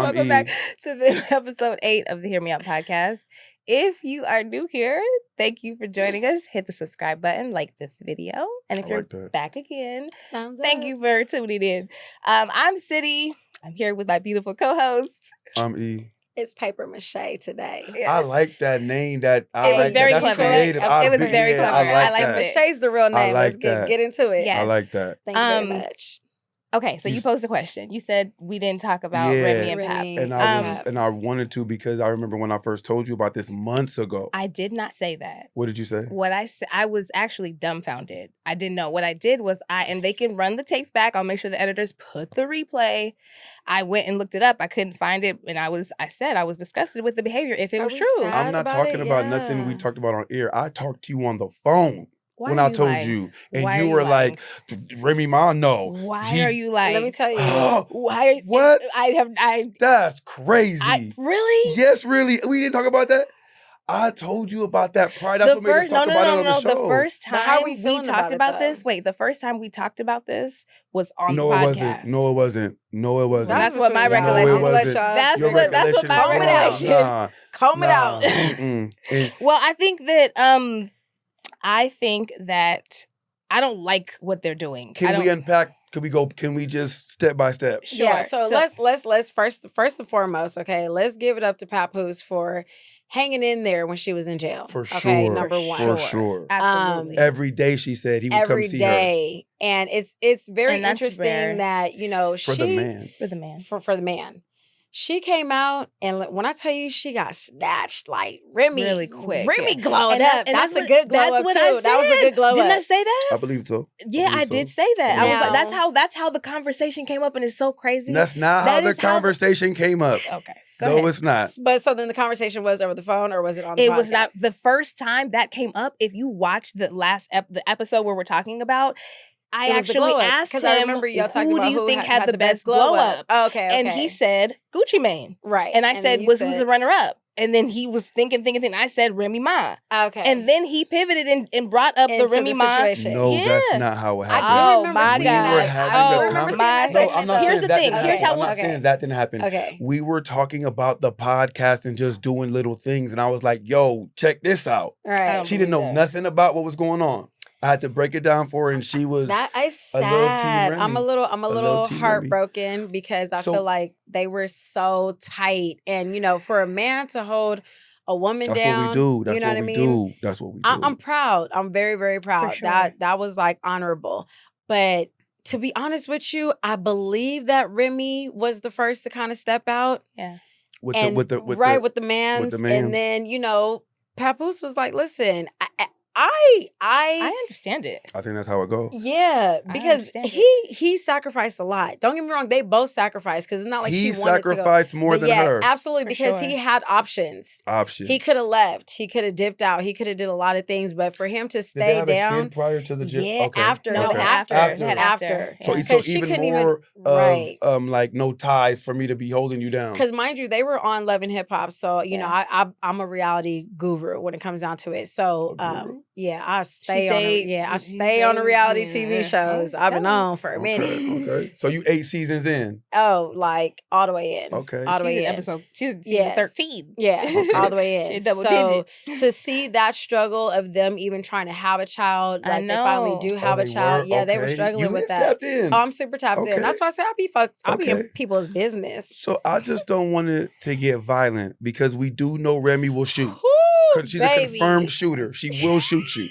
Welcome back to the episode 8 of the Hear Me Out podcast. If you are new here, thank you for joining us. Hit the subscribe button, like this video. And if you're back again, thank you for tuning in. I'm City. I'm here with my beautiful co-host. I'm E. It's paper mache today. Yes. I like that name. It was very clever. It was very clever. I like that. Mache's the real name. Let's get into it. Yes. I like that. Thank you very much. Okay, so you posed a question. You said we didn't talk about Remy and Pap. And I wanted to because I remember when I first told you about this months ago. I did not say that. What did you say? What I said, I was actually dumbfounded. I didn't know. What I did was and they can run the tapes back. I'll make sure the editors put the replay. I went and looked it up. I couldn't find it, and I said I was disgusted with the behavior if it was true. I'm not talking about nothing we talked about on air. I talked to you on the phone. When I told you, and you were like, Remy Ma, no. Why are you lying? Let me tell you. Why are you? What? That's crazy. Really? Yes, really. We didn't talk about that? I told you about that pride. That's what made us talk about it on the show. The first time we talked about this, the first time we talked about this was on the podcast. No, it wasn't. That's what my recollection was. That's what my recollection. Comb it out. Well, I think that I don't like what they're doing. Can we unpack? Can we just step by step? Sure. Yeah, so let's first and foremost, okay, let's give it up to Papoose for hanging in there when she was in jail. For sure. Okay, number one. For sure. Absolutely. Every day she said he would come see her. Every day. And it's very interesting that, For the man. She came out, and when I tell you she got snatched, like Remy, really quick. Remy glowed up. That's a good glow up, too. That was a good glow up. Didn't I say that? I believe so. Yeah, I did say that. I was like, that's how the conversation came up, and it's so crazy. That's not how the conversation came up. Okay. No, it's not. But so then the conversation was over the phone, or was it on the podcast? It was not. The first time that came up, if you watch the last the episode where we're talking about, I actually asked him, I remember y'all talking about who do you think had the best glow up? Oh, okay. And he said Gucci Mane. Right. And I said, who's the runner up? And then he was thinking. I said Remy Ma. Okay. And then he pivoted and brought up the Remy Ma. No, that's not how it happened. I do remember seeing that. We were having a conversation. No, I'm not Here's the thing. Here's how I'm not saying that didn't happen. Okay. We were talking about the podcast and just doing little things. And I was like, yo, check this out. Right. She didn't know nothing about what was going on. I had to break it down for her, and she was sad. I'm a little heartbroken because I feel like they were so tight, and for a man to hold a woman down, that's what we do. You know what I mean? That's what we do. I'm proud. I'm very, very proud. Sure. That was like honorable, but to be honest with you, I believe that Remy was the first to kind of step out. Yeah. With the mans, and then Papoose was like, "Listen, I understand it. I think that's how it goes. Yeah, because he sacrificed a lot. Don't get me wrong; they both sacrificed because it's not like he wanted sacrificed to go. more than her. Absolutely, because he had options. He could have left. He could have dipped out. He could have did a lot of things. But for him to stay Did they have down a kid prior to the jail. Yeah, okay. after. So even more of like no ties for me to be holding you down. Because mind you, they were on Love and Hip Hop, so I'm a reality guru when it comes down to it. So I stay on the reality TV shows. I've been on for a minute. Okay. So you 8 seasons in. Oh, like all the way in. Okay. All the way in. Season 13. Yeah, okay. all the way in. Double digits. To see that struggle of them even trying to have a child, like they finally do have a child. Yeah, they were struggling with that. Tapped in. Oh, I'm super tapped in. That's why I say I'll be in people's business. So I just don't want it to get violent because we do know Remy will shoot. Because she's a confirmed shooter. She will shoot you.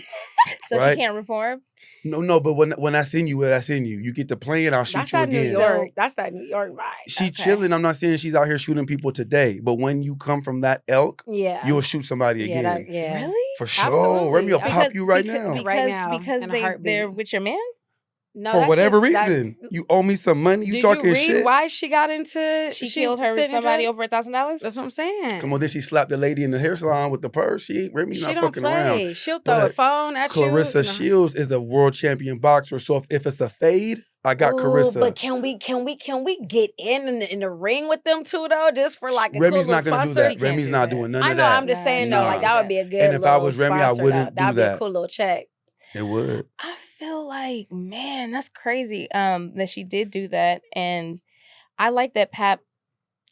So she can't reform? No, but when I send you, you get to playing, I'll shoot you again. That's that New York vibe. She chilling. I'm not saying she's out here shooting people today, but when you come from that elk, you'll shoot somebody again. Really? For sure. Remy will pop you right now. Because they're with your man? No, for whatever reason, you owe me some money. You talking shit. Did you read why she got into? She killed her with somebody over $1,000. That's what I'm saying. Come on, did she slap the lady in the hair salon with the purse? Remy's not fucking around. She'll throw a phone at you. Clarissa Shields is a world champion boxer. So if it's a fade, I got Carissa. But can we get in the ring with them too though, just for like a Remy's cool not gonna do that. Remy's not doing none of that. I know. I'm just saying though, like that would be a good. And if I was Remy, I wouldn't do that. That'd be a cool little check. It would. I feel like, man, that's crazy. That she did do that, and I like that Pap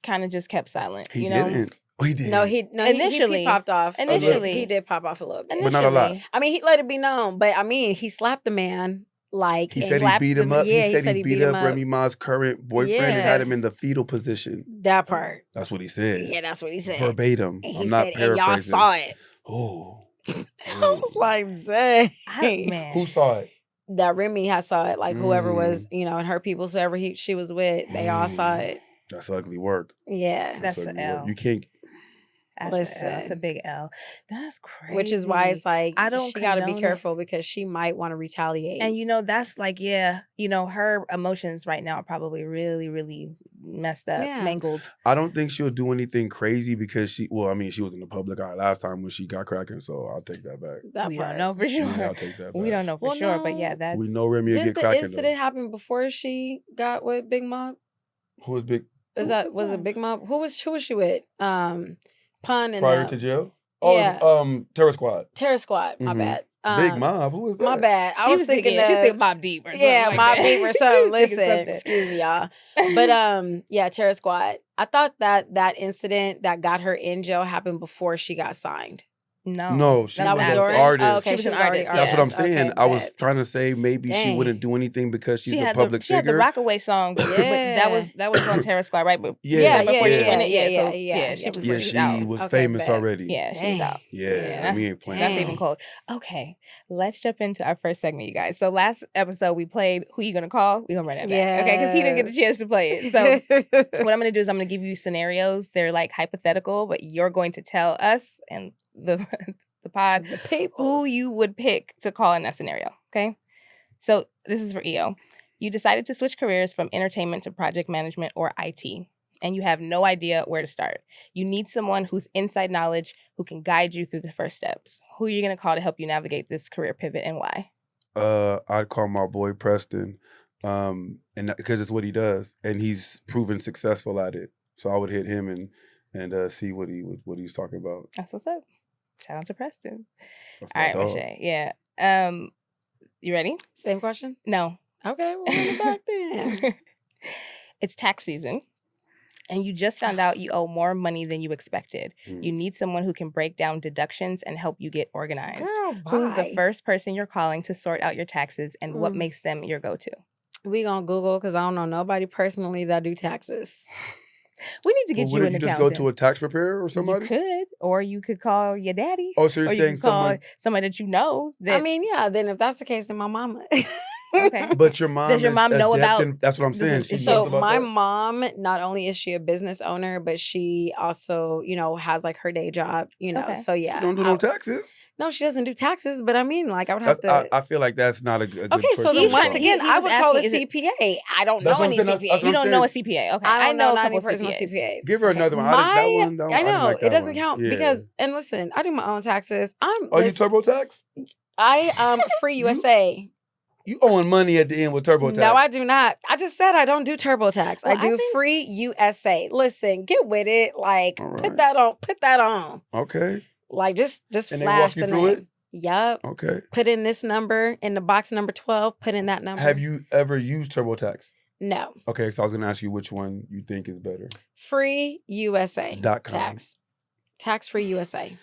kind of just kept silent. He didn't. Oh, he did. No, initially he popped off. Initially, he did pop off a little bit, but not a lot. I mean, he let it be known, but I mean, he slapped the man. Like he said he beat him up. Yeah, he said he beat up Remy Ma's current boyfriend and had him in the fetal position. That part. That's what he said. Yeah, that's what he said. Verbatim. And I'm not paraphrasing. And y'all saw it. Oh. I was like, dang. Man. Who saw it? That Remy had saw it. Like whoever was, and her people, so whoever she was with, they all saw it. That's ugly work. Yeah. That's an L. You can't. That's a big L. That's crazy. Which is why it's like she got to be condone careful because she might want to retaliate. And that's like, her emotions right now are probably really, really messed up, mangled. I don't think she'll do anything crazy because she was in the public eye last time when she got cracking, so I'll take that back. We don't know for sure. Yeah, I'll take that back. We don't know for sure, but yeah, that's... We know Remy will get cracking. Did the incident happen before she got with Big Mob? Who was Big? Was it Big Mob? Who was she with? Pun and prior to jail. Oh, Terror Squad. Terror Squad. My bad. Big Mob. Who was that? My bad. She was thinking Mobb Deep or something. Yeah, like Mobb that. Deep or something. Listen, excuse me, y'all. But Terror Squad. I thought that incident that got her in jail happened before she got signed. No, she was an artist. Oh, okay, she was an artist. That's what I'm saying. Okay, I was trying to say maybe she wouldn't do anything because she's a public figure. She had the Rockaway song, but that was on Terror Squad, right? But she was famous already. Yeah, she was out. Yeah, we ain't playing. That's even cold. Okay, let's jump into our first segment, you guys. So last episode we played Who You Gonna Call? We gonna run that back, okay? Because he didn't get a chance to play it. So what I'm gonna do is I'm gonna give you scenarios. They're like hypothetical, but you're going to tell us and the pod who you would pick to call in that scenario. Okay, so this is for EO. You decided to switch careers from entertainment to project management or IT, and you have no idea where to start. You need someone who's inside knowledge who can guide you through the first steps. Who are you going to call to help you navigate this career pivot, and why? I'd call my boy Preston, and because it's what he does, and he's proven successful at it. So I would hit him and see what he's talking about. That's what's up. Shout out to Preston. All right, Michelle. Yeah. You ready? Same question? No. Okay, we'll run it back then. It's tax season, and you just found out you owe more money than you expected. You need someone who can break down deductions and help you get organized. Girl, who's the first person you're calling to sort out your taxes, and what makes them your go-to? We gonna Google because I don't know nobody personally that do taxes. We need to get you an accountant. You just go to a tax preparer or somebody? You could, or you could call your daddy. Oh, so you're saying somebody that you know. I mean, yeah. Then if that's the case, then my mama. Okay. But your mom does your mom know about? That's what I'm saying. So my mom, not only is she a business owner, but she also, has like her day job. Okay. So yeah. She don't do no taxes. No, she doesn't do taxes. But I mean, like I would have to. I feel like that's not a good. Okay, so then once again, I would call a CPA. I don't know any CPA. You don't know a CPA. Okay, I know a couple of CPAs. Give her another one. I know it doesn't count because, and listen, I do my own taxes. You TurboTax? I free USA. You owing money at the end with TurboTax. No, I do not. I just said I don't do TurboTax. Well, I do free USA. Listen, get with it. Like, put that on. Okay. Like, just and flash the name. It? Yep. Okay. Put in this number, in the box number 12, put in that number. Have you ever used TurboTax? No. Okay, so I was going to ask you which one you think is better. FreeUSA.com. Tax-free USA.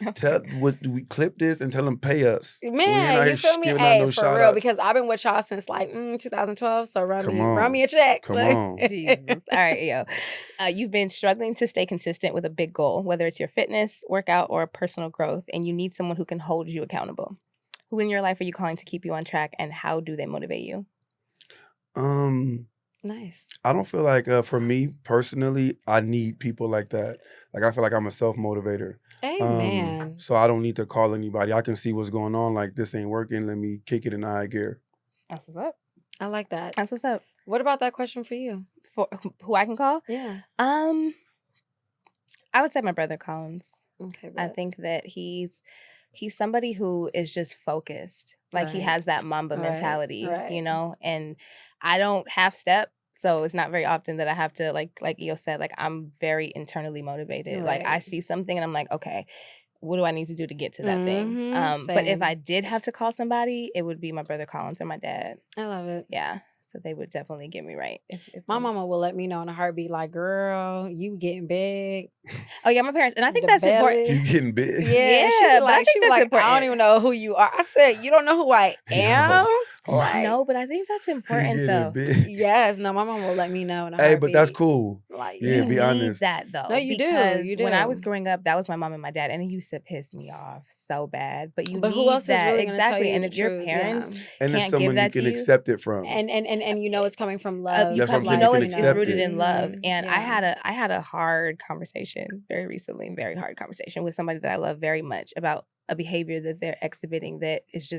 We clip this and tell them pay us. Man, you feel me? Hey, for real, because I've been with y'all since like 2012. So run me a check. Come on. Jesus. All right, yo. You've been struggling to stay consistent with a big goal, whether it's your fitness, workout, or personal growth, and you need someone who can hold you accountable. Who in your life are you calling to keep you on track, and how do they motivate you? Nice. I don't feel like, for me personally, I need people like that. Like, I feel like I'm a self-motivator. Amen. So I don't need to call anybody. I can see what's going on. Like, this ain't working. Let me kick it in high gear. That's what's up. I like that. That's what's up. What about that question for you? For who I can call? Yeah. I would say my brother Collins. Okay. I think that he's somebody who is just focused. Like he has that Mamba mentality, and I don't half step. So it's not very often that I have to, like Io said, like I'm very internally motivated. Right. Like I see something and I'm like, okay, what do I need to do to get to that thing? But if I did have to call somebody, it would be my brother Collins or my dad. I love it. Yeah. So they would definitely get me right. If my mama will let me know in a heartbeat, like, girl, you getting big. Oh yeah, my parents, and I think that's important. You getting big? Yeah, she was like, I don't even know who you are. I said, you don't know who I am? No, but I think that's important though. Big. Yes, no, my mom will let me know in a heartbeat. Hey, but that's cool. Like, yeah, be honest. You need that though. No, you do. You do. When I was growing up, that was my mom and my dad, and it used to piss me off so bad. But need who else that. Is really exactly. Tell you and if your parents and can't it's someone give that you can to accept it from, and you know it's coming from love. You know it's rooted in love. And I had a hard conversation very recently, very hard conversation with somebody that I love very much about a behavior that they're exhibiting that is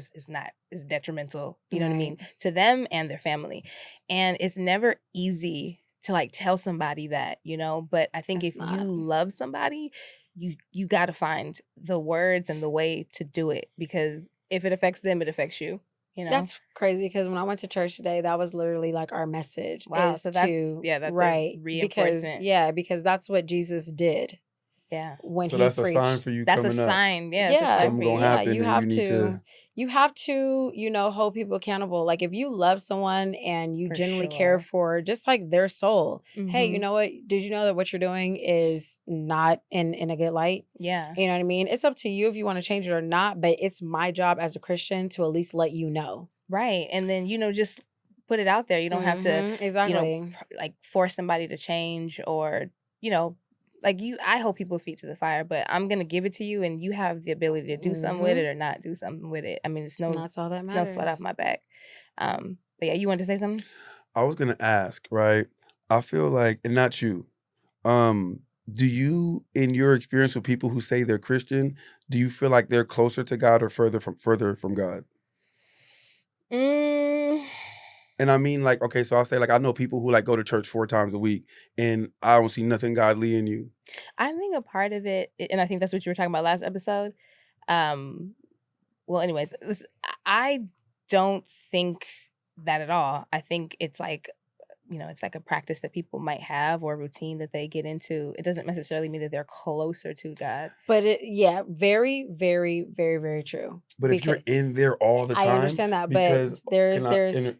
detrimental, you know what I mean, to them and their family. And it's never easy to like tell somebody that, you know, but I think if you love somebody, you got to find the words and the way to do it, because if it affects them, it affects you. You know? That's crazy, because when I went to church today, that was literally like our message. Wow, so that's right, a reinforcement. Because that's what Jesus did. Yeah. When so he that's preached. a sign for you. That's coming a sign. Up. Yeah. Something gonna happen. You have to, you know, hold people accountable. Like if you love someone and you genuinely care for just like their soul. Mm-hmm. Hey, you know what? Did you know that what you're doing is not in a good light? Yeah. You know what I mean? It's up to you if you want to change it or not, but it's my job as a Christian to at least let you know. Right. And then, you know, just put it out there. You don't have to, exactly. You know, like force somebody to change or, you know, like I hold people's feet to the fire, but I'm going to give it to you and you have the ability to do something with it or not do something with it. I mean, that's all that matters. No sweat off my back. But yeah, you wanted to say something? I was going to ask, right? I feel like, and not you, do you, in your experience with people who say they're Christian, do you feel like they're closer to God or further from God? And I mean, like, okay, so I'll say, like, I know people who, like, go to church 4 times a week, and I don't see nothing godly in you. I think a part of it, and I think that's what you were talking about last episode. Well, anyways, I don't think that at all. I think it's like, you know, it's like a practice that people might have or a routine that they get into. It doesn't necessarily mean that they're closer to God. But very, very, very, very true. But if you're in there all the time, I understand that. But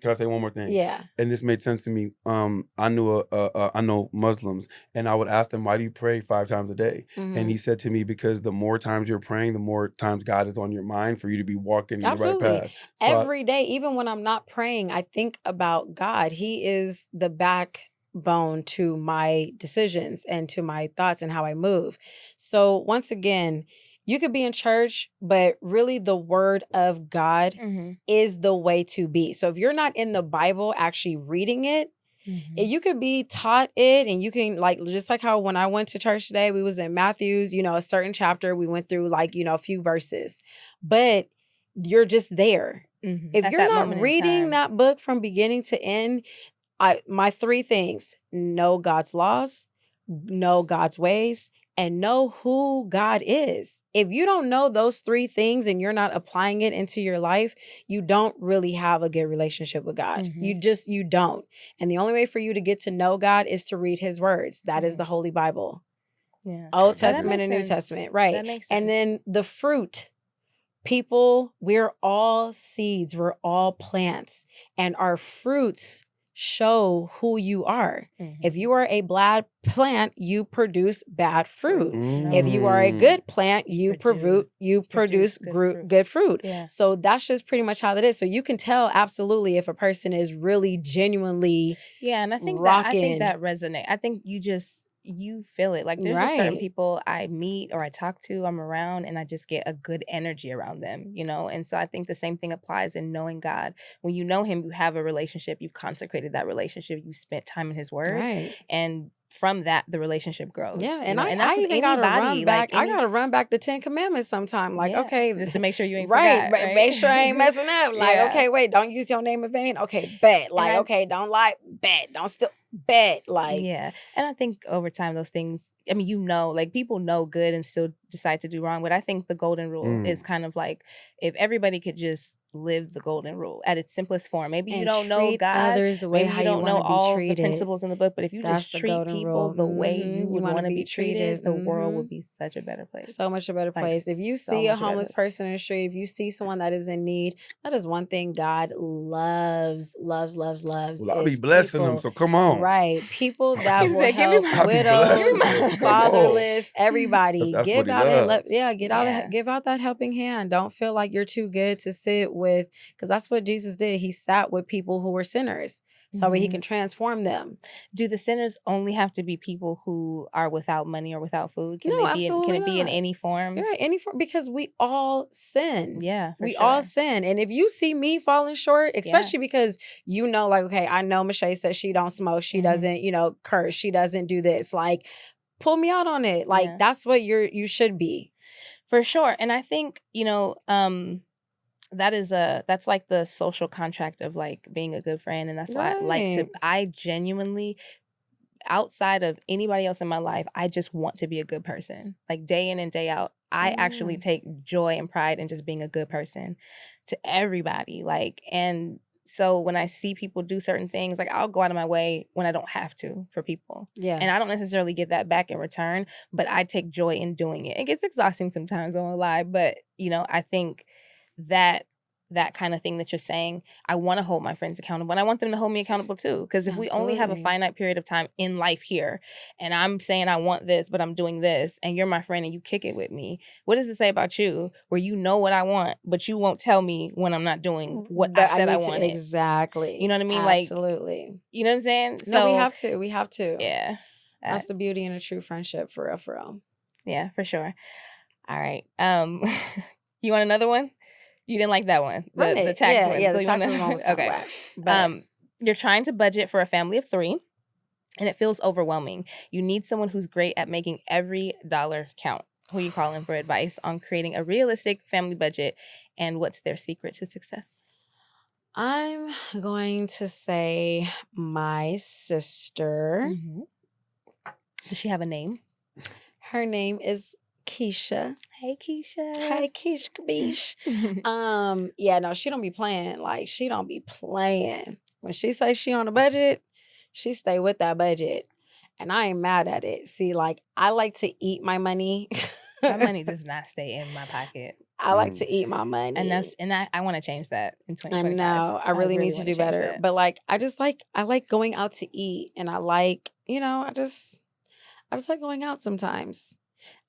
can I say one more thing? Yeah. And this made sense to me. I know Muslims, and I would ask them, why do you pray 5 times a day? Mm-hmm. And he said to me, because the more times you're praying, the more times God is on your mind for you to be walking in the right path. So every day, even when I'm not praying, I think about God. He is the backbone to my decisions and to my thoughts and how I move. So once again, you could be in church, but really the word of God is the way to be. So if you're not in the Bible actually reading it, you could be taught it, and you can, like, just like how when I went to church today, we was in Matthew's, you know, a certain chapter, we went through like, you know, a few verses, but you're just there. If you're not reading that book from beginning to end, my 3 things: know God's laws, know God's ways, and know who God is. If you don't know those 3 things and you're not applying it into your life, you don't really have a good relationship with God. You don't. And the only way for you to get to know God is to read his words. That is the Holy Bible. Yeah. Old Testament and New Testament. Right. That makes sense. And then the fruit. People, we're all seeds. We're all plants. And our fruits show who you are. If you are a bad plant, you produce bad fruit. If you are a good plant, you produce good fruit. Yeah. So that's just pretty much how that is. So you can tell absolutely if a person is really genuinely and I think that resonates. I think you feel it. Like there's just certain people I meet or I talk to, I'm around, and I just get a good energy around them, you know? And so I think the same thing applies in knowing God. When you know him, you have a relationship, you've consecrated that relationship, you spent time in his word. And from that, the relationship grows. Yeah, and you know? and I even gotta run back. I gotta run back the 10 Commandments sometime. Like, okay, just to make sure you ain't right. Forgot, right? Make sure I ain't messing up. Like, okay, wait, don't use your name in vain. Okay, bet. Like, okay, don't lie. Bet. Don't still. Bet. Like, and I think over time those things. I mean, you know, like people know good and still decide to do wrong. But I think the golden rule is kind of like if everybody could just live the golden rule at its simplest form. Maybe you don't know God, others the way maybe how you don't know all treated. the principles in the book, but if you just treat people the way you would want to be treated, the world would be such a better place. So much a better place. If you see a homeless person in the street, if you see someone that is in need, that is one thing God loves. Well, I'll be blessing them, so come on. Right. People that will help widows, fatherless, everybody. Give out that helping hand. Don't feel like you're too good to sit with, because that's what Jesus did. He sat with people who were sinners so he can transform them. Do the sinners only have to be people who are without money or without food? Can it be in any form? Yeah, any form, because we all sin. Yeah, we all sin. And if you see me falling short, especially because like, okay, I know Michelle says she don't smoke, she doesn't, curse, she doesn't do this. Like, pull me out on it. Like, that's what you should be. For sure. And I think, that's like the social contract of like being a good friend. And that's why I genuinely, outside of anybody else in my life, I just want to be a good person. Like day in and day out, I actually take joy and pride in just being a good person to everybody. Like, and so when I see people do certain things, like I'll go out of my way when I don't have to for people. Yeah. And I don't necessarily get that back in return, but I take joy in doing it. It gets exhausting sometimes, I won't lie, but I think that kind of thing that you're saying, I want to hold my friends accountable, and I want them to hold me accountable too. Because if we only have a finite period of time in life here, and I'm saying I want this, but I'm doing this, and you're my friend and you kick it with me, what does it say about you where you know what I want, but you won't tell me when I'm not doing what I said I wanted? Exactly. You know what I mean? Absolutely. Like, you know what I'm saying? No, we have to. Yeah. That's the beauty in a true friendship, for real. Yeah, for sure. All right. You want another one? You didn't like that one, the tax one. Yeah, the tax one was okay. But you're trying to budget for a family of 3, and it feels overwhelming. You need someone who's great at making every dollar count. Who you calling for advice on creating a realistic family budget, and what's their secret to success? I'm going to say my sister. Mm-hmm. Does she have a name? Her name is Keisha. Hey, Keisha. Hey, Keisha Kabish. Yeah, no, she don't be playing. Like, she don't be playing. When she say she on a budget, she stay with that budget. And I ain't mad at it. See, like, I like to eat my money. My money does not stay in my pocket. I like to eat my money. And I want to change that in 2025. I know. I really need to do better. That. But like, I like going out to eat, and I like, I just like going out sometimes.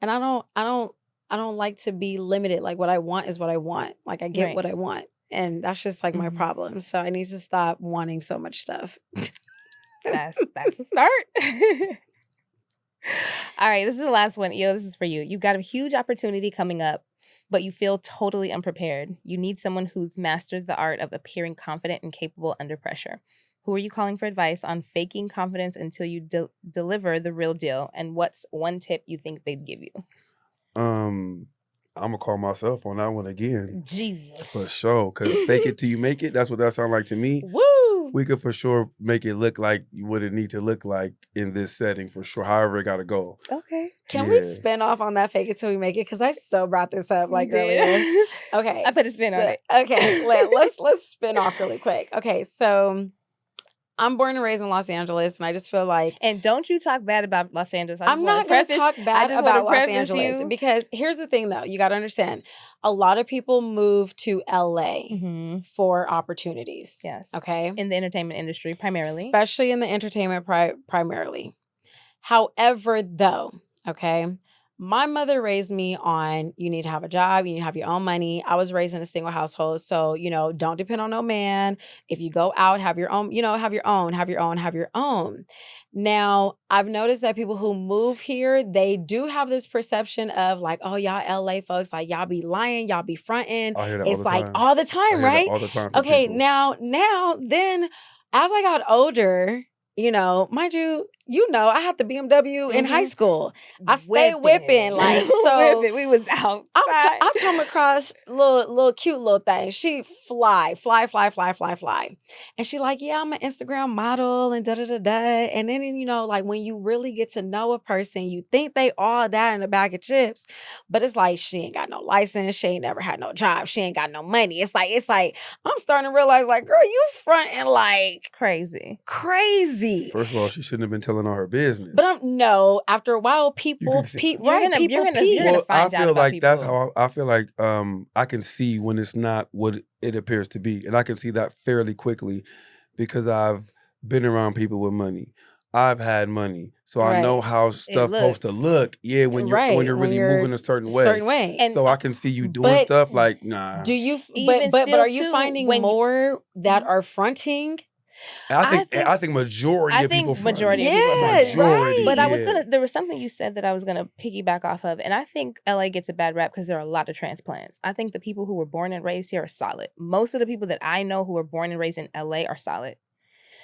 And I don't like to be limited. Like, what I want is what I want. Like, I get what I want. And that's just like my problem. So I need to stop wanting so much stuff. That's a start. All right, this is the last one. This is for you. You've got a huge opportunity coming up, but you feel totally unprepared. You need someone who's mastered the art of appearing confident and capable under pressure. Who are you calling for advice on faking confidence until you deliver the real deal? And what's one tip you think they'd give you? I'm going to call myself on that one again. Jesus. For sure. Because fake it till you make it. That's what that sounds like to me. Woo! We could for sure make it look like what it need to look like in this setting for sure. However it got to go. Okay. Can we spin off on that fake it till we make it? Because I so brought this up like earlier. Okay. I put a spin on it. Okay. Let's spin off really quick. Okay. So I'm born and raised in Los Angeles, and I just feel like... And don't you talk bad about Los Angeles. I'm not going to talk bad about Los Angeles. Because here's the thing, though. You got to understand. A lot of people move to LA for opportunities. Yes. Okay? In the entertainment industry, primarily. Especially in the entertainment, primarily. However, though, okay... My mother raised me on, you need to have a job, you need to have your own money. I was raised in a single household. So, don't depend on no man. If you go out, have your own, have your own. Now, I've noticed that people who move here, they do have this perception of like, oh, y'all LA folks, like y'all be lying, y'all be fronting. I hear that it's all the like time. all the time, right? All the time. Okay, people. now, then as I got older, mind you, I had the BMW in high school. I stay whipping. Like, so whipping. We was out. I come across little cute little thing. She fly. And she like, yeah, I'm an Instagram model and da-da-da-da. And then, like when you really get to know a person, you think they all that in a bag of chips. But it's like, she ain't got no license. She ain't never had no job. She ain't got no money. It's like, I'm starting to realize, like, girl, you fronting like crazy. First of all, she shouldn't have been telling all her business. But after a while, people you're gonna find out about people. That's how I feel like I can see when it's not what it appears to be. And I can see that fairly quickly because I've been around people with money. I've had money. So I know how stuff's supposed to look. Yeah, when you're really moving a certain way. And so I can see you doing stuff like, nah. Do you but are you finding more that are fronting? I think majority of people majority of people right. But there was something you said that I was gonna piggyback off of, and I think LA gets a bad rap because there are a lot of transplants. I think the people who were born and raised here are solid. Most of the people that I know who were born and raised in LA are solid.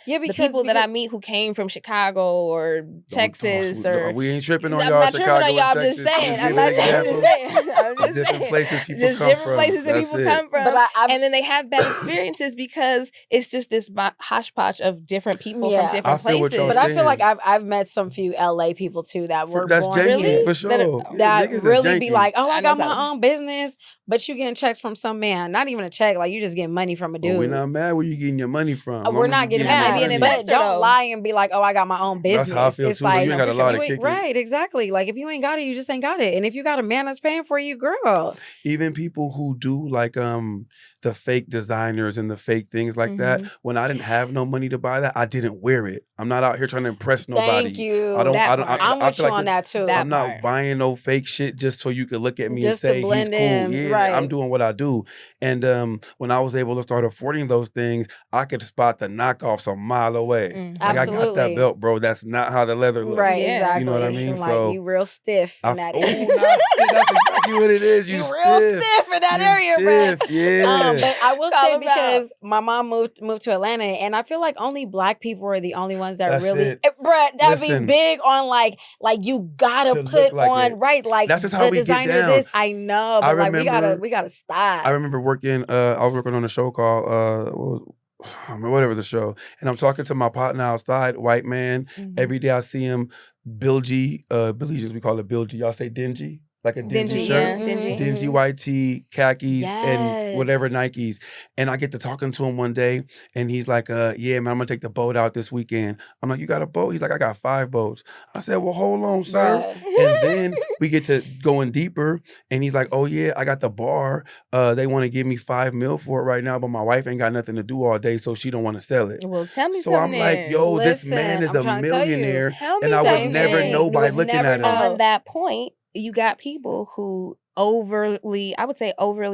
Yeah, because the people that I meet who came from Chicago or Texas we ain't tripping on I'm y'all. Not Chicago tripping on y'all. I'm just saying. I'm not tripping. I'm just different saying. places people just come different from. places that people come from. But and then they have bad experiences because it's just this hodgepodge of different people from different places. But I feel like I've met some few LA people too that were that's born janky, for sure. That really be like, oh, I got my own business, but you getting checks from some man. Not even a check, like you just getting money from a dude. We're not mad where you getting your money from. We're not getting mad, but don't lie and be like, oh, I got my own business. That's how I feel it's too. Like, you ain't got a lot of kickers. Right, exactly. Like if you ain't got it, you just ain't got it. And if you got a man that's paying for you, girl. Even people who do like the fake designers and the fake things like that, when I didn't have no money to buy that, I didn't wear it. I'm not out here trying to impress nobody. Thank you. I'm with you on that too. I'm not buying no fake shit just so you can look at me just and say he's cool. Yeah, right. I'm doing what I do. And when I was able to start affording those things, I could spot the knockoffs a mile away. Like Absolutely. I got that belt, bro. That's not how the leather looks. Right, exactly. You know what I mean? Like so you real stiff in that area. That's exactly what it is. You real stiff in that area, bro. Yeah. But I will say because my mom moved to Atlanta, and I feel like only Black people are the only ones that bruh, that'd be big on like you gotta put on right, like that's just how we get down. This, I know, but like we gotta stop. I remember working. I was working on a show called whatever the show, and I'm talking to my partner outside, white man. Every day I see him, bilgy, Belizeans we call it bilgy. Y'all say dingy. Like a dingy shirt, dingy white tee, khakis, and whatever Nikes. And I get to talking to him one day, and he's like, yeah, man, I'm gonna take the boat out this weekend. I'm like, you got a boat? He's like, I got 5 boats. I said, well, hold on, sir. And then we get to going deeper, and he's like, oh yeah, I got the bar. They want to give me $5 million for it right now, but my wife ain't got nothing to do all day, so she don't want to sell it. Well, tell me so I'm like, yo, this man is a millionaire, and I would never know by looking at him. On that point, you got people who overly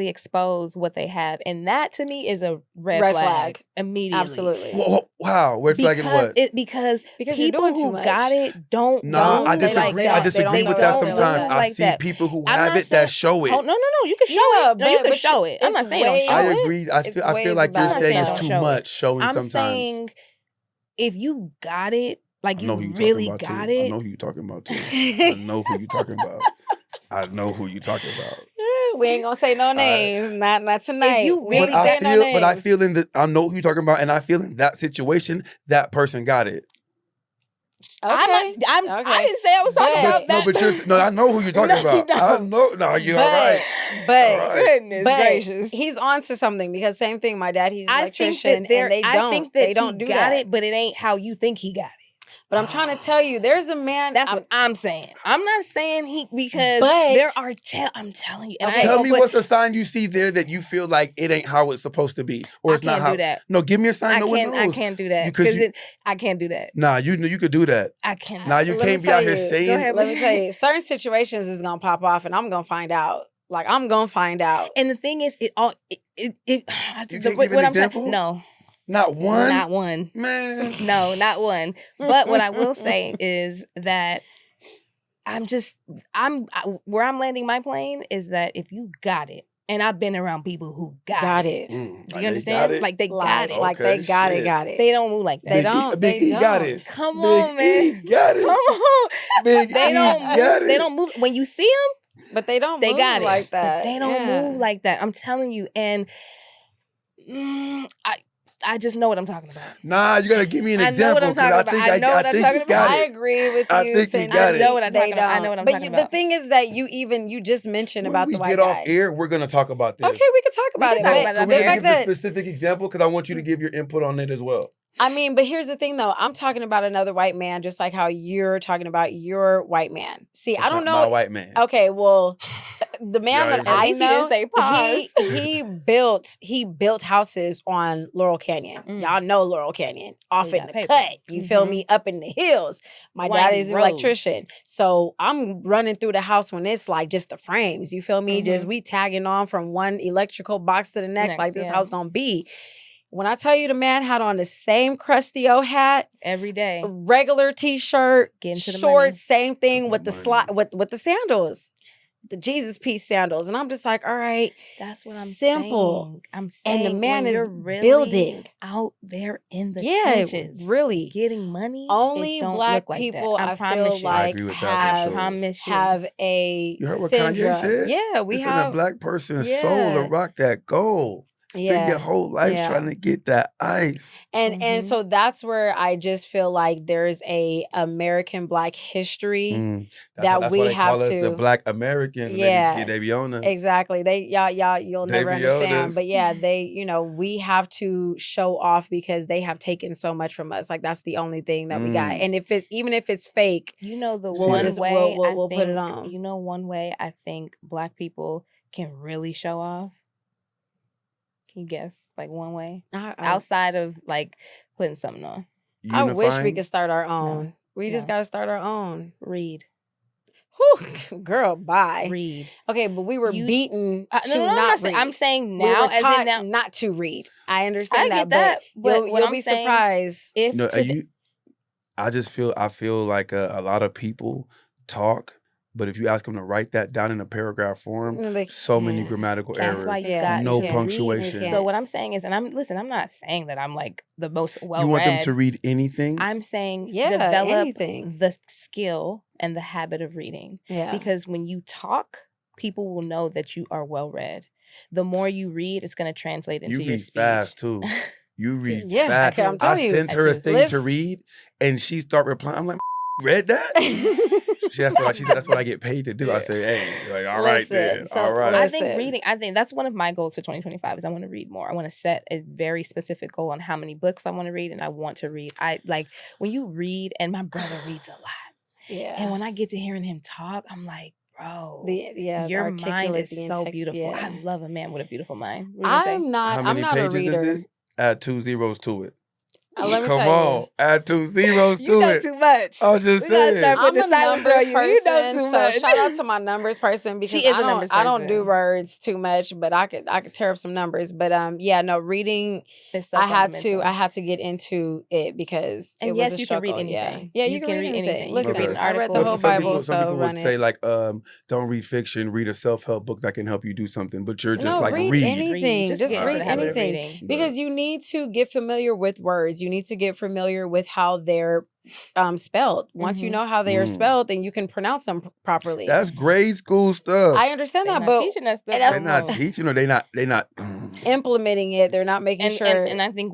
expose what they have. And that to me is a red flag. Immediately. Absolutely. Wow. Red flagging what? Because people who got it don't. No, I disagree. I disagree with that sometimes. I see people who have it that show it. Oh, no. You can show it. No, you can show it. I'm not saying don't show it. I agree. I feel like you're saying it's too much showing sometimes. I'm saying if you got it, like you really got it. I know who you talking about too. I know who you talking about. I know who you talking about. We ain't gonna say no names. Not tonight. If you really say no names. But I feel I know who you talking about, and I feel in that situation, that person got it. Okay. I didn't say I was talking about that. I know who you're talking about. I know. No, you're all right. But goodness gracious, he's on to something because same thing. My dad, he's an electrician, and they don't do that. It, but it ain't how you think he got it. But I'm trying to tell you, there's a man. That's what I'm saying. I'm not saying because there are. I'm telling you. And tell me what's a sign you see there that you feel like it ain't how it's supposed to be, or it's not how. I can't do that. No, give me a sign. I can't do that because I can't do that. Nah, you could do that. I can't. Nah, you can't be out here saying. Go ahead, let me tell you, certain situations is gonna pop off, and I'm gonna find out. Like I'm gonna find out. And the thing is, You can't give an example? No. Not one? Not one. Man. No, not one. But what I will say is that where I'm landing my plane is that if you got it, And I've been around people who got it. Do you understand? Like they got it. Like they got it. They don't move like that. They don't. Big E got it. Come Big on, man. E got it. Come on. Big E got it. They don't move. When you see them, but they don't they move got it like that. But they don't move like that. I'm telling you. And I just know what I'm talking about. Nah, you gotta give me an example. I know what I'm talking about. I know what I'm talking about. I agree with you. I think you got it. I know what I'm talking about. I know what I'm talking about. But the thing is that you just mentioned about the white guy. When we get off air, we're gonna talk about this. Okay, we can talk about it. Can we give a specific example? Because I want you to give your input on it as well. I mean, but here's the thing, though. I'm talking about another white man, just like how you're talking about your white man. See, I don't know. My white man. Okay, well, the man that I know, he built houses on Laurel Canyon. Y'all know Laurel Canyon, off in the cut. You feel me? Up in the hills. My dad is an electrician, so I'm running through the house when it's like just the frames. You feel me? Just we tagging on from one electrical box to the next like this house gonna be. When I tell you the man had on the same crusty old hat every day, regular t-shirt, shorts, same thing with the with the sandals, the Jesus piece sandals, and I'm just like, all right, that's what I'm simple. Saying. I'm saying, and the man is really building out there in the trenches, really getting money. Only black people, I feel like, have a. You heard what syndrome. Kanye said? Yeah, we it's have in a black person's soul to rock that gold. Spend your whole life trying to get that ice. And so that's where I just feel like there's a American Black history that's we why have call to. Us the Black Americans. Yeah, they be on us. Exactly. You'll never understand. But yeah, we have to show off because they have taken so much from us. Like that's the only thing that we got. And if it's fake, we'll put it on. You know, one way I think Black people can really show off. Can you guess, like one way? Outside of like putting something on. Unifying? I wish we could start our own. We just got to start our own. Read. Whew, girl, bye. Read. Okay, but we were beaten to no, not read. I'm saying now, we were taught now, not to read. I understand that, but you'll be surprised if. I feel like a lot of people talk. But if you ask them to write that down in a paragraph form, so many grammatical errors. That's why you got no punctuation. So what I'm saying is, and I'm not saying that I'm like the most well-read. You want them to read anything? I'm saying develop the skill and the habit of reading. Yeah. Because when you talk, people will know that you are well-read. The more you read, it's going to translate into your speech. You read fast too. You read fast. Okay, I'm telling I sent her a thing to read, and she start replying. I'm like, read that? She said, that's what I get paid to do. I say, hey, like, all right then. So all right. I think that's one of my goals for 2025 is I want to read more. I want to set a very specific goal on how many books I want to read, and I want to read. I like when you read, and my brother reads a lot. Yeah. And when I get to hearing him talk, I'm like, bro, your mind is so beautiful. Yeah. I love a man with a beautiful mind. I'm not a reader. Is it? Add 2 zeros to it. Let me Come on, add 2 zeros to it. You know too much. I'm just saying. I'm a numbers person, you know too much. So shout out to my numbers person because I don't do words too much, but I could tear up some numbers. But reading. So I had to get into it because it was a struggle. You can read anything. Yeah, you can read anything. Listen, I read the whole Bible. Some people would say like, don't read fiction, read a self-help book that can help you do something. But you're just like read anything. Just read anything because you need to get familiar with words. You need to get familiar with how they're spelled. Once you know how they are spelled, then you can pronounce them properly. That's grade school stuff. I understand that, but teaching us that. They're not teaching, or they're not implementing it. They're not making sure. And I think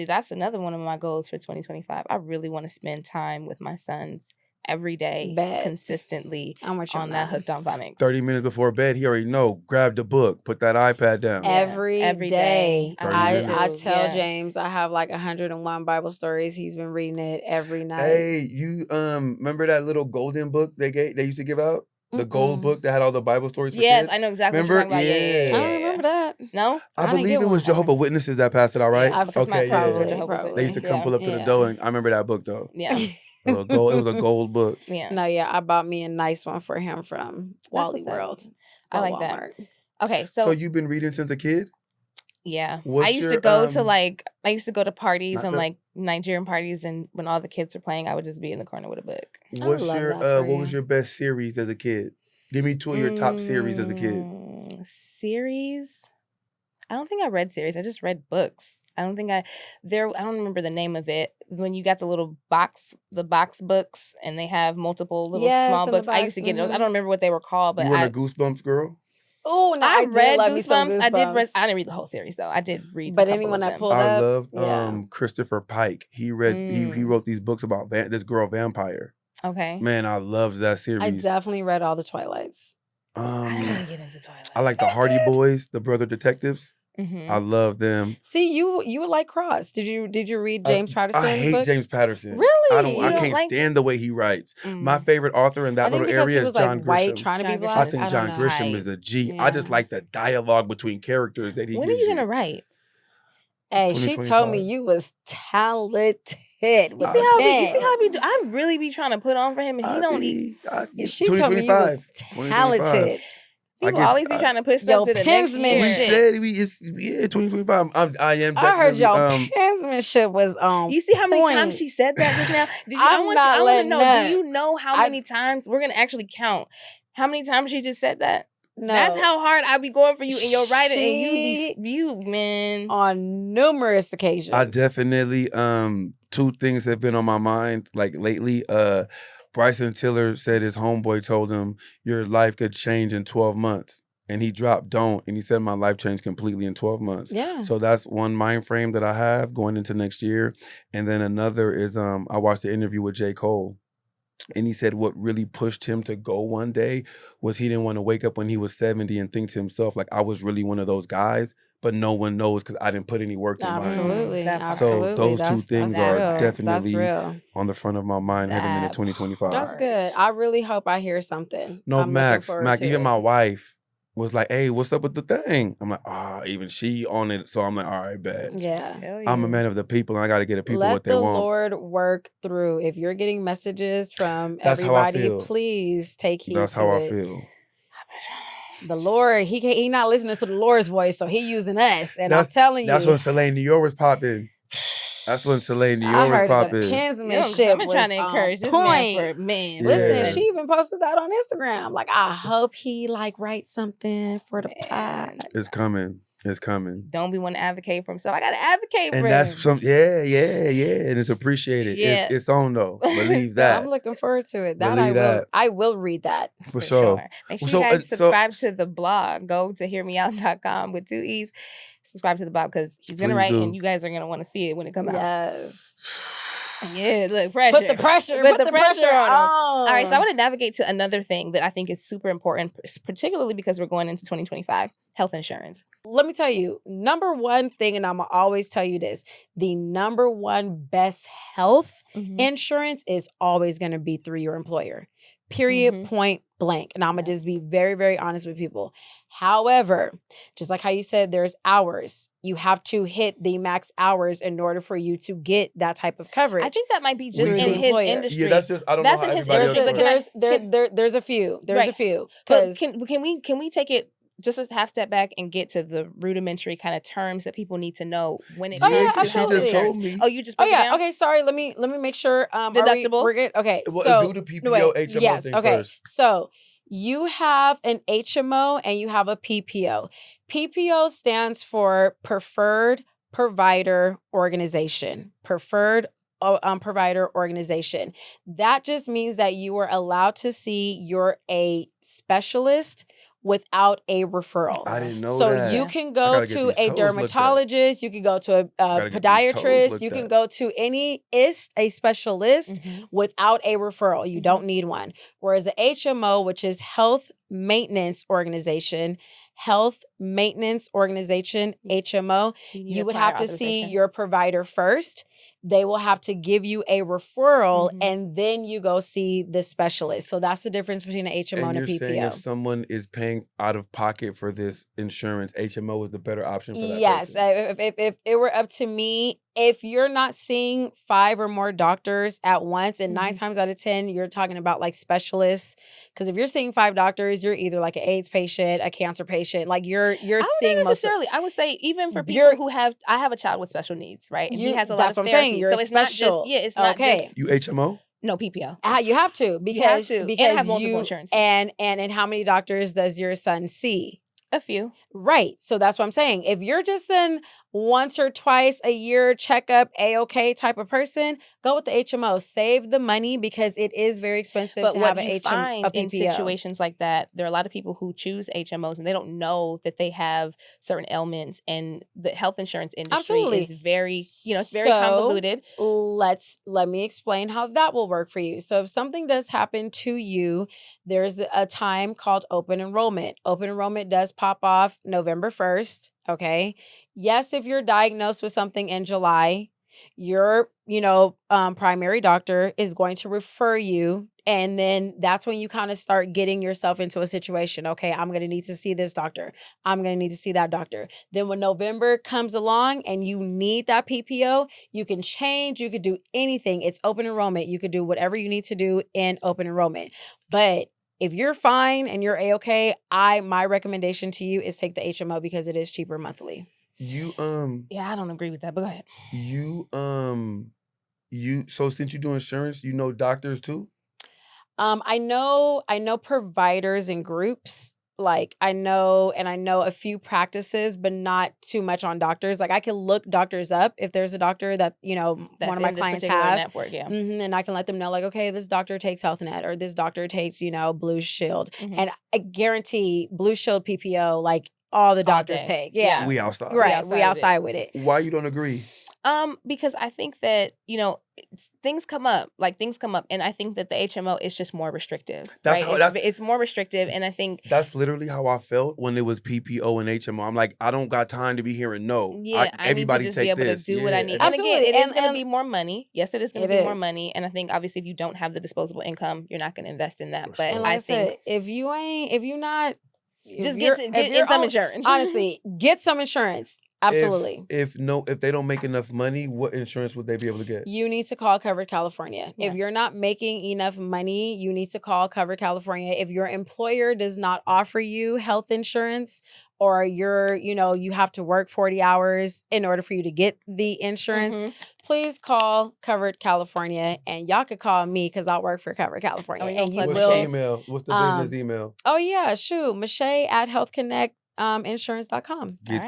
that's another one of my goals for 2025. I really want to spend time with my sons every day, consistently on that Hooked on Phonics. 30 minutes before bed, he already know. Grab the book, put that iPad down. Every day. I tell James I have like 101 Bible stories. He's been reading it every night. Hey, you remember that little golden book they used to give out? The gold book that had all the Bible stories for kids? Yes, I know exactly what you're talking about. Yeah. I don't remember that. No? I believe it was Jehovah's Witnesses that passed it out, right? Probably. They used to come pull up to the door, and I remember that book though. Yeah. It was a gold book. Yeah. No, I bought me a nice one for him from Wally World. I like Walmart. that. Okay, so you've been reading since a kid? Yeah. I used to go to parties and like Nigerian parties, and when all the kids were playing, I would just be in the corner with a book. What was your best series as a kid? Give me 2 of your top series as a kid. Series. I don't think I read series. I just read books. I don't remember the name of it. When you got the box books, and they have multiple little small books. I used to get those. I don't remember what they were called, but you weren't a Goosebumps girl? Oh no, I read love Goosebumps. Me some Goosebumps. I didn't read the whole series though. I did read, but a couple anyone of that them. pulled I up, loved Christopher Pike. He read he wrote these books about this girl vampire. Okay, man, I loved that series. I definitely read all the Twilights. I didn't really get into Twilight. I like the Hardy Boys, the brother detectives. I love them. See, you would like Cross. Did you read James Patterson? I hate books? James Patterson. Really? I can't stand the way he writes. My favorite author in that little area is John Grisham. White, trying to be black. I think John Grisham is a G. Yeah. I just like the dialogue between characters that he gives you. When are you gonna write? Hey, she told me you was talented. You see how I really be trying to put on for him, and he don't. She told me you was talented. People always be trying to push stuff to the next year. We said it's 2025. I am. I heard your pensmanship was on. You see how many times she said that just now? I want to know. Do you know how many times we're gonna actually count? How many times she just said that? No. That's how hard I be going for you in your writing, and you man on numerous occasions. I definitely two things have been on my mind like lately. Bryson Tiller said his homeboy told him your life could change in 12 months. And he dropped don't. And he said my life changed completely in 12 months. Yeah. So that's one mind frame that I have going into next year. And then another is I watched the interview with J. Cole. And he said what really pushed him to go one day was he didn't want to wake up when he was 70 and think to himself, like, I was really one of those guys. But no one knows because I didn't put any work in mine. Absolutely. So those two things are definitely on the front of my mind heading into 2025. That's good. I really hope I hear something. No, Mac, even my wife was like, hey, what's up with the thing? I'm like, even she on it. So I'm like, all right, bet. Yeah. I'm a man of the people and I got to get the people what they want. Let the Lord work through. If you're getting messages from everybody, please take heed to it. That's how I feel. The Lord, he not listening to the Lord's voice, so he using us. And I'm telling you. That's when Soleil New York was popping. That's when Soleil New York was popping. Penmanship I'm trying to encourage this man for men. Listen, she even posted that on Instagram. Like, I hope he writes something for the pod. It's coming. It's coming. Don't be one to advocate for himself. I gotta advocate for him. And that's and it's appreciated. Yeah. It's on though. Believe that. I'm looking forward to it. I will read that. For sure. Make sure you guys subscribe to the blog. Go to hearmeout.com with 2 E's. Subscribe to the blog because he's gonna write and you guys are gonna want to see it when it comes out. Yes. Yeah, look, pressure. Put the pressure on him. All right, so I want to navigate to another thing that I think is super important, particularly because we're going into 2025, health insurance. Let me tell you, number one thing, and I'm going to always tell you this, the number one best health insurance is always going to be through your employer. Period, point blank. And I'm going to just be very, very honest with people. However, just like how you said, there's hours. You have to hit the max hours in order for you to get that type of coverage. I think that might be just in his industry. Yeah, that's just, I don't know how everybody else. There's a few. There's a few. But can we take it just a half step back and get to the rudimentary kind of terms that people need to know when it comes to health insurance? Oh, you just broke it down? Okay, sorry. Let me make sure. Deductible? We're good. Okay. Well, so do the PPO HMO thing first. So you have an HMO and you have a PPO. PPO stands for Preferred Provider Organization. Preferred provider organization. That just means that you are allowed to see a specialist without a referral. I didn't know that. So you can go to a dermatologist, you can go to a podiatrist, you can go to a specialist without a referral. You don't need one. Whereas the HMO, which is Health Maintenance Organization, HMO, you would have to see your provider first. They will have to give you a referral and then you go see the specialist. So that's the difference between an HMO and a PPO. You're saying if someone is paying out of pocket for this insurance, HMO is the better option for that yes, person? If it were up to me, if you're not seeing 5 or more doctors at once, and 9 times out of 10, you're talking about like specialists. Because if you're seeing 5 doctors, you're either like an AIDS patient, a cancer patient. Like you're seeing necessarily. I would say even for people who I have a child with special needs, right? And he has a lot of therapy. That's what I'm saying. You're so it's special. Not just, it's not just. You HMO? No, PPO. You have to because and have multiple insurances. And how many doctors does your son see? A few. Right. So that's what I'm saying. If you're just in once or twice a year checkup, A-OK type of person, go with the HMO. Save the money because it is very expensive to have a PPO. In situations like that, there are a lot of people who choose HMOs and they don't know that they have certain ailments, and the health insurance industry is very, it's very convoluted. Let me explain how that will work for you. So if something does happen to you, there's a time called open enrollment. Open enrollment does pop off November 1st. Okay. Yes, if you're diagnosed with something in July, your, primary doctor is going to refer you. And then that's when you kind of start getting yourself into a situation. Okay, I'm going to need to see this doctor. I'm going to need to see that doctor. Then when November comes along and you need that PPO, you can change. You could do anything. It's open enrollment. You could do whatever you need to do in open enrollment. But if you're fine and you're A-OK, my recommendation to you is take the HMO because it is cheaper monthly. Yeah, I don't agree with that, but go ahead. So since you do insurance, you know doctors too? I know providers and groups. Like I know a few practices, but not too much on doctors. Like I can look doctors up if there's a doctor that, that's one of my clients have. Network, yeah. And I can let them know like, okay, this doctor takes Health Net or this doctor takes, Blue Shield. Mm-hmm. And I guarantee Blue Shield PPO, like all the doctors take. Yeah. We outside. Right. We outside with it. Why you don't agree? Because I think that, things come up, and I think that the HMO is just more restrictive. It's more restrictive, and I think that's literally how I felt when it was PPO and HMO. I'm like, I don't got time to be hearing no. Yeah, I need to just be able to do what I need. Absolutely. And again, it is going to be more money. Yes, it is going to be more money, and I think obviously if you don't have the disposable income, you're not going to invest in that. But and like I think if you're not, just get some insurance. Honestly, get some insurance. Absolutely. If they don't make enough money, what insurance would they be able to get? You need to call Covered California. Yeah. If you're not making enough money, you need to call Covered California. If your employer does not offer you health insurance, or you have to work 40 hours in order for you to get the insurance, please call Covered California, and y'all could call me because I'll work for Covered California. And you will. Email? What's the business email? Oh yeah, shoot, Mache@healthconnect. Insurance.com. Get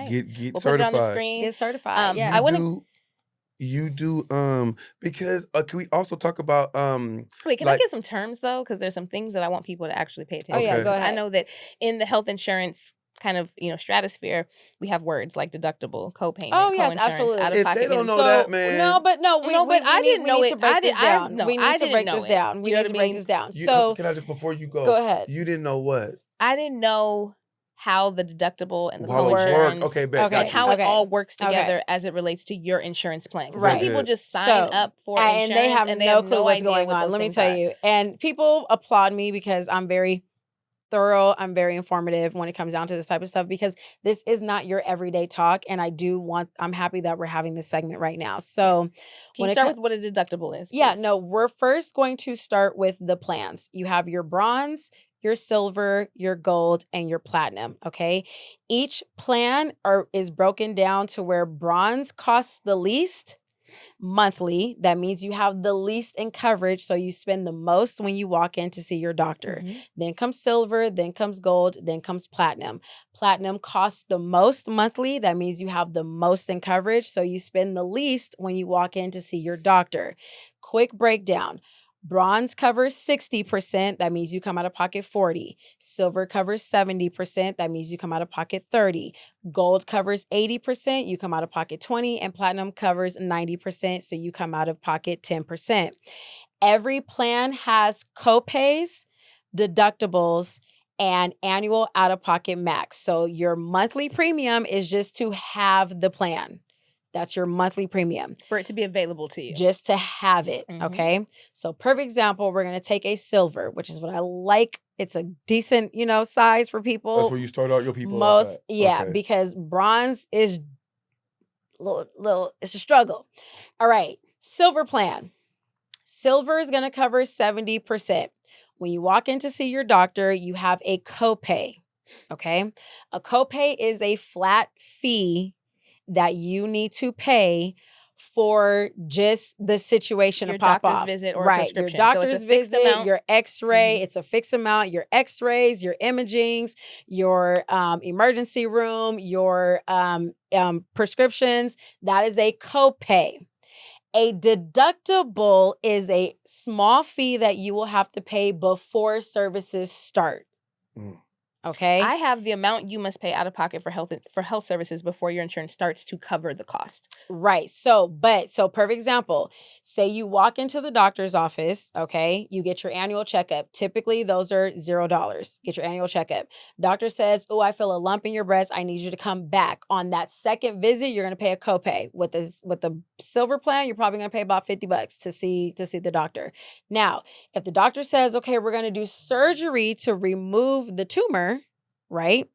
we'll certified. Put it on the screen. Get certified. Yeah. You do because can we also talk about Wait, can I get some terms though? Because there's some things that I want people to actually pay attention to. Oh yeah, go ahead. I know that in the health insurance kind of stratosphere, we have words like deductible, copayment, yes, absolutely. out of pocket. If they don't know that, man. I didn't know it. We need to break this down. We need to break this down. So can I just before you go ahead. You didn't know what? I didn't know how the deductible and the co-insurance, and how it all works together as it relates to your insurance plan. Right. Some people just sign up for insurance and they have no clue what's going on. Let me tell you. And people applaud me because I'm very thorough. I'm very informative when it comes down to this type of stuff because this is not your everyday talk. And I'm happy that we're having this segment right now. So can you start with what a deductible is? Please? Yeah, no, we're first going to start with the plans. You have your bronze, your silver, your gold, and your platinum, okay? Each plan is broken down to where bronze costs the least monthly. That means you have the least in coverage, so you spend the most when you walk in to see your doctor. Then comes silver, then comes gold, then comes platinum. Platinum costs the most monthly. That means you have the most in coverage, so you spend the least when you walk in to see your doctor. Quick breakdown. Bronze covers 60%. That means you come out of pocket 40. Silver covers 70%. That means you come out of pocket 30. Gold covers 80%. You come out of pocket 20. And platinum covers 90%. So you come out of pocket 10%. Every plan has copays, deductibles, and annual out-of-pocket max. So your monthly premium is just to have the plan. That's your monthly premium. For it to be available to you. Just to have it, okay? So perfect example, we're going to take a silver, which is what I like. It's a decent, size for people. That's where you start out your people. Because bronze is little, it's a struggle. All right, silver plan. Silver is going to cover 70%. When you walk in to see your doctor, you have a copay, okay? A copay is a flat fee that you need to pay for just the situation your to pop doctor's off. visit or right. prescription. Your doctor's so it's visit, your x-ray, it's a fixed amount. Your x-rays, your imagings, your emergency room, your prescriptions, that is a copay. A deductible is a small fee that you will have to pay before services start. Okay. I have the amount you must pay out of pocket for health services before your insurance starts to cover the cost. Right. So perfect example. Say you walk into the doctor's office, okay? You get your annual checkup. Typically, those are $0. Get your annual checkup. Doctor says, "Oh, I feel a lump in your breast. I need you to come back." On that second visit, you're going to pay a copay. With the silver plan, you're probably going to pay about $50 to see the doctor. Now, if the doctor says, "Okay, we're going to do surgery to remove the tumor," right?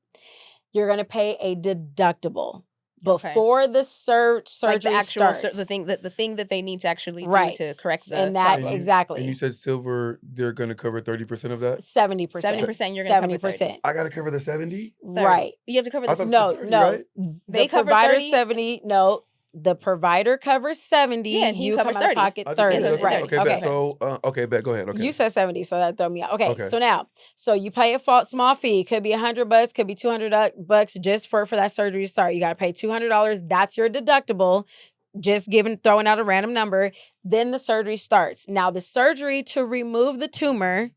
You're going to pay a deductible before the surgery like the actual starts. the thing that they need to actually do to correct the and that problem. exactly. And you said silver, they're going to cover 30% of that? 70%. 70%. You're going to cover 30%. I got to cover the 70? 30. Right. You have to cover the 30, no. right? They cover 30. 70. No. The provider covers 70. Yeah, and he you covers come out 30. of pocket 30. Right. Okay, bet. So, bet. Go ahead. Okay. You said 70, so that threw me out. Okay. So now, you pay a small fee. It could be $100, could be $200 just for that surgery to start. You got to pay $200. That's your deductible. Just throwing out a random number. Then the surgery starts. Now, the surgery to remove the tumor.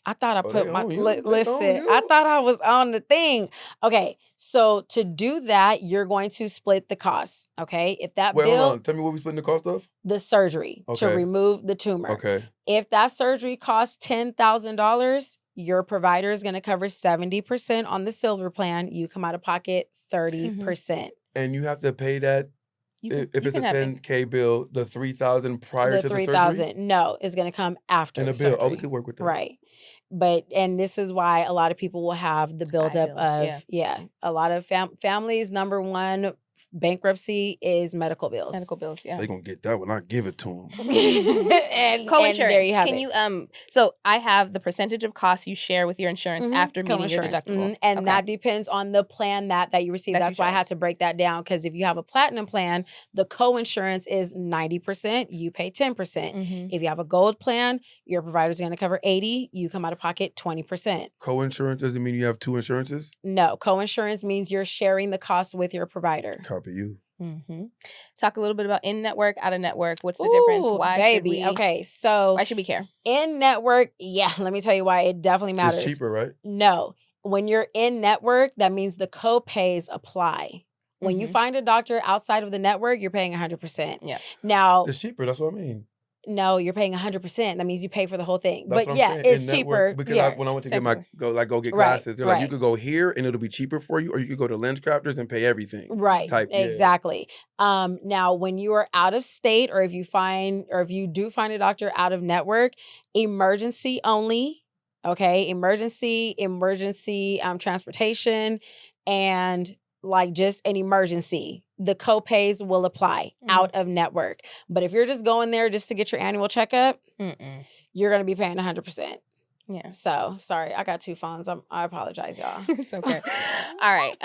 I thought I put I thought I was on the thing. Okay, so to do that, you're going to split the costs. Okay, if that hold on. Tell me what we splitting the cost of. The surgery to remove the tumor. Okay. If that surgery costs $10,000, your provider is going to cover 70% on the silver plan. You come out of pocket 30%. And you have to pay that. If it's a $10K bill, the $3,000 prior to the surgery? $3,000, no, is going to come after the surgery. Oh, we could work with that. Right. And this is why a lot of people will have the buildup of, a lot of families, number one bankruptcy is medical bills. Medical bills, yeah. They're going to get that when I give it to them. and co-insurance. There you have Can you, so I have the percentage of costs you share with your insurance after meeting your deductible. And that depends on the plan that you receive. That's why I had to break that down, because if you have a platinum plan, the co-insurance is 90%, you pay 10%. If you have a gold plan, your provider's going to cover 80%, you come out of pocket 20%. Co-insurance doesn't mean you have two insurances? No, co-insurance means you're sharing the cost with your provider. Copy you. Talk a little bit about in-network, out-of-network. What's the difference? Why should we? Okay, so why should we care? In-network, let me tell you why it definitely matters. It's cheaper, right? No. When you're in-network, that means the co-pays apply. When you find a doctor outside of the network, you're paying 100%. Yeah. Now, it's cheaper. That's what I mean. No, you're paying 100%. That means you pay for the whole thing. That's but it's cheaper. Because when I went to get go get glasses, they're like, you could go here and it'll be cheaper for you, or you could go to lens crafters and pay everything. Right. Exactly. Now, when you are out of state, or if you do find a doctor out of network, emergency only. Okay, emergency, transportation, and just an emergency, the co-pays will apply out of network. But if you're just going there just to get your annual checkup, you're going to be paying 100%. Yeah. So, sorry, I got two phones. I apologize, y'all. It's okay. All right.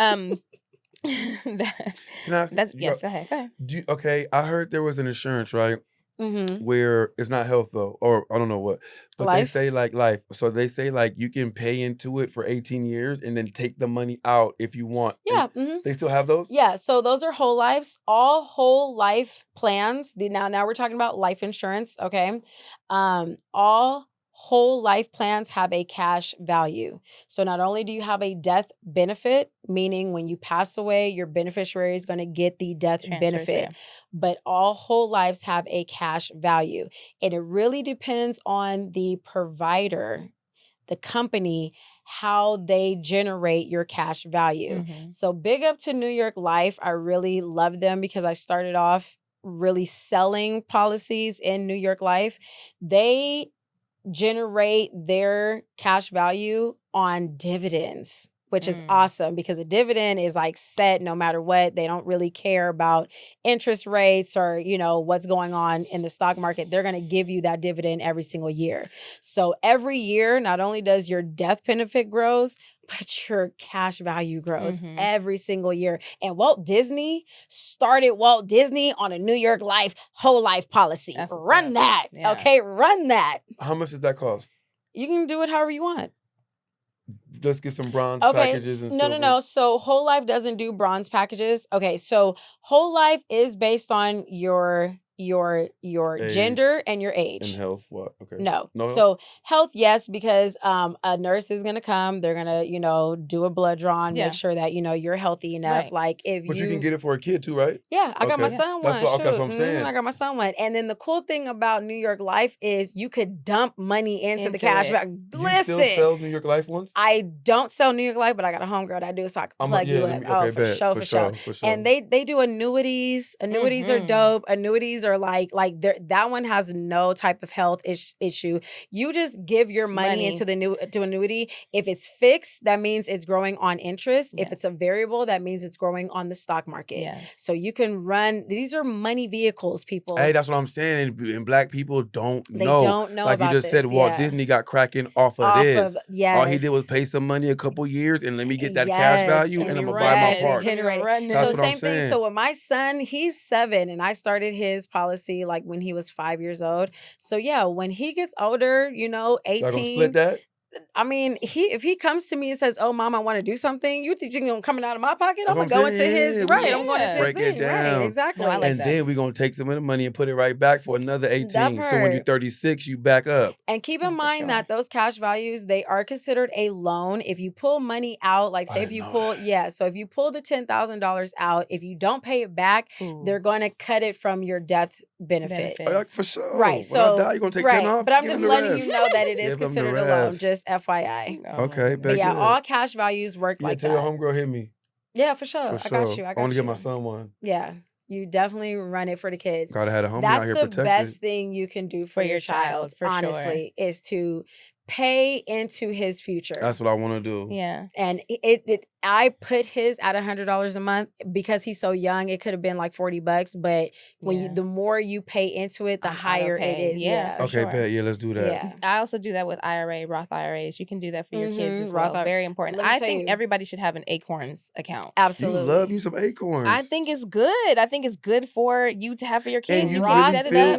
Yes, go ahead. Okay, I heard there was an insurance, right? Where it's not health though, or I don't know what, but life? They say life. So they say you can pay into it for 18 years and then take the money out if you want. Yeah. They still have those? Yeah. So those are whole lives, all whole life plans. Now we're talking about life insurance. Okay. All whole life plans have a cash value. So not only do you have a death benefit, meaning when you pass away, your beneficiary is going to get the death benefit, but all whole lives have a cash value. And it really depends on the provider, the company, how they generate your cash value. So big up to New York Life. I really love them because I started off really selling policies in New York Life. They generate their cash value on dividends, which is awesome because a dividend is like set no matter what. They don't really care about interest rates or, you know, what's going on in the stock market. They're going to give you that dividend every single year. So every year, not only does your death benefit grows, but your cash value grows every single year. And Walt Disney started Walt Disney on a New York Life whole life policy. Run that. Yeah. Okay, run that. How much does that cost? You can do it however you want. Let's get some bronze packages and No. So Whole Life doesn't do bronze packages. Okay, so Whole Life is based on your age. Gender and your age. And health, what? Okay. No. So health, yes, because a nurse is gonna come. They're gonna, you know, do a blood draw and make sure that, you know, you're healthy enough. Right. Like But you can get it for a kid too, right? Yeah, I got my son one. That's what I'm saying. I got my son one. And then the cool thing about New York Life is you could dump money into the cash back. Listen. You still sell New York Life ones? I don't sell New York Life, but I got a homegirl that do, so I can plug you in. For sure. And they do annuities. Annuities are dope. Annuities are like that one has no type of health issue. You just give your money into the annuity. If it's fixed, that means it's growing on interest. Yes. If it's a variable, that means it's growing on the stock market. Yes. So you can run. These are money vehicles, people. Hey, that's what I'm saying. And black people don't know. They don't know like about you just said, Walt Disney got cracking off of this. Yes. All he did was pay some money a couple years and let me get that cash value and I'm going to buy my part. So same thing. So with my son, he's 7 and I started his policy like when he was 5 years old. So yeah, when he gets older, you know, 18. So split that? I mean, if he comes to me and says, "Oh, Mom, I want to do something," you think you're gonna coming out of my pocket? I'm gonna go into his I'm going into his thing. Right, exactly. No, and then we're gonna take some of the money and put it right back for another 18. So when you're 36, you back up. And keep in mind that those cash values, they are considered a loan. If you pull money out, like say if you pull, so if you pull the $10,000 out, if you don't pay it back, they're gonna cut it from your death benefit. Oh, for sure. Right. When so I die, you're gonna take 10 off. But I'm just letting you know that it is considered a loan. Just FYI. Okay, but yeah, all cash values work like that. Tell your homegirl hit me. Yeah, for sure. I got you. I want to get my son one. Yeah, you definitely run it for the kids. Gotta have a homie out here protected. That's the best thing you can do for your child, honestly, is to pay into his future. That's what I want to do. Yeah. And I put his at $100 a month because he's so young. It could have been like $40, but when the more you pay into it, the higher it is. Yeah. Okay, bet. Yeah, let's do that. Yeah. I also do that with Roth IRAs. You can do that for your kids as well. Very important. I think everybody should have an Acorns account. Absolutely. You love you some Acorns. I think it's good. I think it's good for you to have for your kids. And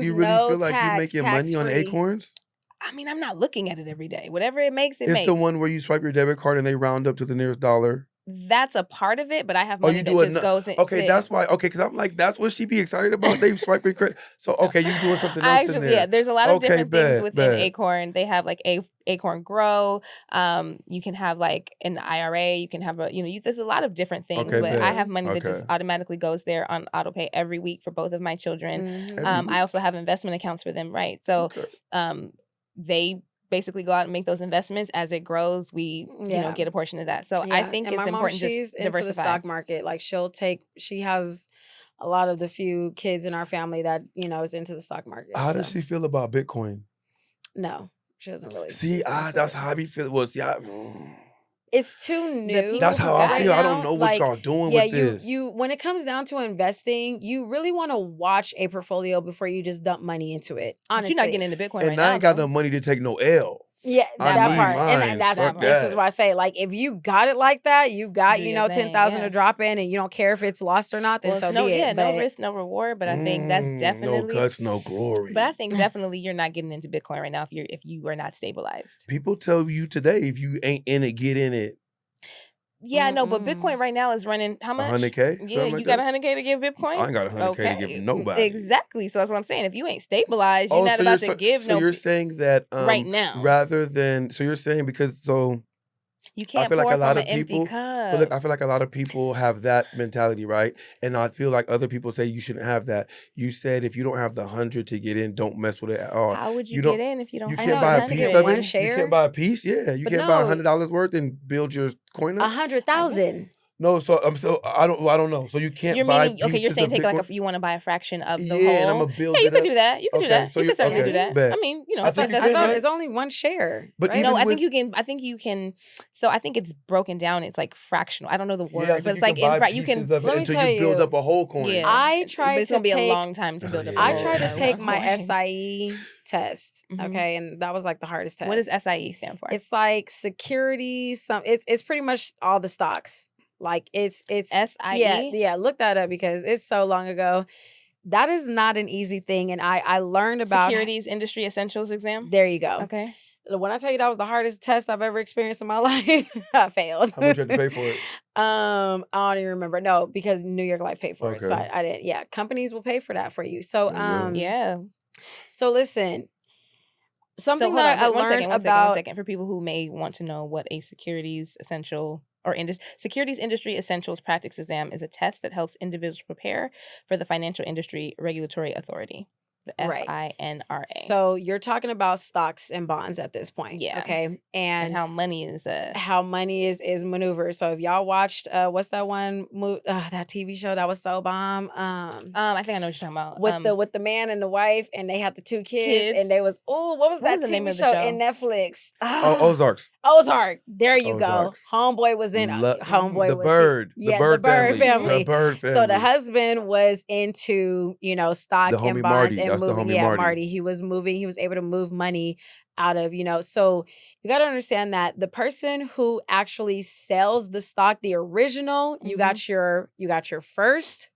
you really feel like you're making money on Acorns? I mean, I'm not looking at it every day. Whatever it makes, it makes. It's the one where you swipe your debit card and they round up to the nearest dollar. That's a part of it, but I have money that just goes in. Okay, that's why. Okay, because I'm like, that's what she be excited about. They swipe your credit. So, okay, you doing something else in there. Yeah, there's a lot of different things within Acorn. They have like Acorn Grow. You can have like an IRA. You can have there's a lot of different things. But I have money that just automatically goes there on autopay every week for both of my children. I also have investment accounts for them, right? So, they basicshe go out and make those investments. As it grows, we get a portion of that. So I think it's important to diversify. Into the stock market. Like she has a lot of the few kids in our family that is into the stock market. How does she feel about Bitcoin? No, she doesn't really. See, that's how I be feeling. Well, see, it's too new. That's how I feel. I don't know what y'all doing with this. You when it comes down to investing, you really want to watch a portfolio before you just dump money into it. Honestly, but you're not getting into Bitcoin and I ain't got no money to take no L. Yeah, that part. And this is why I say, like, if you got it like that, you got, $10,000 to drop in and you don't care if it's lost or not, then be it. Yeah, no risk, no reward. But I think that's definitely no cuts, no glory. But I think definitely you're not getting into Bitcoin right now if you are not stabilized. People tell you today, if you ain't in it, get in it. Yeah, I know, but Bitcoin right now is running how much? 100K? Yeah, you got 100K to give Bitcoin? I ain't got 100K to give nobody. Exactly. So that's what I'm saying. If you ain't stabilized, you're not about to give So you're saying that right now. Rather than, so you're saying because you can't pour from an empty cup. But look, I feel like a lot of people have that mentality, right? And I feel like other people say you shouldn't have that. You said if you don't have the 100 to get in, don't mess with it at all. How would you get in if you don't? You can't buy a piece of it. You can't buy a piece. Yeah, you can't buy $100 worth and build your coin up. 100,000. No, so I don't know. So you can't You're buy meaning, okay, you're pieces saying of take Bitcoin? like you want to buy a fraction of the Yeah, whole. and I'm gonna build yeah, you it could up. do that. You could do that. So you could certainly do that. bet. I mean, you know, I if think you that's can, I thought right? it's only one share. But right? even no, I with- think you can. I think you can. So I think it's broken down. It's like fractional. I don't know the word, Yeah, I think but it's like buy you can. pieces of it let me until tell you build you, up a whole coin. Yeah, I but tried it's to gonna be take. a long time to build up. I Yeah. tried to take my coin. SIE test. Mhm. Okay, and that was like the hardest test. What does SIE stand for? It's like securities. It's pretty much all the stocks. Like it's SIE. Yeah. Look that up because it's so long ago. That is not an easy thing, and I learned about Securities Industry Essentials exam. There you go. Okay. When I tell you that was the hardest test I've ever experienced in my life, I failed. How much you had to pay for it? I don't even remember. No, because New York Life paid for it, so Okay. I didn't. Yeah, companies will pay for that for you. So Yeah. So listen, something so, hold that on, I one learned second, about. 1 second, for people who may want to know what a securities essential or securities industry essentials practice exam is, a test that helps individuals prepare for the Financial Industry Regulatory Authority, the Right. FINRA. So you're talking about stocks and bonds at this point. Yeah. Okay. and how money is maneuvered. So if y'all watched what's that one that TV show that was so bomb? I think I know what you're talking about. With the man and the wife, and they had the two kids. And they was what was that the name TV of the show show? in Netflix? Ozarks. Ozark. There you Ozarks. go. Homeboy was in Homeboy the was bird. yeah, the bird family. family. The bird family. So the husband was into, stock The homie and bonds Marty. and That's the moving. homie Yeah, Marty. He was moving. He was able to move money out of, so you got to understand that the person who actually sells the stock, the original, you got your first,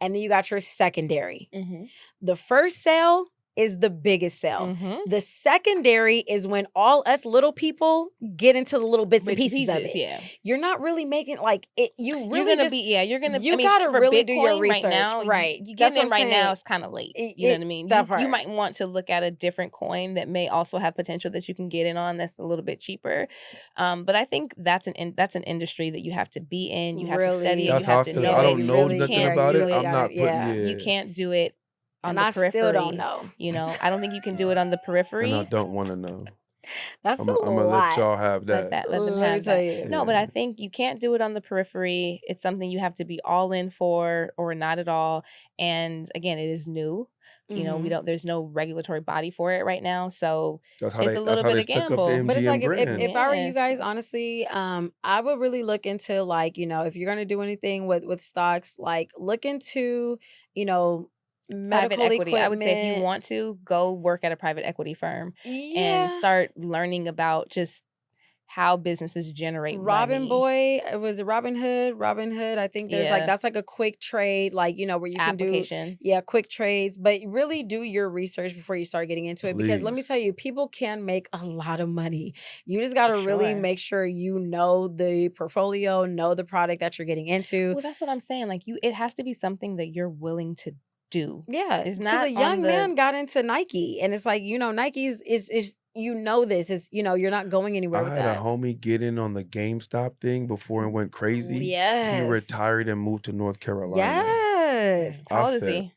and then you got your secondary. Mm-hmm. The first sale is the biggest sale. Mm-hmm. The secondary is when all us little people get into the little bits and pieces of it. Yeah. You're not really making like it. You really you're gonna just, you're gonna. You I mean, gotta for really Bitcoin do your research, right now. right? You That's getting in what I'm right now. saying. It's kind of late. You know what I mean? That part. You might want to look at a different coin that may also have potential that you can get in on that's a little bit cheaper. But I think that's an industry that you have to be in. You have to study. That's you how have I to feel. know. I don't know really nothing care. about You it. really I'm not gotta- putting. yeah. Yeah. You can't do it on And the I periphery. still don't know. I don't think you can do it on the periphery. And I don't want to know. That's I'm a gonna lot. let y'all have that. Let them Let me have tell that. you. No, but I think you can't do it on the periphery. It's something you have to be all in for or not at all. And again, it is new. There's no regulatory body for it right now. So That's how it's a little bit of gamble. But it's like Britain. if I were you Yes. guys, honestly, I would really look into like, if you're gonna do anything with stocks, like look into, medical private equity. equipment. I would say if you want to, go work at a private equity firm and start learning about just how businesses generate Robin money. Boy, was it Robin Hood? Robin Hood. I think there's that's like a quick trade, like where you can do quick trades, but really do your research before you start getting into it. Because let me tell you, people can make a lot of money. You just got to really make sure you know the portfolio, know the product that you're getting into. Well, that's what I'm saying. Like it has to be something that you're willing to do. Yeah, it's not because a young man got into Nike, and it's like Nike's is this is you're not going anywhere with that. I had a homie get in on the GameStop thing before it went crazy. Yes, he retired and moved to North Carolina. Yes, how old is he?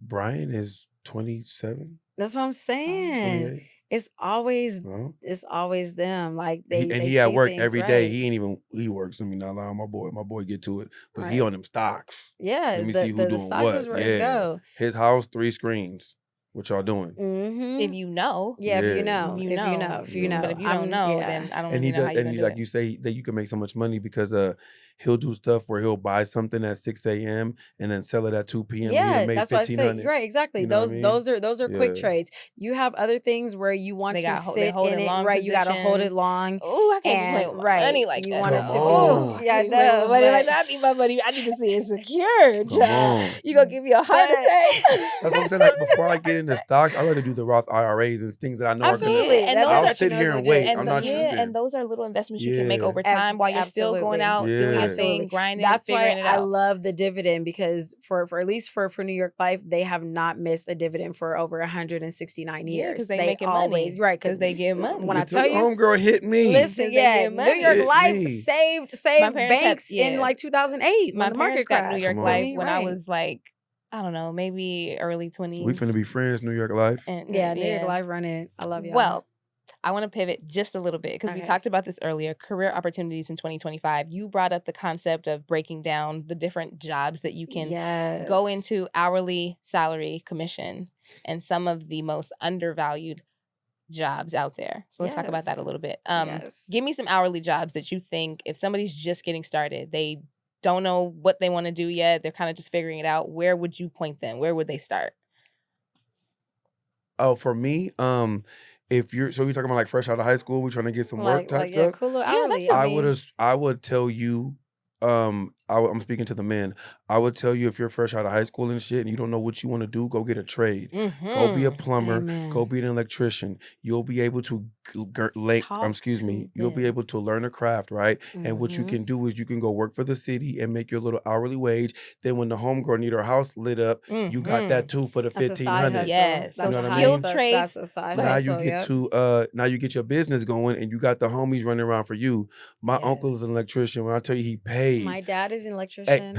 Brian is 27. That's what I'm saying. 28. It's always them. Like he at work every day. He works. I mean, not allowing my boy get to it, but he on them stocks. Yeah, let me see who doing stocks what. Is where it's go. His house, 3 screens. What y'all doing? Mm-hmm. If you know, if you know. But if you don't know, then I don't. And know how you're and he, like you say, that you can make so much money because he'll do stuff where he'll buy something at 6 a.m. and then sell it at 2 p.m. Yeah, that's what I say. Right, exactly. Those are quick trades. You have other things where you want to sit in it. Right, you got to hold it long. Oh, I can't be playing with my money like you that. Want it to be. Yeah, no. But if I need my money, I need to see it secure. You gonna give me a heart attack? That's what I'm saying. Like before I get into stocks, I rather do the Roth IRAs and things that I know Absolutely. are gonna. And I'll sit here and wait. And I'm not tripping. and those are little investments you can make over time while you're still going out doing your thing, grinding. That's why it out. I love the dividend, because for at least for New York Life, they have not missed a dividend for over 169 years. Because they making money. Right, because they get money. When I tell you, homegirl hit me. Listen, New York Life saved banks in like 2008 when the market crashed. New York Life when I was like, I don't know, maybe early 20s. We finna be friends, New York Life. New York Life run it. I love y'all. Well, I want to pivot just a little bit because we talked about this earlier. Career opportunities in 2025. You brought up the concept of breaking down the different jobs that you can go into: hourly, salary, commission, and some of the most undervalued jobs out there. So let's talk about that a little bit. Give me some hourly jobs that you think, if somebody's just getting started, they don't know what they want to do yet, they're kind of just figuring it out, where would you point them? Where would they start? Oh, for me, if you're talking about like fresh out of high school, we're trying to get some work type stuff. Cool I would tell you, I'm speaking to the men. I would tell you, if you're fresh out of high school and shit and you don't know what you want to do, go get a trade. Go be a plumber. Amen. Go be an electrician. You'll be able to you'll be able to learn a craft, right? And what you can do is you can go work for the city and make your little hourly wage. Then when the homegirl need her house lit up, you got that too for the $1,500. Yes. You know what skilled trades. That's a side now hustle, you get now you get your business going and you got the homies running around for you. My uncle is an electrician. When I tell you he paid. My dad is an electrician.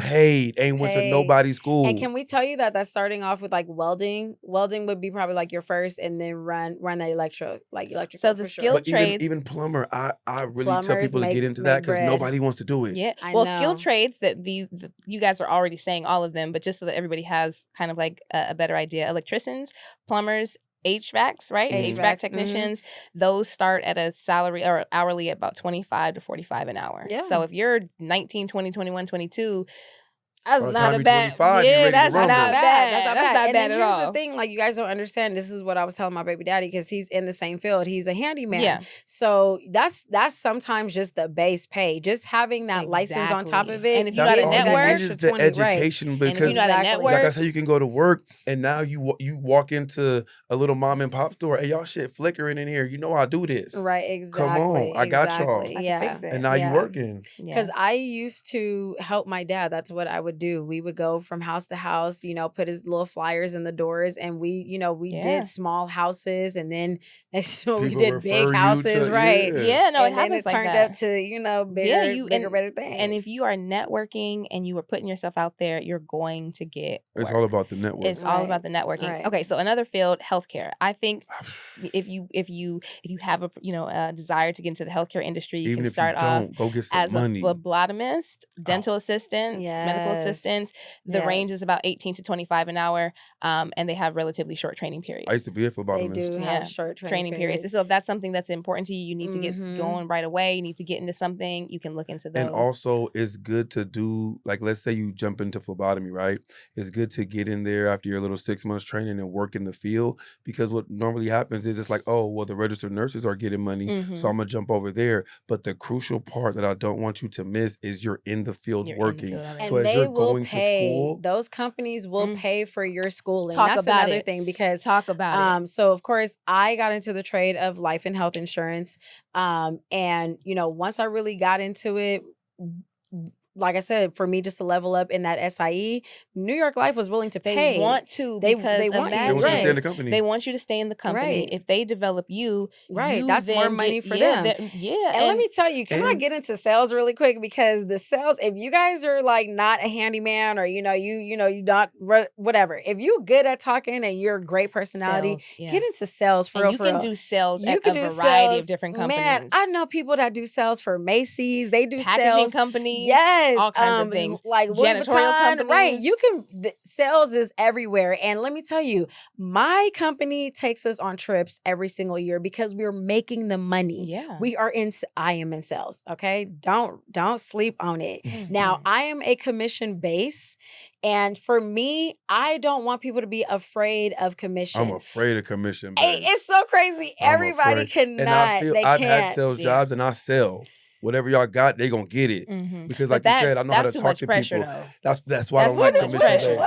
Ain't went to nobody's school. And can we tell you that's starting off with like welding? Welding would be probably like your first, and then run that electrical. So the skilled trades, even plumber, I really tell people to get into that because nobody wants to do it. Yeah, skilled trades that you guys are already saying all of them, but just so that everybody has kind of like a better idea: electricians, plumbers, HVACs, right? HVAC technicians, those start at a salary or hourly at about $25 to $45 an hour. Yeah. So if you're 19, 20, 21, 22, that's not a bad. Yeah, that's not bad. That's not bad at all. Here's the thing: like, you guys don't understand. This is what I was telling my baby daddy, because he's in the same field. He's a handyman. Yeah. So that's sometimes just the base pay. Just having that license on top of it. And if you got a network, it's the education. Right. Because like I said, you can go to work and now you walk into a little mom and pop store. Hey, y'all shit flickering in here. You know I do this. Right. Exactly. Come on, I got y'all. Yeah. And now you working. Because I used to help my dad. That's what I would do. We would go from house to house, put his little flyers in the doors, and we did small houses, and then we did big houses, right? Yeah, no, and it happens like turned up to bigger, better things. And if you are networking and you are putting yourself out there, you're going to get work. It's all about the network. It's all about the networking. Right. Okay, so another field, healthcare. I think if you have a desire to get into the healthcare industry, you can start off go get some as money. A phlebotomist, dental assistants, medical assistants. The range is about 18 to 25 an hour, and they have relatively short training periods. I used to be a phlebotomist. They do have short training periods. So if that's something that's important to you, you need to get going right away. You need to get into something. You can look into those. And also, it's good to do, like, let's say you jump into phlebotomy, right? It's good to get in there after your little 6 months training and work in the field, because what normally happens is it's like, oh, well, the registered nurses are getting money, so I'm going to jump over there. But the crucial part that I don't want you to miss is you're in the field working. So as you're going to school, those companies will pay for your schooling. That's another thing, because so of course I got into the trade of life and health insurance, and once I really got into it, like I said, for me just to level up in that SIE, New York Life was willing to pay. They want to, they want you to stay in the company. They want you to stay in the company. Right. If they develop you, that's more money for them. And let me tell you, can I get into sales really quick? Because the sales, if you guys are like not a handyman, or you not whatever, if you're good at talking and you're a great personality, get into sales for real. You can do sales at a variety of different companies. Man, I know people that do sales for Macy's. They do packaging sales companies. Yes. All kinds of things, like janitorial companies. Right? You can. Sales is everywhere, and let me tell you, my company takes us on trips every single year because we're making the money. Yeah, we are in. I am in sales. Okay, don't sleep on it. Now, I am a commission base, and for me, I don't want people to be afraid of commission. I'm afraid of commission. Hey, it's so crazy. Everybody cannot. And I feel I've had sales jobs, and I sell. Whatever y'all got, they gonna get it. Because like you said, I know how to talk to people. Though. That's why I don't like commission.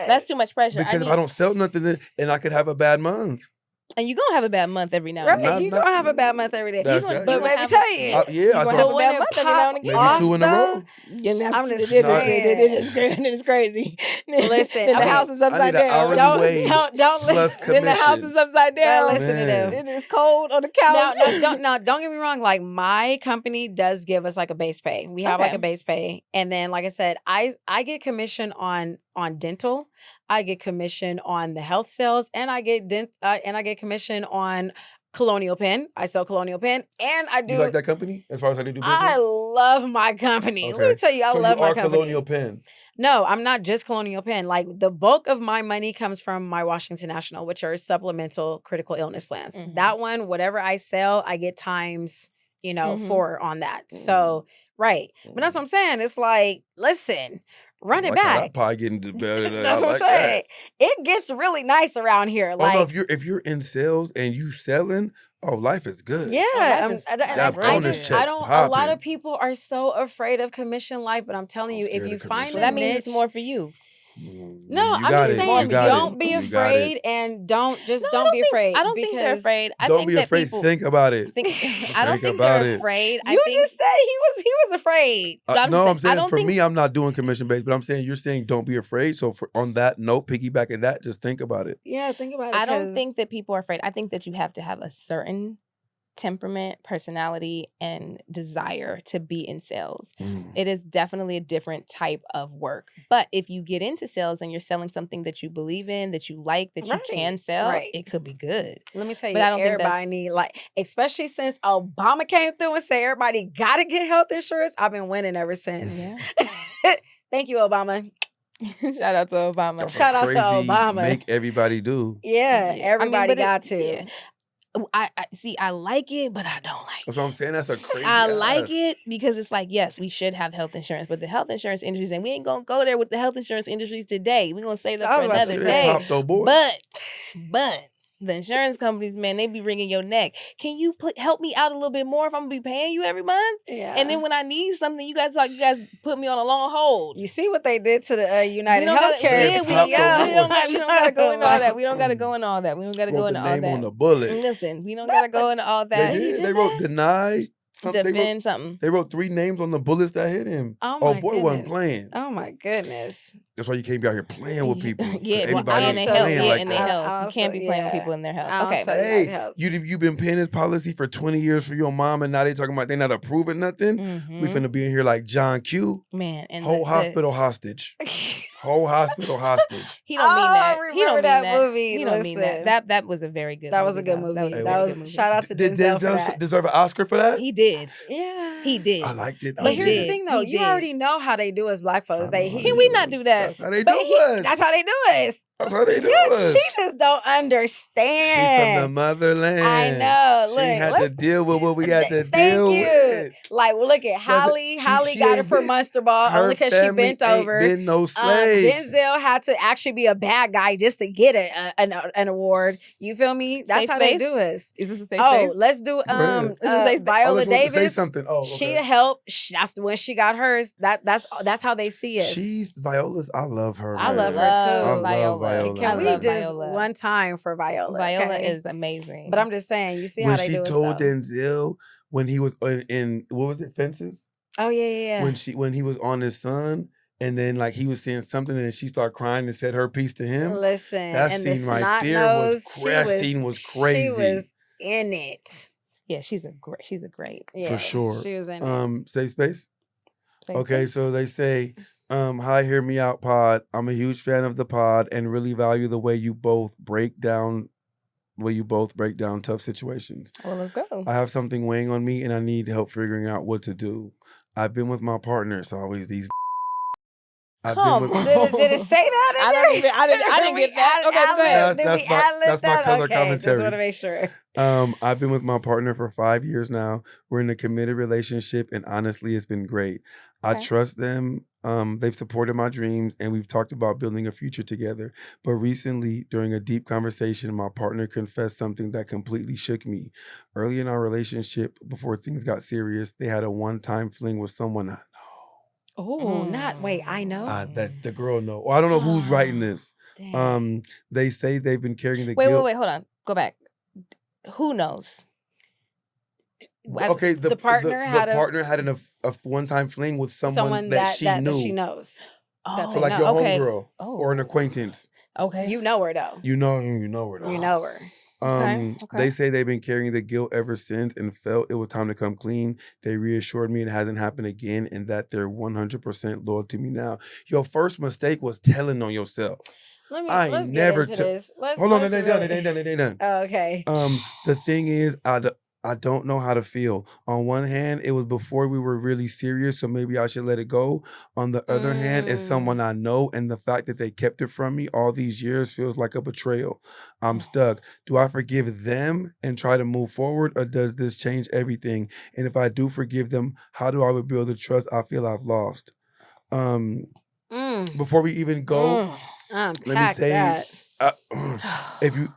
That's too much pressure. Because I don't sell nothing, and I could have a bad month. And you're going to have a bad month every now and then. You're going to have a bad month every day. But let me tell you. You're going to have a bad month every now and again. Maybe 2 in a row. I'm just saying. It is crazy. Listen. Then the house is upside down. Don't listen. Then the house is upside down. Don't listen to them. It is cold on the couch. Don't get me wrong. Like, my company does give us like a base pay. We have like a base pay. And then, like I said, I get commission on dental, I get commission on the health sales, and I get commission on Colonial Pen. I sell Colonial Pen, and I do. You like that company as far as how they do business? I love my company. Let me tell you, I love my company. Colonial Pen. No, I'm not just Colonial Pen. Like the bulk of my money comes from my Washington National, which are supplemental critical illness plans. That one, whatever I sell, I get times, 4 on that. So, right. But that's what I'm saying. It's like, listen, run it back. That pie getting better. That's what I'm saying. It gets really nice around here. Like, no, if you're in sales and you selling, life is good. Yeah, I don't. A lot of people are so afraid of commission life, but I'm telling you, if you find that means it's more for you. No, I'm just saying, don't be afraid and don't be afraid. I don't think they're afraid. Don't be afraid. Think about it. I don't think they're afraid. You just said he was afraid. I'm saying for me, I'm not doing commission based, but I'm saying you're saying don't be afraid. So on that note, piggybacking that, just think about it. Yeah, think about it. I don't think that people are afraid. I think that you have to have a certain temperament, personality, and desire to be in sales. It is definitely a different type of work. But if you get into sales and you're selling something that you believe in, that you like, that you can sell, it could be good. Let me tell you, everybody need, especially since Obama came through and said everybody got to get health insurance. I've been winning ever since. Yeah. Thank you, Obama. Shout out to Obama. Shout out to Obama. Make everybody do. Yeah, everybody got to. Yeah. I see. I like it, but I don't like it. That's what I'm saying. That's a crazy. I like it because it's like, yes, we should have health insurance, but the health insurance industries, and we ain't gonna go there with the health insurance industries today. We're gonna save that for another day. But the insurance companies, man, they be wringing your neck. Can you help me out a little bit more if I'm gonna be paying you every month? Yeah. And then when I need something, you guys put me on a long hold. You see what they did to the United Healthcare? We don't gotta go into all that. We don't gotta go into all that. We don't gotta go into all that. Name on the bullet. Listen, we don't gotta go into all that. They wrote deny. Defend something. They wrote 3 names on the bullets that hit him. Oh boy, wasn't playing. Oh my goodness. That's why you can't be out here playing with people. Everybody in their health. In their health. You can't be playing with people in their health. Okay. Hey, you've been paying this policy for 20 years for your mom, and now they talking about they not approving nothing. We finna be in here like John Q. Man, and whole hospital hostage. Whole hospital hostage. He don't mean that. He don't mean that movie. He don't mean that. That was a very good. That was a good movie. That was shout out to Denzel. Did Denzel deserve an Oscar for that? He did. Yeah, he did. I liked it. But here's the thing, though. You already know how they do as Black folks. Can we not do that? That's how they do us. That's how they do us. That's how they do us. She just don't understand. She from the motherland. I know. Look, she had to deal with what we had to deal with. Like, well, look at Holly. Holly got it for Monster Ball only because she bent over. Been no slaves. Denzel had to actually be a bad guy just to get an award. You feel me? That's how they do us. Is this a safe space? Let's do Viola Davis. Say something. Oh, okay. She helped. That's when she got hers. That's how they see us. She's Viola's. I love her. I love her too. Viola. Can we just one time for Viola? Viola is amazing. But I'm just saying, you see how they do it. When she told Denzel when he was in what was it, Fences? Oh yeah. When he was on his son, and then like he was saying something, and she started crying and said her piece to him. Listen, that scene right there was crazy. She was in it. Yeah, she's great. Yeah, for sure. She was in it. Safe space. Okay, so they say. Hi, Hear Me Out pod. I'm a huge fan of the pod and really value the way you both break down tough situations. Well, let's go. I have something weighing on me and I need help figuring out what to do. I've been with my partner. It's always these. Did it say that? I didn't get that. Okay, go ahead. That's my color commentary. Just want to make sure. I've been with my partner for 5 years now. We're in a committed relationship, and honestly, it's been great. I trust them. They've supported my dreams, and we've talked about building a future together. But recently, during a deep conversation, my partner confessed something that completely shook me. Early in our relationship, before things got serious, they had a one-time fling with someone I know. Oh, I know. That the girl know. I don't know who's writing this. Dang. They say they've been carrying the guilt. Wait, hold on. Go back. Who knows? Okay, the partner had a one-time fling with someone that she knew. That she knows. So like your homegirl or an acquaintance. Okay. You know her though. You know her though. You know her. Okay. They say they've been carrying the guilt ever since and felt it was time to come clean. They reassured me it hasn't happened again and that they're 100% loyal to me now. Your first mistake was telling on yourself. Let's get into this. Hold on, it ain't done. Oh, okay. The thing is, I don't know how to feel. On one hand, it was before we were really serious, so maybe I should let it go. On the other hand, it's someone I know, and the fact that they kept it from me all these years feels like a betrayal. I'm stuck. Do I forgive them and try to move forward, or does this change everything? And if I do forgive them, how do I rebuild the trust I feel I've lost? Before we even go, let me say that. If you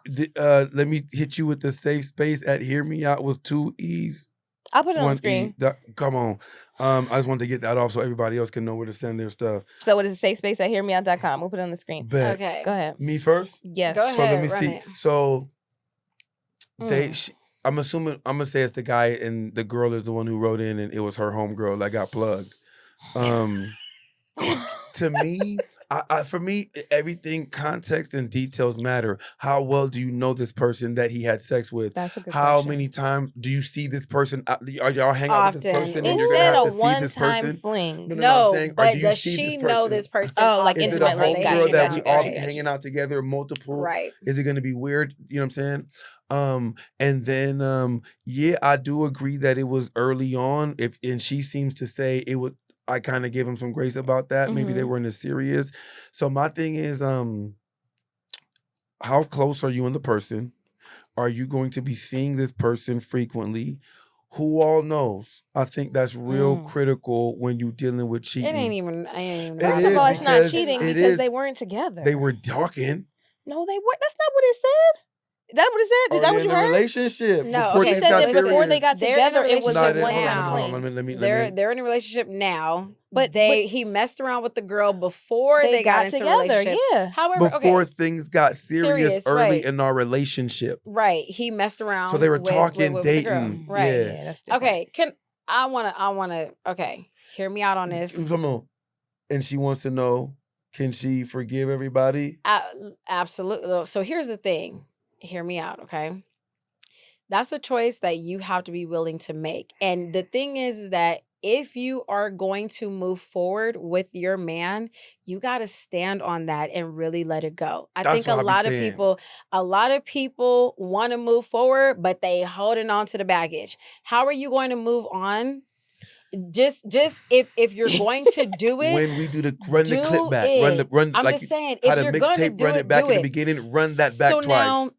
let me hit you with the safe space at Hear Me Out with 2 E's. I'll put it on the screen. Come on. I just wanted to get that off so everybody else can know where to send their stuff. So it is a safe space at hearmeout.com. We'll put it on the screen. Bet. Okay. Go ahead. Me first? Yes. Go ahead. So let me see. It. So I'm assuming, I'm going to say it's the guy and the girl is the one who wrote in and it was her homegirl that got plugged. To me, for me, everything, context and details matter. How well do you know this person that he had sex with? That's a good How question. many times do you see this person? Are y'all hanging out with this person and you're Instead gonna have of to see this person? fling. No, but does she know this person? Oh, like is intimately. Is it a homegirl that we all be hanging out together, multiple? Right. Is it going to be weird? You know what I'm saying? And then, yeah, I do agree that it was early on. And she seems to say it was. I kind of gave him some grace about that. Maybe they weren't as serious. So my thing is, how close are you and the person? Are you going to be seeing this person frequently? Who all knows? I think that's real critical when you're dealing with cheating. It ain't even. First of all, it's not cheating because they weren't together. They were talking. No, they weren't. That's not what it said. Is that what it said? Is that what you heard? Relationship. No, she said that before they got together, it was a one-time fling. They're in a relationship now, but he messed around with the girl before they got into together. Relationship. Yeah. However, before things got serious early in our relationship. Right. He messed around. So they were talking, dating. With the girl. Right. Yeah, that's different. Okay. I wanna. Okay. Hear me out on this. Come on. And she wants to know, can she forgive everybody? Absolutely. So here's the thing. Hear me out, okay? That's a choice that you have to be willing to make. And the thing is that if you are going to move forward with your man, you got to stand on that and really let it go. I think a lot of people want to move forward, but they holding on to the baggage. How are you going to move on? Just if you're going to do it, when we do the clip back, run. I'm like just saying, if you're going to do run it back in the beginning, run that back twice.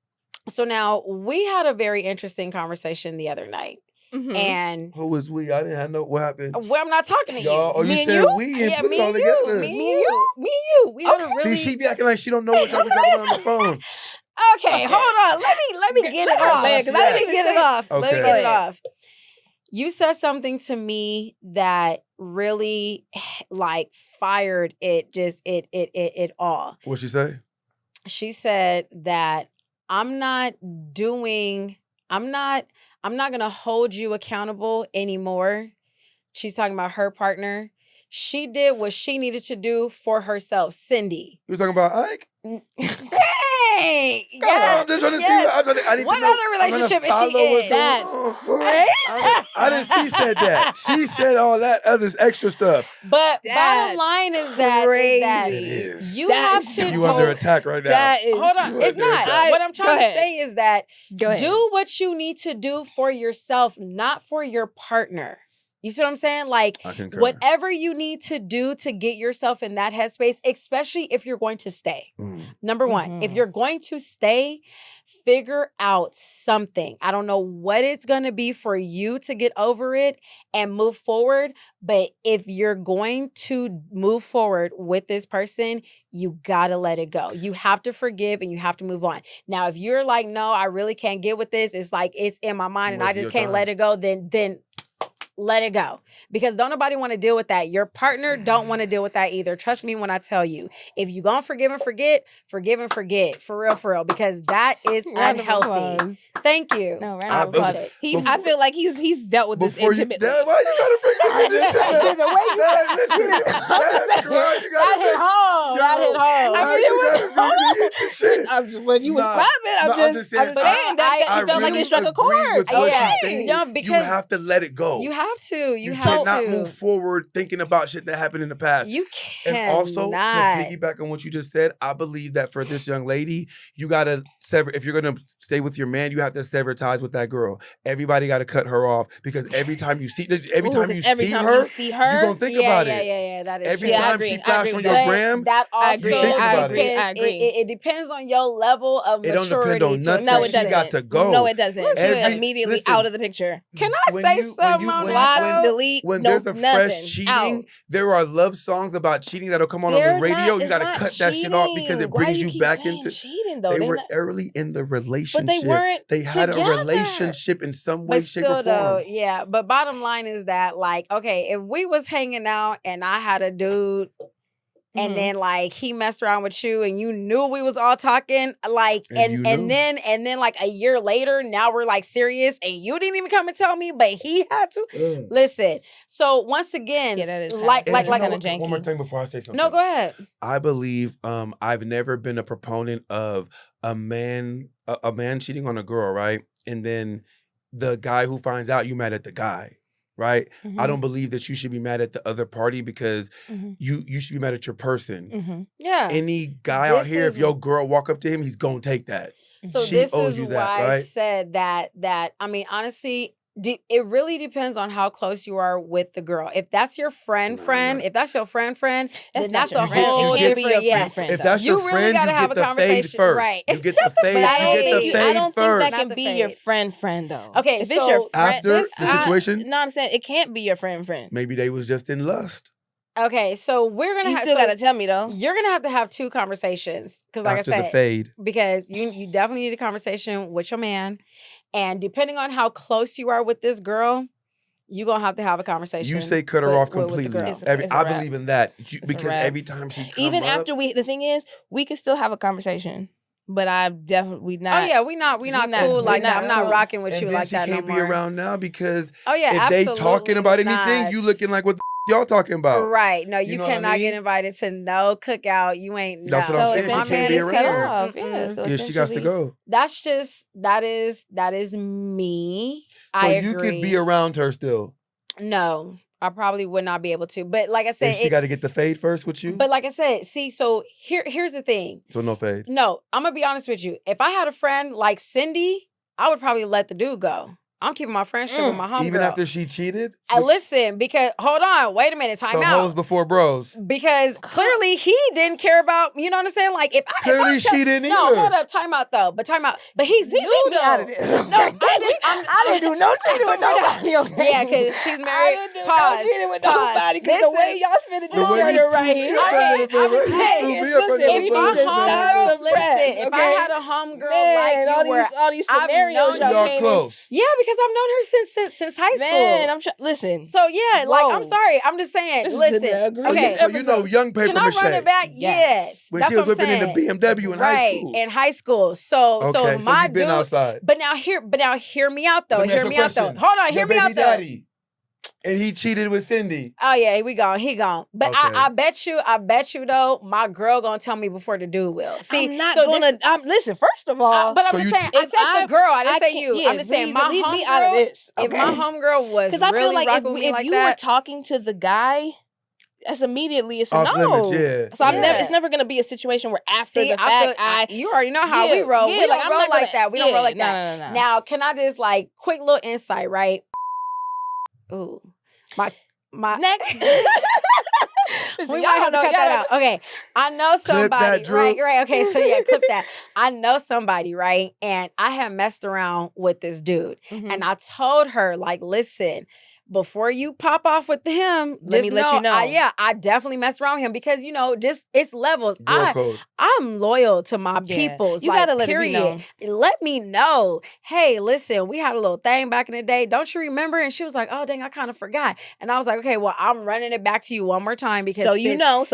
So now we had a very interesting conversation the other night. Mm-hmm. And who was we? I didn't have what happened. Well, I'm not talking to you. Oh, me and you? We and put it all together. Me and you. We had a really. See, she be acting like she don't know what y'all be talking about on the phone. Okay, hold on. Let me get it off. Because I didn't get it off. Okay. Let me get it off. You said something to me that really like fired it all. What'd she say? She said that I'm not going to hold you accountable anymore. She's talking about her partner. She did what she needed to do for herself. Cindy. You talking about Ike? Hey! Come on, I'm just trying to see. I need what to know, other relationship is she in? That's crazy. I didn't see said that. She said all that other extra stuff. But bottom line is that you have to you under attack right now. That is hold on. It's not. What I'm trying to say is that do what you need to do for yourself, not for your partner. You see what I'm saying? Like, whatever you need to do to get yourself in that headspace, especially if you're going to stay. Number one, if you're going to stay, figure out something. I don't know what it's going to be for you to get over it and move forward. But if you're going to move forward with this person, you got to let it go. You have to forgive and you have to move on. Now, if you're like, no, I really can't get with this. It's like, it's in my mind and I just can't let it go. Then let it go. Because don't nobody want to deal with that. Your partner don't want to deal with that either. Trust me when I tell you. If you gonna forgive and forget. For real. Because that is unhealthy. Thank you. No, round of applause. I feel like he's dealt with this intimately. Why you gotta bring this in? That hit home. I mean, when you was clapping, I'm just saying that felt like it struck a chord. Because you have to let it go. You have have to. You cannot to move forward thinking about shit that happened in the past. You cannot. And also, to piggyback on what you just said, I believe that for this young lady, you gotta sever. If you're gonna stay with your man, you have to sever ties with that girl. Everybody got to cut her off because every time you see, every time you see her, you're gonna think about it. Yeah. That is every time she flashes on your gram, that also I agree. It depends on your level of maturity. It don't depend on nothing. No, it doesn't. She got to go. No, it doesn't. She's immediately out of the picture. Can I say something on that? Delete. When there's a fresh cheating, there are love songs about cheating that'll come on the radio. You got to cut that shit off because it brings you back into cheating. Though they were early in the relationship. But they weren't. They had a relationship in some way, shape, or form. Yeah. But bottom line is that, like, okay, if we was hanging out and I had a dude. And then like he messed around with you and you knew we was all talking like and then like a year later now we're like serious and you didn't even come and tell me but he had to listen. So once again, that is like one more thing before I say something. No, go ahead. I believe I've never been a proponent of a man cheating on a girl, right? And then the guy who finds out, you mad at the guy. Right? Mm-hmm. I don't believe that you should be mad at the other party because you should be mad at your person. Mm-hmm. Yeah. Any guy out here, if your girl walk up to him, he's gonna take that. So she this owes is you why that, right? I said that I mean, honestly, it really depends on how close you are with the girl. If that's your friend, if that's your friend, then that's a whole different friend. If that's your friend, gotta have a conversation, right? You get the fade. I don't think that can be your friend though. Okay, if it's your friend after the situation. No, I'm saying it can't be your friend. Maybe they was just in lust. Okay, so we're gonna. You still gotta tell me though. You're gonna have two conversations because, like after I said, the fade. Because you definitely need a conversation with your man, and depending on how close you are with this girl, you're gonna have to have a conversation. You say cut her off completely. I believe in that because every time she comes even after the thing is, we can still have a conversation. But we not. Oh yeah, we not cool like that. I'm not rocking with you like that no more. She can't be around now because if they talking about anything, you looking like what the y'all talking about? Right. No, you cannot get invited to no cookout. You ain't. That's what I'm saying. She can't be around. Yeah, she got to go. That's just that is me. So you could be around her still. No, I probably would not be able to. But like I said, she got to get the fade first with you. But like I said, see, so here's the thing. So no fade. No, I'm gonna be honest with you. If I had a friend like Cindy, I would probably let the dude go. I'm keeping my friendship with my homegirl. Even after she cheated? Listen, because, hold on, wait a minute, time out. So hoes before bros. Because clearly he didn't care about, you know what I'm saying? Like, clearly she didn't either. No, hold up, time out though. But time out. But he's new though. Out of this. No, I didn't do no cheating with nobody. Okay? Yeah, because she's married. I didn't do no cheating with nobody because the way y'all spinning this together right here. If I had a homegirl like you, all these scenarios y'all close. Yeah, because I've known her since high school. Man, listen. So yeah, like I'm sorry, I'm just saying. Listen, okay. So you know, young paper mache. Can I run it back? Yes. When she was whipping in the BMW in high school. In high school. So my dude. Outside. But now hear me out though. Hear me out though. Hold on, hear me out though. Daddy. And he cheated with Cindy. Oh yeah, he gone. But okay. I bet you though, my girl gonna tell me before the dude will. See, I'm not gonna. Listen, first of all, but I'm just saying. I said the girl. I didn't say you. Yeah, I'm just saying my homegirl. Out of this. Okay. If my homegirl was because I feel like if you were talking to the guy. That's immediately it's a no. Limits, yeah. So it's never gonna be a situation where after the fact you already know how we roll. We don't roll like that. We don't roll like that. No. Now, can I just like quick little insight, right? Ooh, my next. We might have to cut that out. Okay, I know somebody. Right. Okay, so yeah, clip that. I know somebody, right? And I have messed around with this dude, and I told her, like, listen. Before you pop off with him, let me let you know. I definitely messed around with him because just it's levels. I'm loyal to my peoples. You gotta let me know. Let me know. Hey, listen, we had a little thing back in the day. Don't you remember? And she was like, "Oh, dang, I kind of forgot." And I was like, "Okay, well, I'm running it back to you one more time because so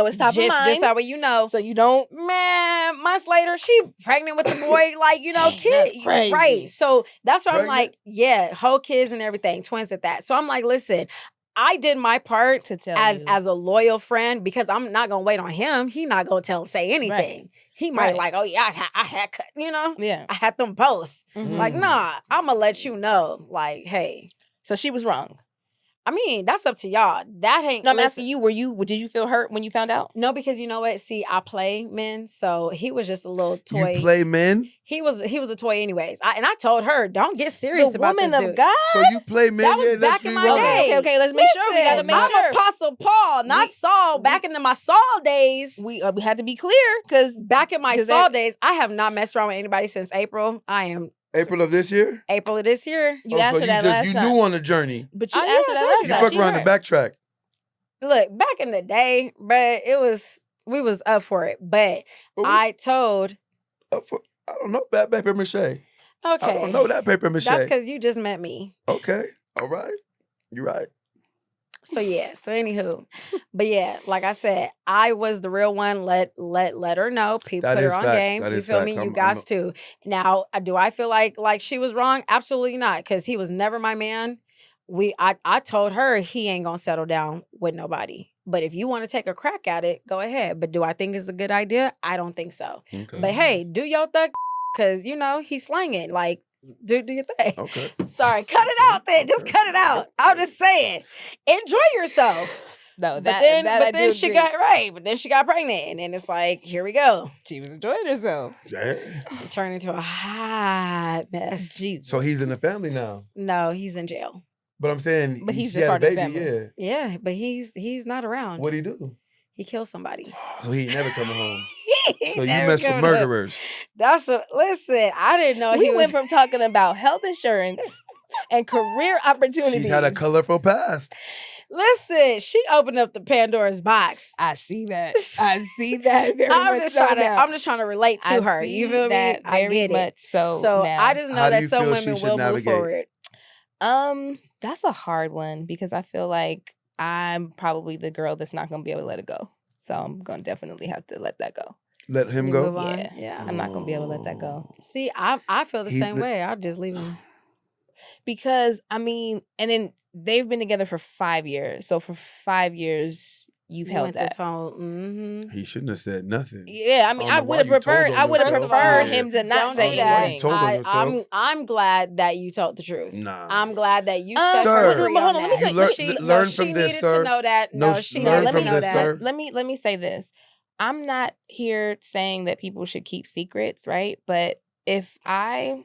it's top of mind. Just that way you know, so you don't." Man, months later, she pregnant with the boy, like kid, right? So that's why I'm like, yeah, whole kids and everything, twins at that. So I'm like. Listen, I did my part to tell as a loyal friend because I'm not gonna wait on him. He not gonna say anything. Right. He might like, oh yeah, I had, I had them both. Mm-hmm. Like, nah, I'm gonna let you know. Like, hey, so she was wrong. I mean, that's up to y'all. That ain't. No, I'm asking you. Did you feel hurt when you found out? No, because you know what? See, I play men, so he was just a little toy. You play men? He was a toy, anyways. I told her, don't get serious about this dude. Woman of God. So you play men? That was back in my day. Okay, let's make sure we gotta make sure. I'm Apostle Paul, not Saul. Back into my Saul days, we had to be clear because back in my Saul days, I have not messed around with anybody since April. I am. April of this year? April of this year. You asked her that last time. You knew on the journey. But you asked her that last time. You fuck around the backtrack. Look, back in the day, but we was up for it. But I told. I don't know that paper mache. Okay. I don't know that paper mache. That's because you just met me. Okay. All right. You're right. So yeah. So anywho, but yeah, like I said, I was the real one. Let her know. People put her on game. You feel me? You guys too. Now, do I feel like she was wrong? Absolutely not. Because he was never my man. I told her he ain't gonna settle down with nobody. But if you want to take a crack at it, go ahead. But do I think it's a good idea? I don't think so. Okay. But hey, do your thug, because he's slanging. Like, do your thing. Okay. Sorry, cut it out then. Just cut it out. I'm just saying. Enjoy yourself. No, but then she got But then she got pregnant, and then it's like, here we go. She was enjoying herself. Yeah. It turned into a hot mess. Jesus. So he's in the family now. No, he's in jail. But I'm saying, but he's a part baby, of the family. Yeah, but he's not around. What'd he do? He killed somebody. So he never coming home. So you mess with murderers. That's what. Listen, I didn't know we went from talking about health insurance and career opportunities. She's had a colorful past. Listen, she opened up the Pandora's box. I see that. I see that very I'm much. I'm just trying to relate to her. You feel me? I get it. So now. I just know that some women will move forward. That's a hard one because I feel like I'm probably the girl that's not going to be able to let it go. So I'm going to definitely have to let that go. Let him go? Yeah. I'm not going to be able to let that go. See, I feel the same way. I'll just leave him. Because, I mean, and then they've been together for 5 years. So for 5 years, you've held that. This whole, He shouldn't have said nothing. Yeah, I mean, I would have preferred him to not say anything. I'm glad that you told the truth. Nah. I'm glad that you said her free on that. Learn from this, sir. She needed to know that. No, she needed to know that. Let me say this. I'm not here saying that people should keep secrets, right? But if I'm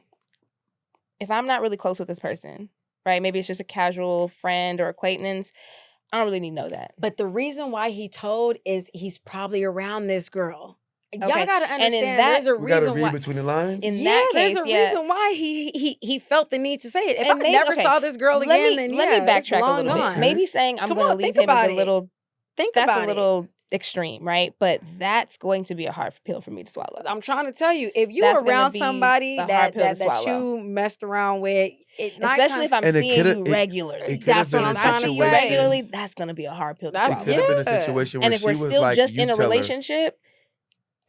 not really close with this person, right? Maybe it's just a casual friend or acquaintance. I don't really need to know that. But the reason why he told is he's probably around this girl. Okay. Y'all gotta understand. That, there's a reason read why. Between the lines. In that case, there's a reason why he felt the need to say it. If I never saw this girl again, then let me backtrack a little bit. Maybe saying I'm going to leave him is a little. That's a little extreme, right? But that's going to be a hard pill for me to swallow. I'm trying to tell you, if you're around somebody that you messed around with, especially if I'm seeing you regularly, that's what I'm trying to say. Regularly, that's going to be a hard pill to swallow. It could have been a situation where and if we're still just in a relationship,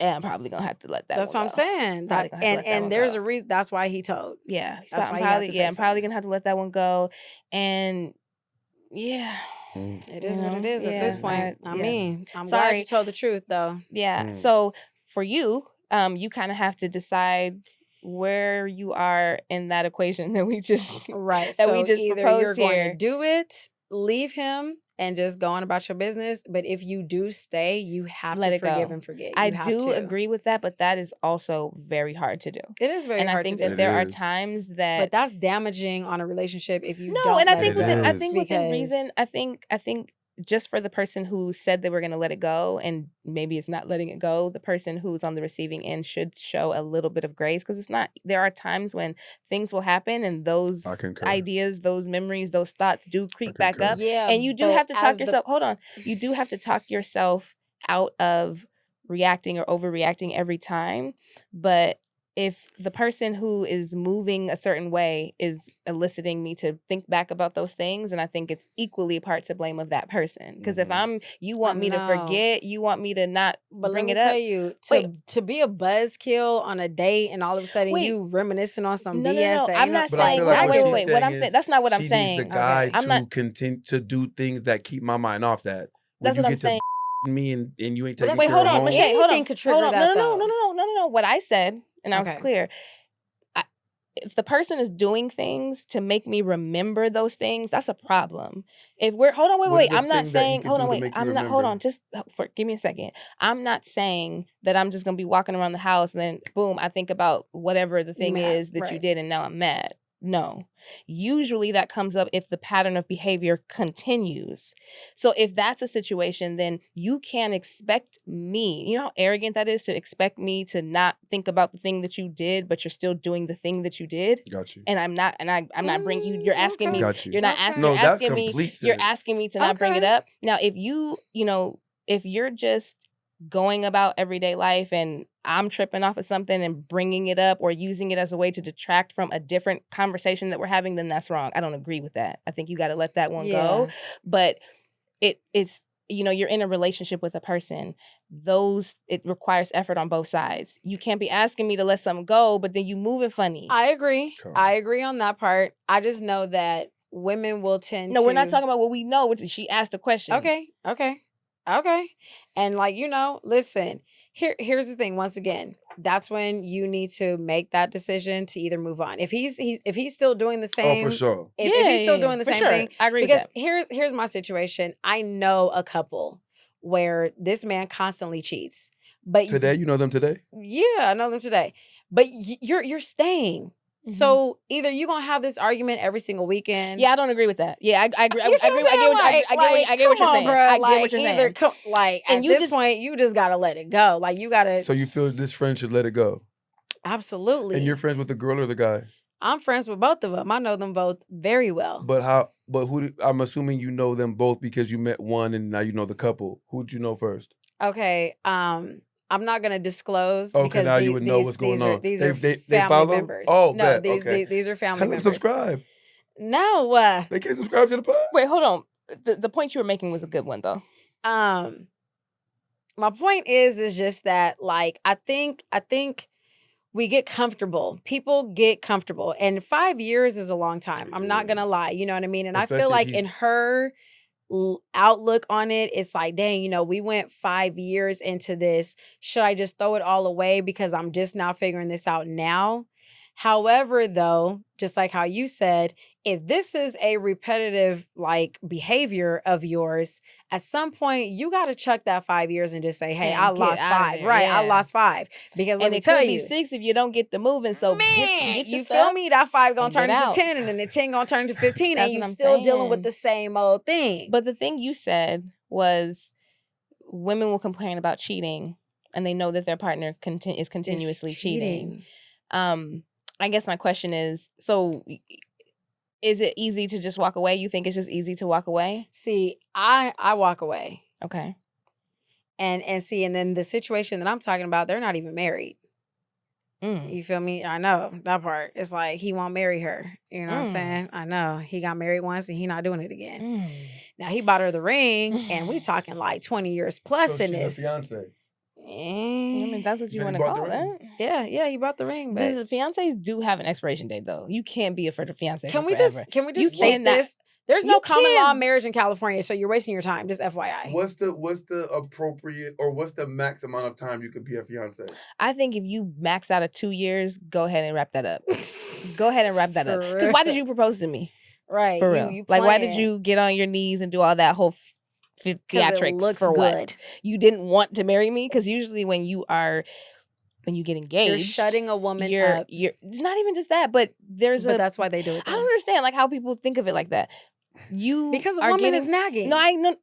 I'm probably gonna have to let that. That's what I'm saying. And there's a reason. That's why he told. Yeah, I'm probably gonna have to let that one go. And yeah. It is what it is at this point. I mean, I'm glad you told the truth, though. Yeah. So for you, you kind of have to decide where you are in that equation that we just either proposed you're here. Going to do it, leave him, and just go on about your business. But if you do stay, you have to forgive and forget. I do agree with that, but that is also very hard to do. It is very hard to do. And I think that there are times that... But that's damaging on a relationship if you don't. No, and I think within reason, I think just for the person who said they were going to let it go and maybe it's not letting it go, the person who's on the receiving end should show a little bit of grace because it's not... There are times when things will happen and those ideas, those memories, those thoughts do creep back up. Yeah, and you do have to talk yourself... Hold on. You do have to talk yourself out of reacting or overreacting every time. But if the person who is moving a certain way is eliciting me to think back about those things, and I think it's equally a part to blame of that person. Because if you want me to forget, you want me to not bring it up. But let me tell you, to be a buzzkill on a date and all of a sudden you reminiscing on some BS. No, I'm not saying. Wait. What I'm saying, that's not what I'm saying. She needs the guy to continue to do things that keep my mind off that. That's what I'm saying. Me and you ain't taking Wait, care hold of on, home. Michelle, hold on. No. No. What I said, and I was clear. if the person is doing things to make me remember those things, that's a problem. If we're hold on, wait. I'm not saying just give me a second. I'm not saying that I'm just gonna be walking around the house and then boom, I think about whatever the thing is that you did and now I'm mad. No. Usually that comes up if the pattern of behavior continues. So if that's a situation, then you can't expect me, you know how arrogant that is to expect me to not think about the thing that you did, but you're still doing the thing that you did. Got you. And I'm not bringing you, you're asking me, Got you. You're not asking, no, you're that's asking me, complete sense. You're asking me to not bring it up. Now, if if you're just going about everyday life and I'm tripping off of something and bringing it up or using it as a way to detract from a different conversation that we're having, then that's wrong. I don't agree with that. I think you got to let that one go. But it's, you're in a relationship with a person. It requires effort on both sides. You can't be asking me to let something go, but then you moving funny. I agree. I agree on that part. I just know that women will tend to... No, we're not talking about what we know. She asked a question. Okay. And listen, here's the thing. Once again, that's when you need to make that decision to either move on. If he's still doing the same... Oh, for sure. If he's still doing the same thing... I agree because with that. Here's my situation. I know a couple where this man constantly cheats. But today, you know them today? Yeah, I know them today. But you're staying. Mm-hmm. So either you're gonna have this argument every single weekend. Yeah, I don't agree with that. Yeah, I agree. I get what you're saying. Bro, I get what you're saying. At this point, you just gotta let it go. You gotta. So you feel this friend should let it go? Absolutely. And you're friends with the girl or the guy? I'm friends with both of them. I know them both very well. But who? I'm assuming you know them both because you met one and now you know the couple. Who'd you know first? Okay. I'm not going to disclose because now you would know what's going on. These are family members. Oh, no, these are family members. Tell them subscribe. No. They can't subscribe to the pod? Wait, hold on. The point you were making was a good one, though. My point is just that, I think we get comfortable. People get comfortable. And 5 years is a long time. I'm not going to lie. You know what I mean? And especially I feel like in her outlook on it, it's like, dang, we went 5 years into this. Should I just throw it all away because I'm just now figuring this out now? However, though, just like how you said, if this is a repetitive behavior of yours, at some point you got to chuck that 5 years and just say, hey, I lost 5. Right. Yeah. I lost 5. Because let me tell you, it could be 6 if you don't get the moving. So get you feel me? That 5 gonna turn into 10 and then the 10 gonna turn into 15 and you still dealing with the same old thing. But the thing you said was women will complain about cheating and they know that their partner is continuously cheating. I guess my question is, so is it easy to just walk away? You think it's just easy to walk away? See, I walk away. Okay. And then the situation that I'm talking about, they're not even married. You feel me? I know that part. It's like he won't marry her. You know what I'm saying? I know. He got married once and he not doing it again. Now he bought her the ring and we talking 20 years plus so in this. She's a fiance. I mean, that's what you want to call it. Yeah, he bought the ring. But the fiancés do have an expiration date, though. You can't be a fiancé. Can we just state this? There's no common law marriage in California, so you're wasting your time. Just FYI. What's the appropriate or what's the max amount of time you could be a fiancé? I think if you max out at 2 years, go ahead and wrap that up. Go ahead and wrap that up. Because why did you propose to me? Right. For real. Why did you get on your knees and do all that whole theatrics for what? Good. You didn't want to marry me? Because usually when you get engaged, you're shutting a woman up. It's not even just that, but that's why they do it. I don't understand how people think of it like that. Because a woman is nagging. No, I know.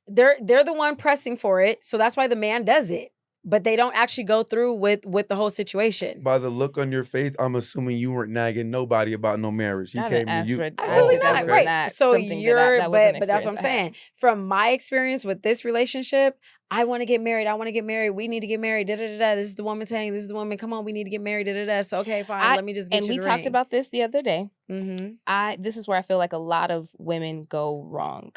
They're the one pressing for it, so that's why the man does it. But they don't actually go through with the whole situation. By the look on your face, I'm assuming you weren't nagging nobody about no marriage. He came to you. Absolutely not. Right. So but that's what I'm saying. From my experience with this relationship, I want to get married. We need to get married. Da da da da. This is the woman saying. This is the woman. Come on, we need to get married. Da da da. So okay, fine. Let me just get you the ring. And we talked about this the other day. Mm-hmm. This is where I feel like a lot of women go wrong.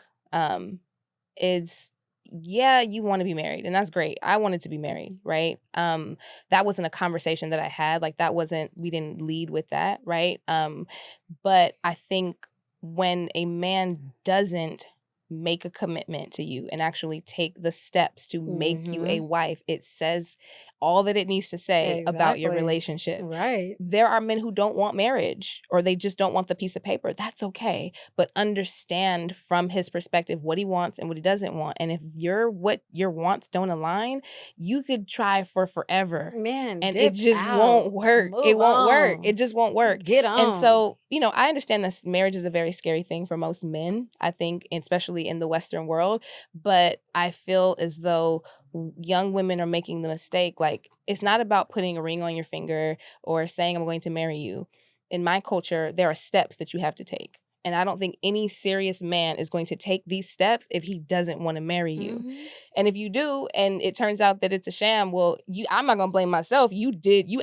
Yeah, you want to be married, and that's great. I wanted to be married, right? That wasn't a conversation that I had. We didn't lead with that, right? But I think when a man doesn't make a commitment to you and actually take the steps to make you a wife, it says all that it needs to say about your relationship. Right. There are men who don't want marriage, or they just don't want the piece of paper. That's okay. But understand from his perspective what he wants and what he doesn't want. And if what your wants don't align, you could try for forever. Man, and it just won't work. It won't work. It just won't work. Get on. And so, I understand that marriage is a very scary thing for most men, I think, especially in the Western world. But I feel as though young women are making the mistake. Like, it's not about putting a ring on your finger or saying I'm going to marry you. In my culture, there are steps that you have to take. And I don't think any serious man is going to take these steps if he doesn't want to marry you. Mm-hmm. And if you do, and it turns out that it's a sham, well, I'm not going to blame myself. You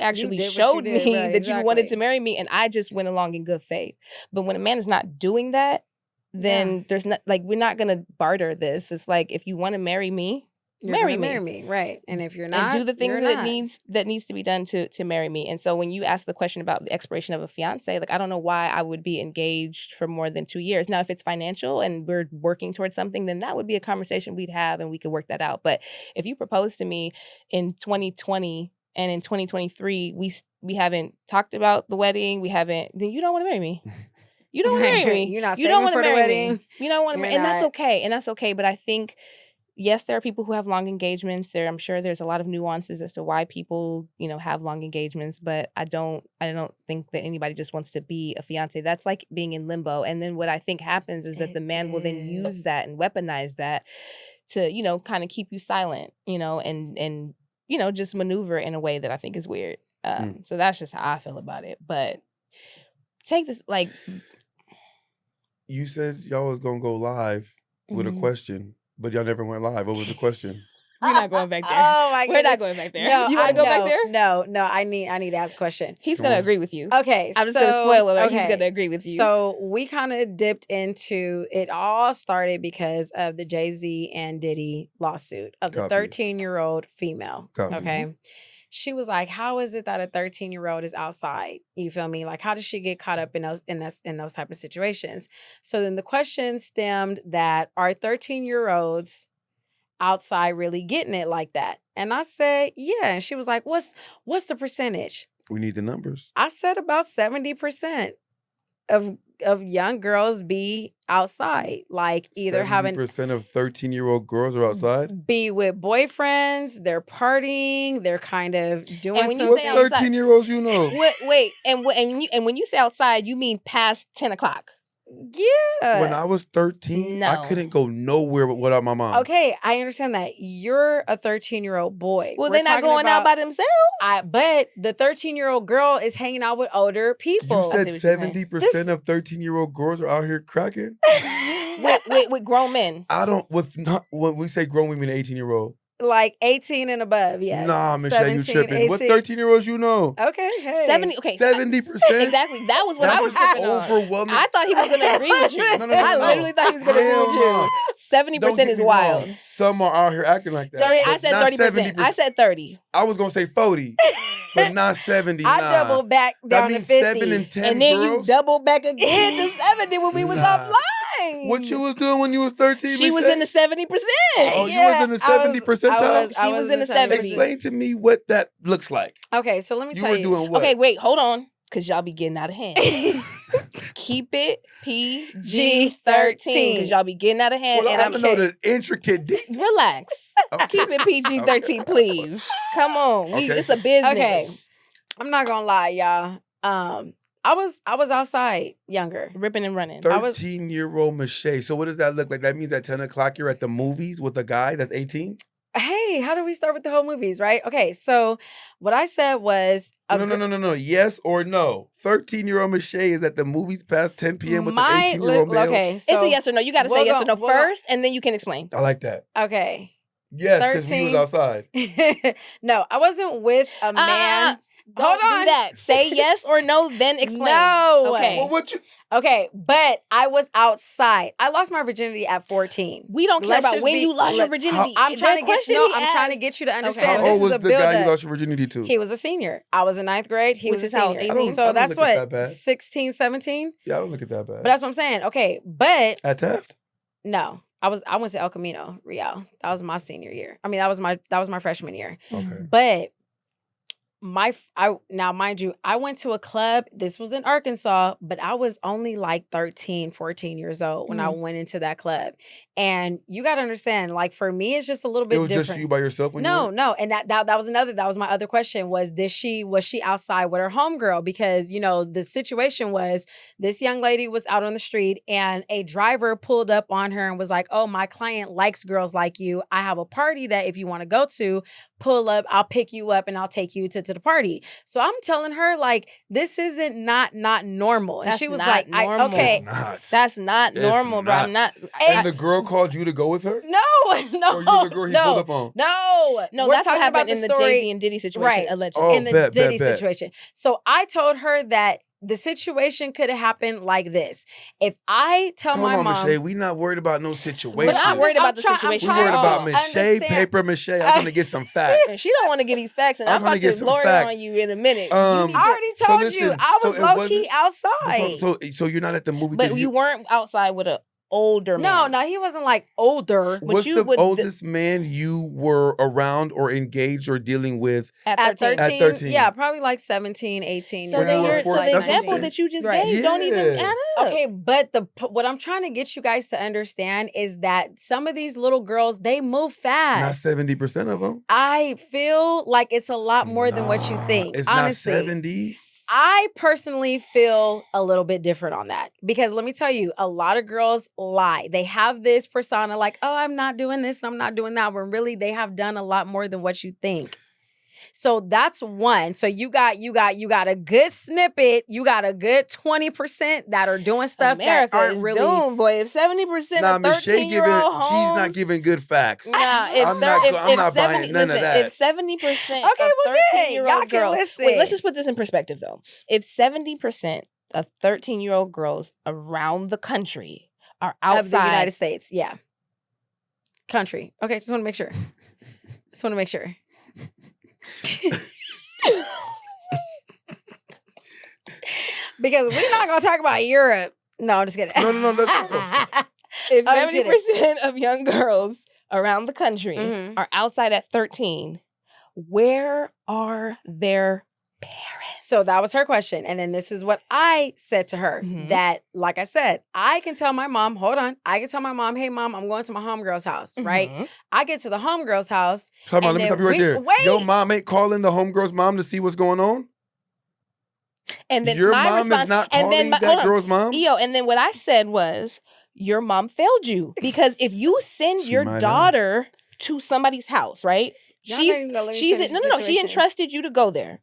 actually showed me that you wanted to marry me, and I just went along in good faith. But when a man is not doing that, then there's not, like, we're not going to barter this. It's like, if you want to marry me, marry me, right? And if you're not, and do the things that needs to be done to marry me. And so when you ask the question about the expiration of a fiance, like, I don't know why I would be engaged for more than 2 years. Now, if it's financial and we're working towards something, then that would be a conversation we'd have and we could work that out. But if you propose to me in 2020 and in 2023, we haven't talked about the wedding, then you don't want to marry me. You don't want to marry me. You're not saving for the wedding. You don't want to marry, and that's okay. And that's okay. But I think, yes, there are people who have long engagements. I'm sure there's a lot of nuances as to why people, have long engagements. But I don't think that anybody just wants to be a fiance. That's like being in limbo. And then what I think happens is that the man will then use that and weaponize that to, kind of keep you silent, and just maneuver in a way that I think is weird. So that's just how I feel about it. But take this, like, you said y'all was gonna go live with a question. But y'all never went live. What was the question? We're not going back there. Oh my goodness. We're not going back there. No, you want to go back there? No. I need to ask a question. He's going to agree with you. Okay. I'm just going to spoil it. He's going to agree with you. So we kind of dipped into, it all started because of the Jay-Z and Diddy lawsuit of the 13-year-old female. Okay. She was like, how is it that a 13-year-old is outside? You feel me? Like, how does she get caught up in those type of situations? So then the question stemmed that, are 13-year-olds outside really getting it like that? And I said, yeah. And she was like, what's the percentage? We need the numbers. I said about 70% of young girls be outside, like either 70% of 13-year-old girls are outside. Be with boyfriends, they're partying, they're kind of doing. And when you what say 13-year-olds you know? Wait, and when you say outside, you mean past 10 o'clock? Yeah. When I was 13, I couldn't go nowhere without my mom. Okay, I understand that. You're a 13-year-old boy. Well, they're not going out by themselves. But the 13-year-old girl is hanging out with older people. You said 70% of 13-year-old girls are out here cracking? with grown men. When we say grown, we mean 18-year-old. Like 18 and above, yes. Nah, Michelle, you tripping. 18. What 13-year-olds you know? Okay, hey. 70%. Exactly. That was what I was tripping on. Overwhelming. I thought he was going to agree with you. No. I literally thought he was going to agree with you. 70% is wild. Some are out here acting like that. I said 30%. I said 30. I was going to say 40. But not 70. I doubled back down to 50. 7 and 10 and then girls? You doubled back again to 70 when we was offline. What you was doing when you was 13? She was in the 70%. Oh, you was in the 70 percentile? She was in the 70s. Explain to me what that looks like. Okay, so let me tell you. You were doing what? Okay, wait, hold on. Because y'all be getting out of hand. Keep it PG-13. Because y'all be getting out of hand. Well, I don't know the intricate details. Relax. Okay. Keep it PG-13, please. Come on. It's a business. Okay. I'm not going to lie, y'all. I was outside younger. Ripping and running. 13-year-old Michelle. So what does that look like? That means at 10 o'clock you're at the movies with a guy that's 18? Hey, how do we start with the whole movies, right? Okay, so what I said was... No. Yes or no? 13-year-old Michelle is at the movies past 10 p.m. with an 18-year-old male? Okay, so... It's a yes or no. You got to say yes or no first, and then you can explain. I like that. Okay. Yes, because he was outside. No, I wasn't with a man... Hold on. Do that. Say yes or no, then explain. No. Okay. Well, Okay, but I was outside. I lost my virginity at 14. We don't care about when you lost your virginity. I'm trying to get you to understand. How old was the guy you lost your virginity to? He was a senior. I was in 9th grade. He was a senior. So that's what, 16, 17? Yeah, I don't look at that bad. But that's what I'm saying. Okay, but... At Taft? No. I went to El Camino, Real. That was my senior year. I mean, that was my freshman year. Okay. But Now, mind you, I went to a club. This was in Arkansas, but I was only like 13, 14 years old when I went into that club. And you got to understand, like, for me, it's just a little bit different. It was just you by yourself when you went? No. And that was my other question was she outside with her homegirl? Because, the situation was this young lady was out on the street and a driver pulled up on her and was like, oh, my client likes girls like you. I have a party that if you want to go to, pull up, I'll pick you up and I'll take you to the party. So I'm telling her, like, this isn't not normal. And she was like, okay. That's not normal, bro. I'm not. And the girl called you to go with her? No. Or you the girl he pulled up on? No. That's what happened in the Jay-Z and Diddy situation, right, allegedly. In the Diddy situation. So I told her that the situation could have happened like this. If I tell my mom... Michelle, we not worried about no situation. We're not worried about the situation. We're worried about Michelle, paper Michelle. I'm going to get some facts. She don't want to get these facts, and I'm about to lawyer on you in a minute. I already told you. I was low-key outside. So you're not at the movie. But you weren't outside with a older man. No, he wasn't like older. What's the oldest man you were around or engaged or dealing with at 13? At 13? Yeah, probably like 17, 18. So then the example that you just gave don't even add up. Okay, but what I'm trying to get you guys to understand is that some of these little girls, they move fast. Not 70% of them. I feel like it's a lot more than what you think. It's honestly. Not 70. I personally feel a little bit different on that because let me tell you, a lot of girls lie. They have this persona like, oh, I'm not doing this and I'm not doing that, when really they have done a lot more than what you think. So that's one. So you got a good snippet. You got a good 20% that are doing stuff America that aren't really doomed, boy. If 70% of 13-year-old homes, she's not giving good facts. Nah, I'm not buying none of that. If 70% of 13-year-old girls, wait, let's just put this in perspective though. If 70% of 13-year-old girls around the country are outside of the United States, country. Okay, just want to make sure. Because we're not gonna talk about Europe. No, I'm just kidding. No, let's go. If 70% of young girls around the country are outside at 13, where are their parents? So that was her question. And then this is what I said to her. That, like I said, I can tell my mom, hold on. I can tell my mom, hey, mom, I'm going to my homegirl's house, right? I get to the homegirl's house. Let me stop you right there. Wait. Your mom ain't calling the homegirl's mom to see what's going on? And then your mom is not calling that girl's mom? And then what I said was, your mom failed you. Because if you send your daughter to somebody's house, right? She entrusted you to go there.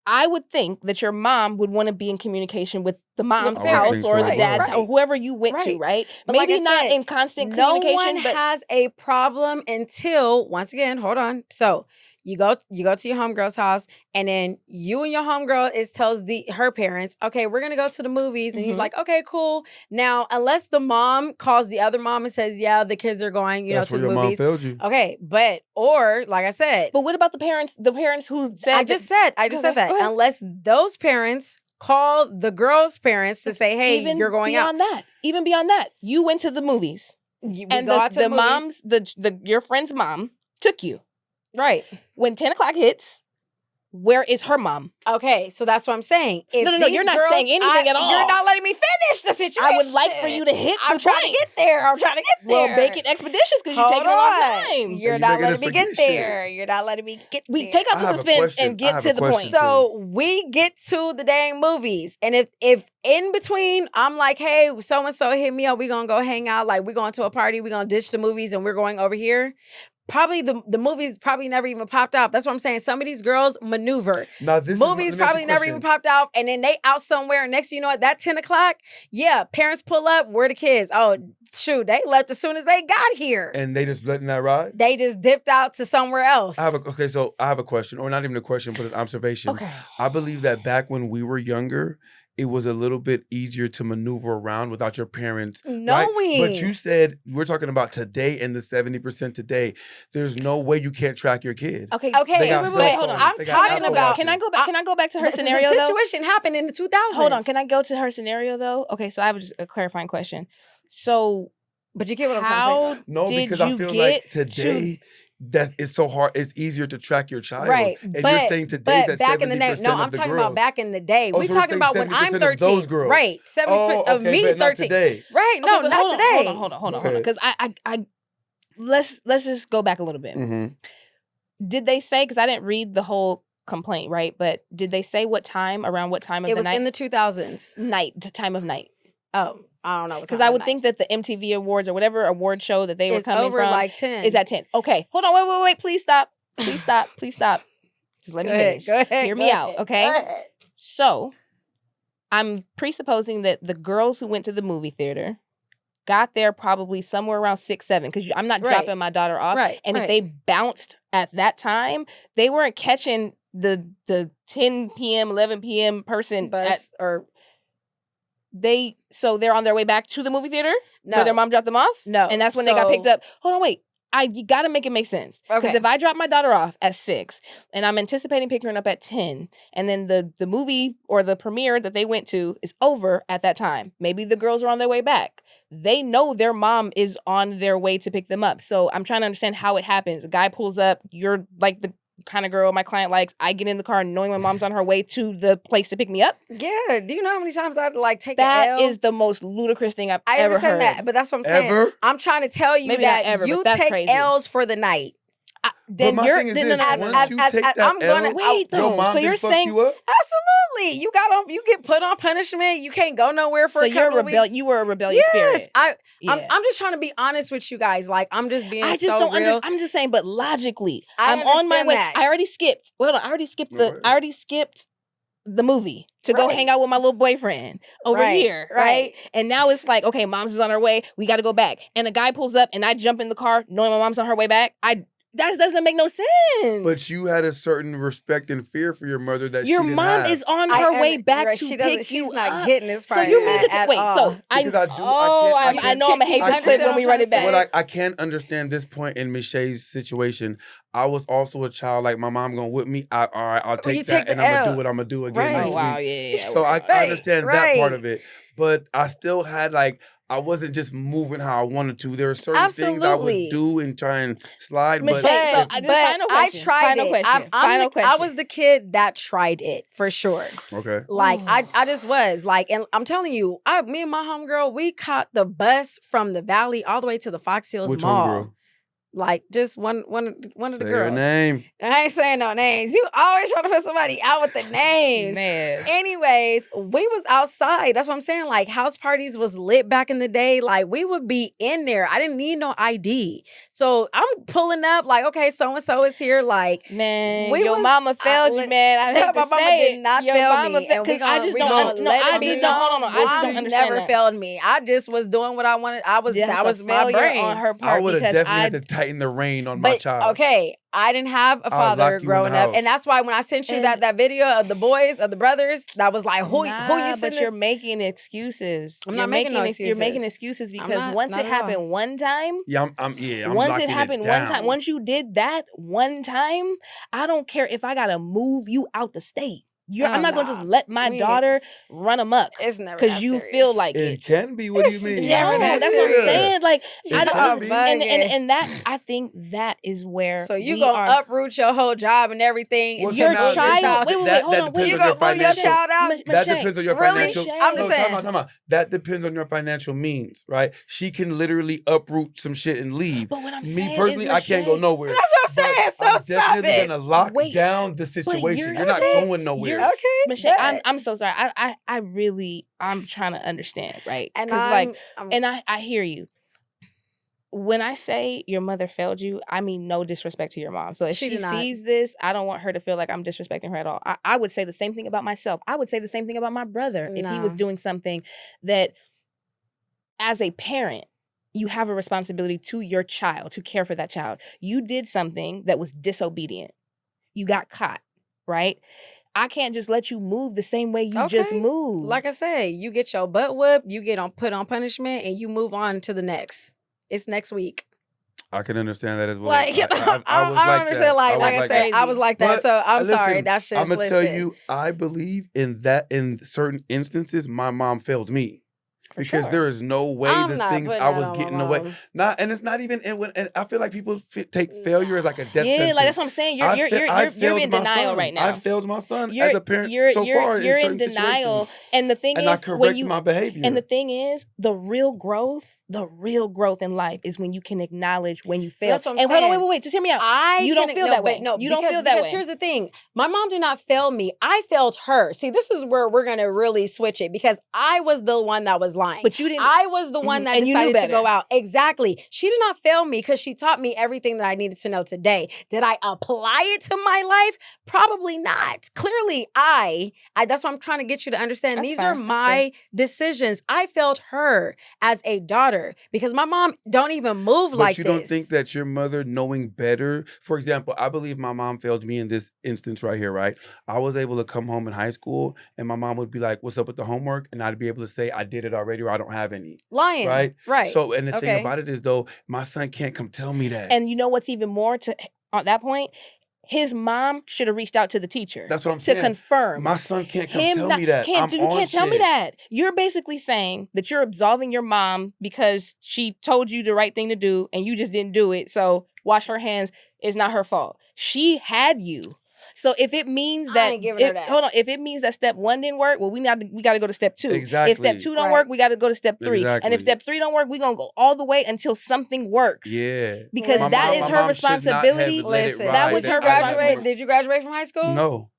I would think that your mom would want to be in communication with the mom's house or the dad's or whoever you went to, right? But maybe like not in constant communication. No one has a problem until, once again, hold on. So you go to your homegirl's house, and then you and your homegirl tells her parents, okay, we're gonna go to the movies, and he's like, okay, cool. Now, unless the mom calls the other mom and says, yeah, the kids are going, to the movies. Mom failed you. Okay, or like I said, but what about the parents who said? I just said that unless those parents call the girl's parents to say, hey, you're going out. Even beyond that, you went to the movies, and your friend's mom took you. Right. When 10 o'clock hits, where is her mom? Okay, so that's what I'm saying. No, you're not saying anything at all. You're not letting me finish the situation. I would like for you to hit I'm trying to get there. Well, make it expeditious because you're taking a long time. You're not letting me get there. You're not letting me get there. We take out the suspense and get to the point. So we get to the dang movies. And if in between, I'm like, hey, so-and-so hit me up. We're going to go hang out. Like, we're going to a party. We're going to ditch the movies and we're going over here. Probably the movies probably never even popped off. That's what I'm saying. Some of these girls maneuver. Movies probably never even popped off, and then they out somewhere. And next thing you know what, that 10 o'clock, parents pull up. Where the kids? Oh, shoot, they left as soon as they got here. And they just letting that ride? They just dipped out to somewhere else. So I have a question, or not even a question, but an observation. Okay. I believe that back when we were younger, it was a little bit easier to maneuver around without your parents knowing. Right? But you said, we're talking about today and the 70% today. There's no way you can't track your kid. Okay, wait, hold on. I'm talking about. Can I go back to her scenario? The situation happened in the 2000s. Hold on. Can I go to her scenario though? Okay, so I have just a clarifying question. So, but you get what I'm trying to say. No, because I feel like today it's so hard. It's easier to track your child. Right. And but, you're saying today that back in the day. No, I'm talking about back in the day. We're talking about when I'm 13. Those girls. Right. 70% of me, but 13. Not today. Right. No, okay, not today. Hold on. Because I let's just go back a little bit. Mm-hmm. Did they say, because I didn't read the whole complaint, right? But did they say around what time of the night? It was in the 2000s. Time of night. Oh, I don't know. Because I would think that the MTV Awards or whatever award show that they were coming over from like 10. is at 10. Okay, hold on, wait, please stop. Please stop. Just let me finish. Go ahead. Hear me out, okay? So, I'm presupposing that the girls who went to the movie theater got there probably somewhere around 6, 7, because I'm not dropping my daughter off. Right. And if they bounced at that time, they weren't catching the 10 p.m., 11 p.m. person bus so they're on their way back to the movie theater? No. Where their mom dropped them off? No. And that's when they got picked up. Hold on, wait. You got to make it make sense. Because if I drop my daughter off at 6 and I'm anticipating picking her up at 10, and then the movie or the premiere that they went to is over at that time, maybe the girls are on their way back. They know their mom is on their way to pick them up. So I'm trying to understand how it happens. A guy pulls up, you're like the kind of girl my client likes. I get in the car knowing my mom's on her way to the place to pick me up. Yeah. Do you know how many times I had to take that an L? That is the most ludicrous thing I've ever heard. I understand that, but that's what I'm saying. Ever? I'm trying to tell you Maybe that ever, you take crazy. L's for the night. Then but my you're thing is then this, once you take that I'm gonna L, wait though. your mom so you're saying you up? Absolutely, you get put on punishment. You can't go nowhere for a couple of weeks. You were a rebellious spirit. I'm just trying to be honest with you guys. I'm just being. I just don't understand. I'm just saying, but logically, I'm on my way. That. I already skipped. Well, I already skipped the movie to go hang out with my little boyfriend over here, right? And now it's like, okay, mom's is on her way. We got to go back. And a guy pulls up, and I jump in the car knowing my mom's on her way back. That doesn't make no sense. But you had a certain respect and fear for your mother that your she didn't mom have. is on her way back to pick you She's up. not getting this part. So you mean to wait? So I know I'm a hate this clip when we run it back. What I can't understand this point in Miss Shay's situation. I was also a child. Like my mom gonna whip me. All right, I'll take that, and I'm gonna do what I'm gonna do again next week. Yeah. So I understand that part of it, but I still had I wasn't just moving how I wanted to. There are certain things I would do and try and slide. But I tried it. I was the kid that tried it for sure. Okay. I just was and I'm telling you, me and my homegirl, we caught the bus from the Valley all the way to the Fox Hills Which Mall. Homegirl? Just one of the girls. Say her name. I ain't saying no names. You always trying to put somebody out with the names. Man. Anyways, we was outside. That's what I'm saying. House parties was lit back in the day. We would be in there. I didn't need no ID. So I'm pulling up okay, so-and-so is here. Man, your mama failed you, man. I hate my to mama say did not your fail mama me. I just don't understand. Never failed me. I just was doing what I wanted. That was my brain on her part. I would have definitely had to tighten the rein on my child. Okay, I didn't have a father growing up, and that's why when I sent you that video of the boys, of the brothers, that was who you sent. But you're making excuses. I'm not making no excuses. You're making excuses because once it happened one time, once it happened one time, once you did that one time, I don't care if I gotta move you out the state. I'm not gonna just let my daughter run amok. It's never because you feel like it can be. What do you mean? Never that's what I'm saying. And that I think that is where. So you gonna uproot your whole job and everything. Well, your child. Wait, hold on. You gonna pull your child out? That depends on your financial. I'm just saying. Time out. That depends on your financial means, right? She can literally uproot some shit and leave. But what I'm saying, me personally, I can't go nowhere. That's what I'm saying. So I'm definitely gonna lock down the situation. You're not going nowhere. Okay, Michelle, I'm so sorry. I'm trying to understand, right? Because I hear you. When I say your mother failed you, I mean no disrespect to your mom. So if she sees this, I don't want her to feel like I'm disrespecting her at all. I would say the same thing about myself. I would say the same thing about my brother if he was doing something that, as a parent, you have a responsibility to your child, to care for that child. You did something that was disobedient. You got caught, right? I can't just let you move the same way you just moved. Like I said, you get your butt whooped, you get put on punishment, and you move on to the next. It's next week. I can understand that as well. I don't understand. Like I said, I was like that. But so I'm sorry. That's just. I'm gonna tell you, I believe in that. In certain instances, my mom failed me. because there is no way the things I was getting away. And it's not even. And I feel like people take failure as like a death sentence. Like that's what I'm saying. You're in denial right now. I failed my son as a parent so far. You're in denial, and the thing is, I correct my behavior. And the thing is, the real growth in life is when you can acknowledge when you fail. That's what I'm saying. Hold on, wait, just hear me out. You don't feel that way. No, you don't feel that way. Because here's the thing: my mom did not fail me. I failed her. See, this is where we're gonna really switch it because I was the one that was lying. But you didn't. I was the one that decided to go out. Exactly. She did not fail me because she taught me everything that I needed to know today. Did I apply it to my life? Probably not. Clearly, I that's what I'm trying to get you to understand. These are my decisions. I failed her as a daughter because my mom don't even move like this. But you don't think that your mother knowing better, for example, I believe my mom failed me in this instance right here, right? I was able to come home in high school and my mom would be like, what's up with the homework? And I'd be able to say, I did it already or I don't have any. Lying. Right. So, and the thing about it is though, my son can't come tell me that. And you know what's even more on that point? His mom should have reached out to the teacher. That's what I'm saying. To confirm. My son can't come tell me that. You can't tell me that. You're basically saying that you're absolving your mom because she told you the right thing to do and you just didn't do it. So wash her hands. It's not her fault. She had you. So if it means that, if it means that step 1 didn't work, well, we got to go to step 2. Exactly. If step 2 don't work, we got to go to step 3. Exactly. And if step 3 don't work, we're going to go all the way until something works. Yeah. Because that is her responsibility. Listen, that was her graduate. Did you graduate from high school? No.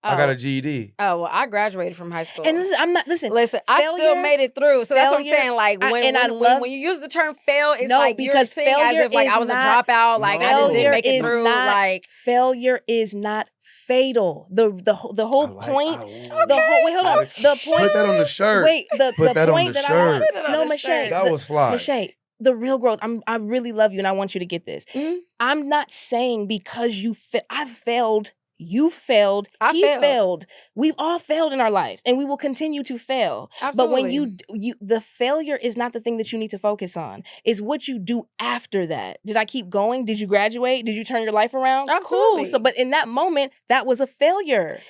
I got a GED. Oh, well, I graduated from high school. And listen, I still made it through. So that's what I'm saying. Like when you use the term fail, it's like you're saying as if like I was a dropout, like I just didn't make it through. Like failure is not fatal. The whole point. Wait, hold on. The point. Put that on the shirt. Wait, the point that I want. No, Michelle. That was fly. Michelle. The real growth. I really love you, and I want you to get this. Mm-hmm. I'm not saying because I failed. You failed. He's failed. We've all failed in our lives, and we will continue to fail. Absolutely. But when you the failure is not the thing that you need to focus on. It's what you do after that. Did I keep going? Did you graduate? Did you turn your life around? Absolutely. Cool. So, but in that moment, that was a failure.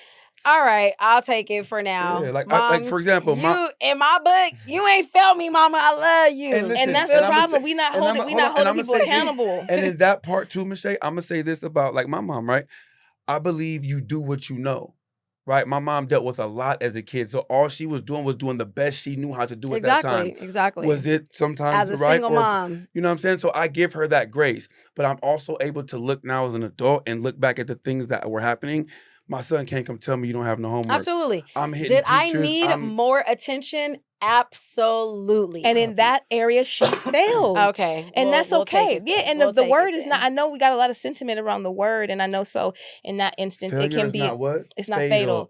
All right, I'll take it for now. Yeah, like for example, in my book, you ain't failed me, mama. I love you, and that's the problem. We not holding people accountable. And in that part too, Michelle, I'm gonna say this about like my mom, right? I believe you do what you know, right? My mom dealt with a lot as a kid, so all she was doing the best she knew how to do at that time. Exactly. Was it sometimes as the a right single mom? You know what I'm saying? So I give her that grace, but I'm also able to look now as an adult and look back at the things that were happening. My son can't come tell me you don't have no homework. Absolutely. I'm hitting Did teachers. I need more attention? Absolutely. And in that area, she failed. Okay. And that's okay. Yeah, and the word is not, I know we got a lot of sentiment around the word, and I know so in that instance, failure it can be, it's not fatal.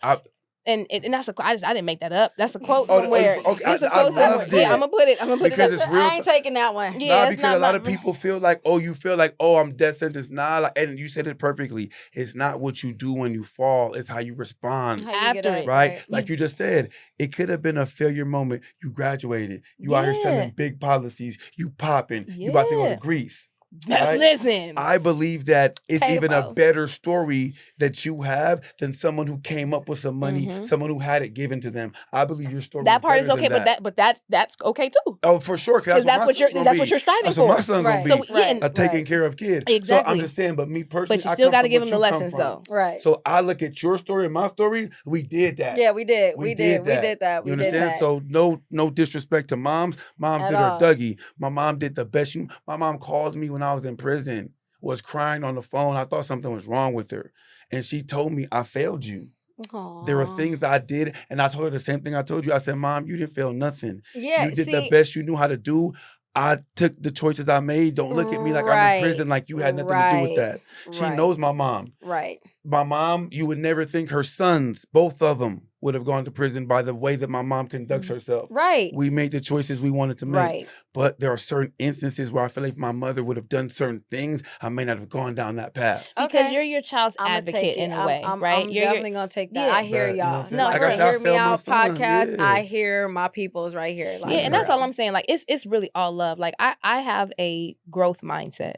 And that's I didn't make that up. That's a quote somewhere. Okay, it's a quote somewhere. Yeah, I'm gonna put it because up. It's real. I ain't taking that one. Yeah, because a lot of people feel like, you feel like, I'm death sentence. Nah, like, and you said it perfectly. It's not what you do when you fall. It's how you respond after it. Right? Like you just said, it could have been a failure moment. You graduated. You out here selling big policies. You popping. You about to go to Greece. Right? Listen, I believe that it's even a better story that you have than someone who came up with some money, someone who had it given to them. I believe your story. That part is okay, but that's okay too. Oh, for sure, because that's what you're striving that's for. What my son gonna be. So, a taken care of kid. Exactly. So I'm just saying, but me personally, but you still got to give them the lessons though. Right. So I look at your story and my story. We did that. Yeah, we did. We did that. You understand? So no disrespect to moms. Mom did her Dougie. My mom did the best. My mom called me when I was in prison. Was crying on the phone. I thought something was wrong with her. And she told me, I failed you. Aww. There were things that I did, and I told her the same thing I told you. I said, Mom, you didn't fail nothing. Yeah, you did the best you knew how to do. I took the choices I made. Don't look at me like I'm in prison, like you had nothing to do with that. She knows my mom. Right. My mom, you would never think her sons, both of them, would have gone to prison by the way that my mom conducts herself. Right. We made the choices we wanted to make. Right. But there are certain instances where I feel like if my mother would have done certain things, I may not have gone down that path. Because you're your child's advocate in a way, right? I'm definitely going to take that. I hear y'all. You know like the Hear Me Out podcast, I hear my people's right here. Like, and that's all I'm saying. Like, it's really all love. Like, I have a growth mindset.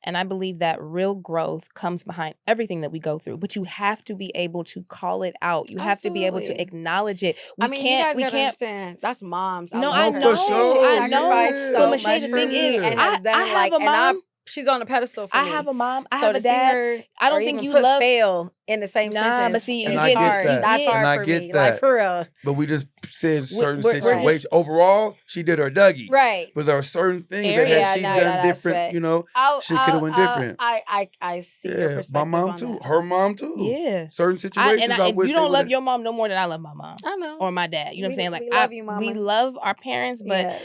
And I believe that real growth comes behind everything that we go through. But you have to be able to call it out. You have to be able to acknowledge it. You guys gotta understand. That's moms. No, I know. I know. But Michelle, the thing is, I have a mom. She's on a pedestal for me. I have a mom. I have a dad. I don't think you put love fail in the same sentence. But see, and I get hard. that. That's hard for me. Like for real. But we just said certain situations. Overall, she did her Dougie. Right. But there are certain things that had she done different, you know, she could have went different. I see your perspective. My mom too. Her mom too. Yeah. Certain situations. I wish you don't love your mom no more than I love my mom. I know. Or my dad. You know what I'm saying? Like we love you, Mama. We love our parents, but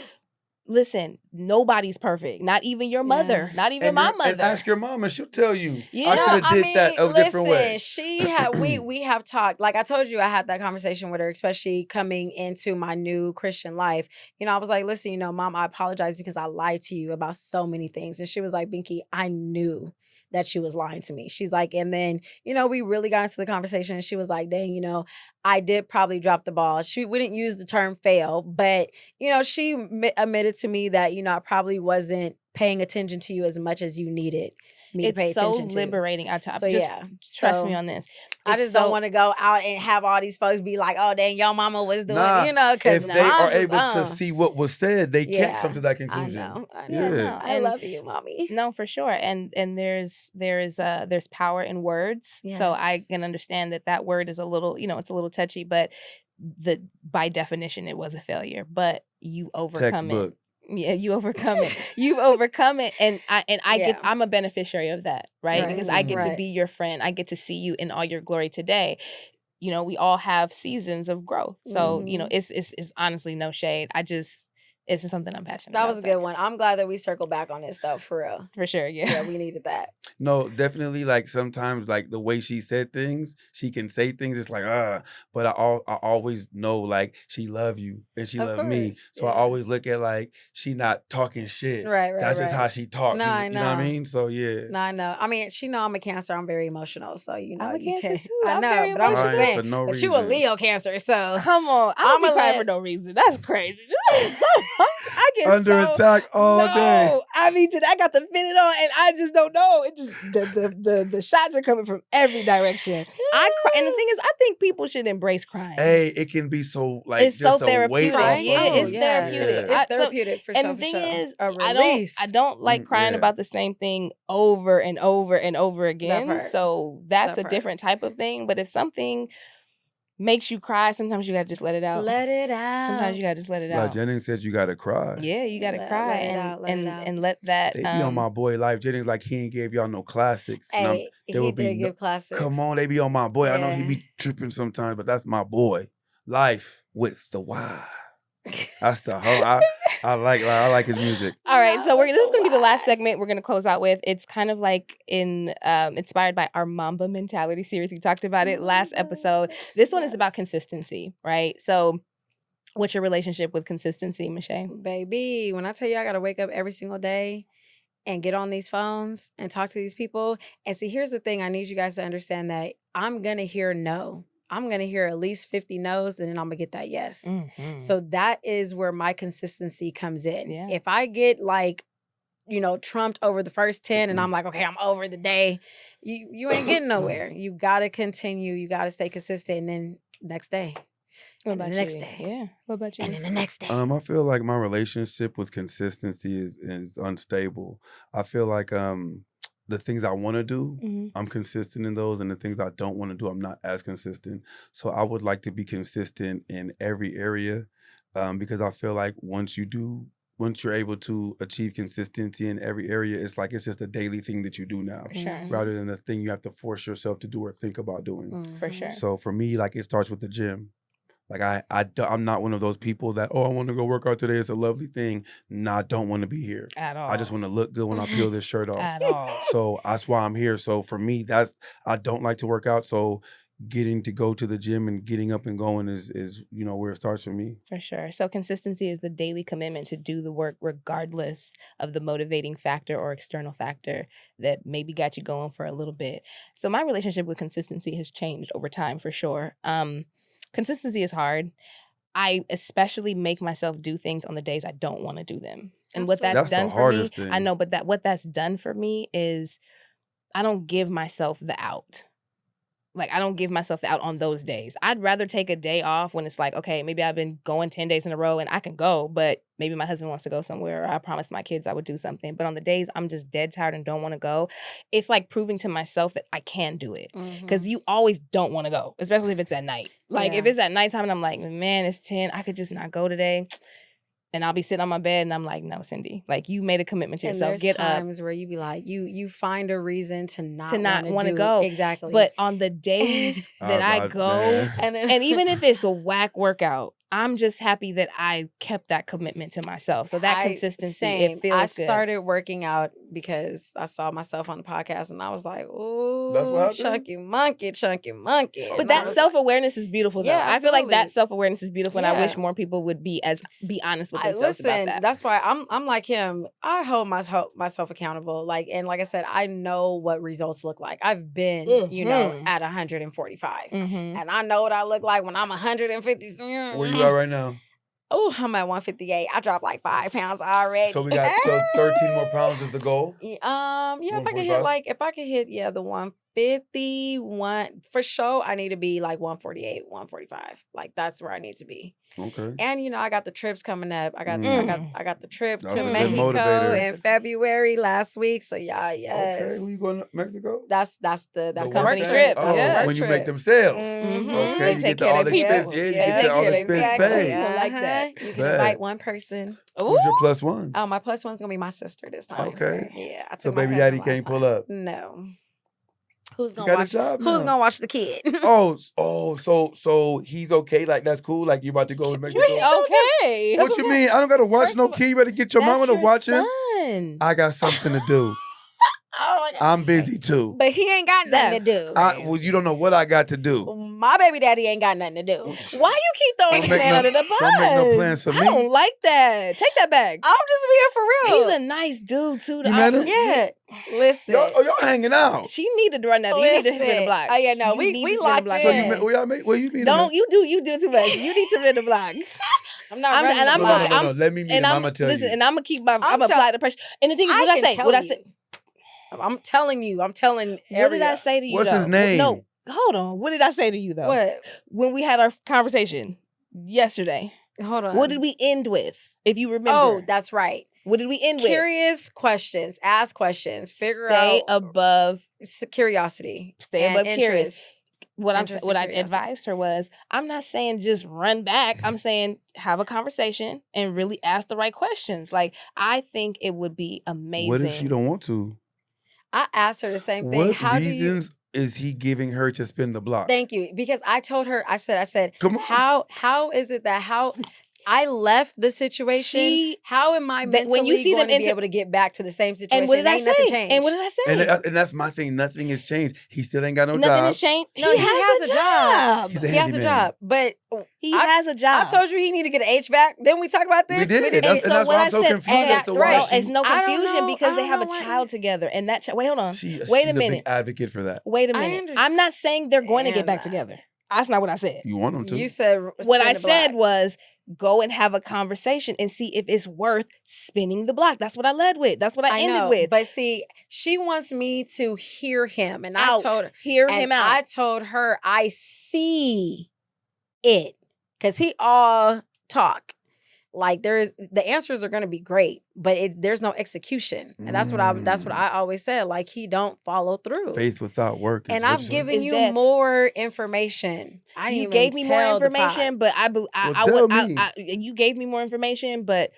listen, nobody's perfect. Not even your mother. Yeah. Not even my mother. And ask your mom and she'll tell you. Yeah. I should have did that a different way. She had we have talked. Like I told you, I had that conversation with her, especially coming into my new Christian life. You know, I was like, listen, you know, Mom, I apologize because I lied to you about so many things. And she was like, Binky, I knew that she was lying to me. She's like, and then, you know, we really got into the conversation and she was like, dang, you know, I did probably drop the ball. She wouldn't use the term fail, but, you know, she admitted to me that, you know, I probably wasn't paying attention to you as much as you needed me to pay attention to. It's so liberating. Trust me on this. I just don't want to go out and have all these folks be like, oh, dang, your mama was doing, you know, because if they are able to see what was said, they can't come to that conclusion. I know. Yeah. I love you, mommy. No, for sure. And there's power in words. Yes. So I can understand that word is a little, you know, it's a little touchy, but by definition, it was a failure. But you overcome it. Yeah, you overcome it. You've overcome it, and I'm a beneficiary of that, right? Because I get to be your friend. I get to see you in all your glory today. You know, we all have seasons of growth, so you know, it's honestly no shade. It's just something I'm passionate about. That was a good one. I'm glad that we circled back on this though, for real. For sure, yeah. Yeah, we needed that. No, definitely. Like sometimes, like the way she said things, she can say things. It's like but I always know like she love you and she love me. So I always look at like she not talking shit. Right. That's just how she talks. No, I know. You know what I mean? So yeah. No, I know. I mean, she know I'm a Cancer. I'm very emotional. So you know, I'm a Cancer too. I know, but I'm just saying. But you a Leo Cancer, so come on. I'm a cry for no reason. That's crazy. I get under attack all day. I mean, I got the fitted on, and I just don't know. It just the shots are coming from every direction. I cry, and the thing is, I think people should embrace crying. Hey, it can be so like it's just so therapeutic. It's therapeutic. It's therapeutic for sure. And the thing is, a release. I don't like crying about the same thing over and over and over again. So that's a different type of thing. But if something makes you cry, sometimes you gotta just let it out. Let it out. Sometimes you gotta just let it out. Like Jennings said, you gotta cry. Yeah, you gotta cry and let that. They be on my boy life. Jennings like he ain't gave y'all no classics. Hey, he did give classics. Come on, they be on my boy. Yeah. I know he be tripping sometimes, but that's my boy. Life with the Y. That's the whole. I like his music. All right, so this is gonna be the last segment we're gonna close out with. It's kind of like inspired by our Mamba Mentality series. We talked about it last episode. This one is about consistency, right? So, what's your relationship with consistency, Michelle? Baby, when I tell you I gotta wake up every single day and get on these phones and talk to these people, and see, here's the thing: I need you guys to understand that I'm gonna hear no. I'm going to hear at least 50 no's and then I'm going to get that yes. Mm-hmm. So that is where my consistency comes in. Yeah. If I get like, you know, trumped over the first 10 and I'm like, okay, I'm over the day, you ain't getting nowhere. You got to continue. You got to stay consistent. And then next day. What about the next day? Yeah. What about you? And then the next day. I feel like my relationship with consistency is unstable. I feel like the things I want to do, I'm consistent in those, and the things I don't want to do, I'm not as consistent. So I would like to be consistent in every area, because I feel like once you're able to achieve consistency in every area, it's like it's just a daily thing that you do now, rather than a thing you have to force yourself to do or think about doing. For sure. So for me, like it starts with the gym. Like I'm not one of those people that, I want to go work out today. It's a lovely thing. No, I don't want to be here. At all. I just want to look good when I peel this shirt off. At all. So that's why I'm here. So for me, I don't like to work out. So getting to go to the gym and getting up and going is where it starts for me. For sure. So consistency is the daily commitment to do the work regardless of the motivating factor or external factor that maybe got you going for a little bit. So my relationship with consistency has changed over time for sure. Consistency is hard. I especially make myself do things on the days I don't want to do them. And what that's done for me, I know, but what that's done for me is I don't give myself the out. Like, I don't give myself the out on those days. I'd rather take a day off when it's like, okay, maybe I've been going 10 days in a row and I can go, but maybe my husband wants to go somewhere, or I promised my kids I would do something. But on the days I'm just dead tired and don't want to go, it's like proving to myself that I can do it. Because you always don't want to go, especially if it's at night. Like, if it's at nighttime and I'm like, man, it's 10, I could just not go today. And I'll be sitting on my bed and I'm like, no, Cindy, like, you made a commitment to yourself. Get up. There's times where you be like, you find a reason to not want to go. Exactly. But on the days that I go, and even if it's a whack workout, I'm just happy that I kept that commitment to myself. So that consistency, it feels good. I started working out because I saw myself on the podcast and I was like, ooh, chunky monkey. But that self-awareness is beautiful, though. Yeah, I feel like that self-awareness is beautiful, and I wish more people would be honest with themselves about that. That's why I'm like him. I hold myself accountable. Like I said, I know what results look like. I've been, at 145. And I know what I look like when I'm 150. Where you at right now? Oh, I'm at 158. I dropped like 5 pounds already. So we got 13 more pounds is the goal? Yeah, if I could hit the 151 for sure, I need to be like 148, 145. Like, that's where I need to be. Okay. And I got the trips coming up. I got the trip to Mexico in February last week. So yes. Okay, when you going to Mexico? That's the company trip. Oh, when you make them sales. Okay, you get all the expense. Yeah, you get all the expense paid. I like that. You can invite one person. Who's your plus one? Oh, my plus one's gonna be my sister this time. Okay. Yeah. So baby daddy can't pull up. No. Who's gonna watch the kid? So he's okay. Like, that's cool. Like, you about to go to Mexico? Okay. What you mean? I don't gotta watch no kid. You better get your mama to watch him. I got something to do. Oh my God. I'm busy too. But he ain't got nothing to do. Well, you don't know what I got to do. My baby daddy ain't got nothing to do. Why you keep throwing this man under the bus? Don't make no plans for me. I don't like that. Take that back. I'm just being for real. He's a nice dude too. You met him? Yeah. Listen. Y'all hanging out. She needed to run that. You need to spin the block. Oh yeah, no, we locked in. So you mean? Don't you do too much. You need to spin the block. I'm not running the block. No, let me meet him. I'm gonna tell you. Listen, and I'm gonna keep I'm gonna apply the pressure. And the thing is, what I say? I'm telling you. I'm telling everyone. What did I say to you? What's his name? No, hold on. What did I say to you though? What? When we had our conversation yesterday. Hold on. What did we end with? If you remember. Oh, that's right. What did we end with? Curious questions. Ask questions. Figure out. Stay above curiosity. Stay above curious. What I advised her was, I'm not saying just run back. I'm saying have a conversation and really ask the right questions. Like, I think it would be amazing. What if she don't want to? I asked her the same thing. What reasons is he giving her to spin the block? Thank you. Because I told her, I said, come on. How is it that I left the situation? How am I mentally going to be able to get back to the same situation? And what did I say? Nothing changed. And what did I say? And that's my thing. Nothing has changed. He still ain't got no job. Nothing has changed. No, he has a job. He has a job. But he has a job. I told you he needed to get an HVAC. Didn't we talk about this? We did. And that's why I'm so confused as to why it's no confusion because they have a child together. And that wait, hold on. Wait a minute. She's a big advocate for that. Wait a minute. I'm not saying they're going to get back together. That's not what I said. You want them to. You said what I said was go and have a conversation and see if it's worth spinning the block. That's what I led with. That's what I ended with. But see, she wants me to hear him. And I told her. Hear him out. I told her I see it. Because he all talk. Like the answers are going to be great, but there's no execution. And that's what I always said. Like, he don't follow through. Faith without work. And I've given you more information. You gave me more information, but you gave me more information, but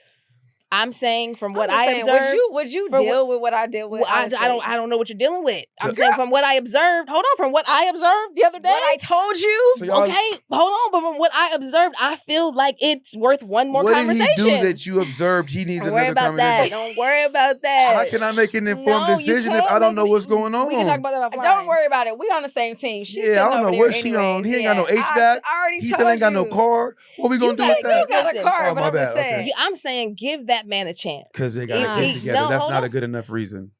I'm saying from what I observed. Would you deal with what I deal with? I don't know what you're dealing with. I'm saying from what I observed. Hold on, from what I observed the other day. What I told you. Okay, hold on. But from what I observed, I feel like it's worth one more conversation. What did he do that you observed he needs another conversation? Don't worry about that. How can I make an informed decision if I don't know what's going on? We can talk about that offline. Don't worry about it. We on the same team. I don't know what she on. He ain't got no HVAC. I already told you. He still ain't got no car. What we gonna do with that? You got a car, but I'm just saying. I'm saying give that man a chance. Because they got to get together. That's not a good enough reason.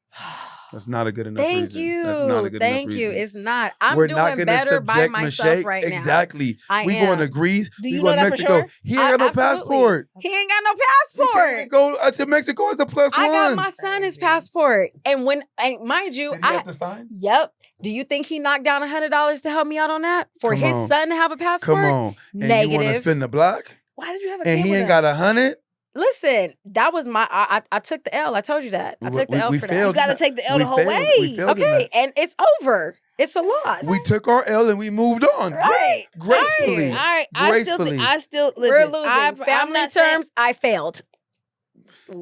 That's not a good enough Thank reason. you. That's not a good Thank enough you. reason. It's not. I'm We're doing not gonna better by subject myself Mache. right now. Exactly. We am. going to Greece. Do we you going know to that for Mexico. sure? He ain't got no passport. He ain't got no He can't passport. even go to Mexico as a +1. I got my son his passport. And mind you, Did he have to sign? Yep. Do you think he knocked down $100 to help me out on that? For Come his on. son to have a passport? Come on. And Negative. you want to spend the block? Why did you have a And kid he with ain't her? got 100? Listen, that was my. I took the L. I told you that. I took the L for that. You got to take the L the whole way. We failed in Okay, that. and it's over. It's a loss. We took our L and we moved on. Right. Gracefully. All right. Gracefully. I still listen. We're losing. I'm Family not saying- terms, I failed.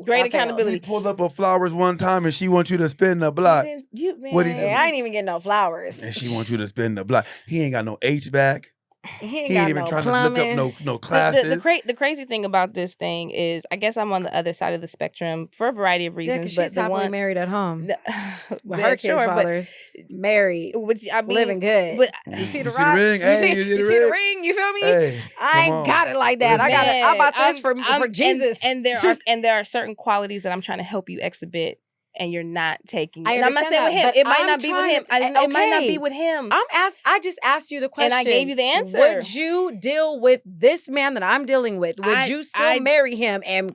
Great I accountability. He pulled up her flowers one time and she wants you to spend the block. Man, What'd he do? Yeah, I ain't even getting no flowers. And she wants you to spend the block. He ain't got no HVAC. He ain't He got ain't even no trying plumbing. to look up no classes. The crazy thing about this thing is, I guess I'm on the other side of the spectrum for a variety of Yeah, reasons. because but she's the happily one married at home. With Yeah, her kids' sure, but- fathers. Married. which I mean, living good. But You see the You see the rock? ring? You Hey, see, you see you the see the ring? ring? You feel me? Hey, I come ain't on. got it like that. Man, I bought this I'm- for Jesus. And there are certain qualities that I'm trying to help you exhibit, and you're not taking. I And I'm not understand saying with that, him. It but might I'm not be with him. trying It might not be with him. I just asked you the question. And I gave you the answer. Would you deal with this man that I'm dealing with? Would you still marry him and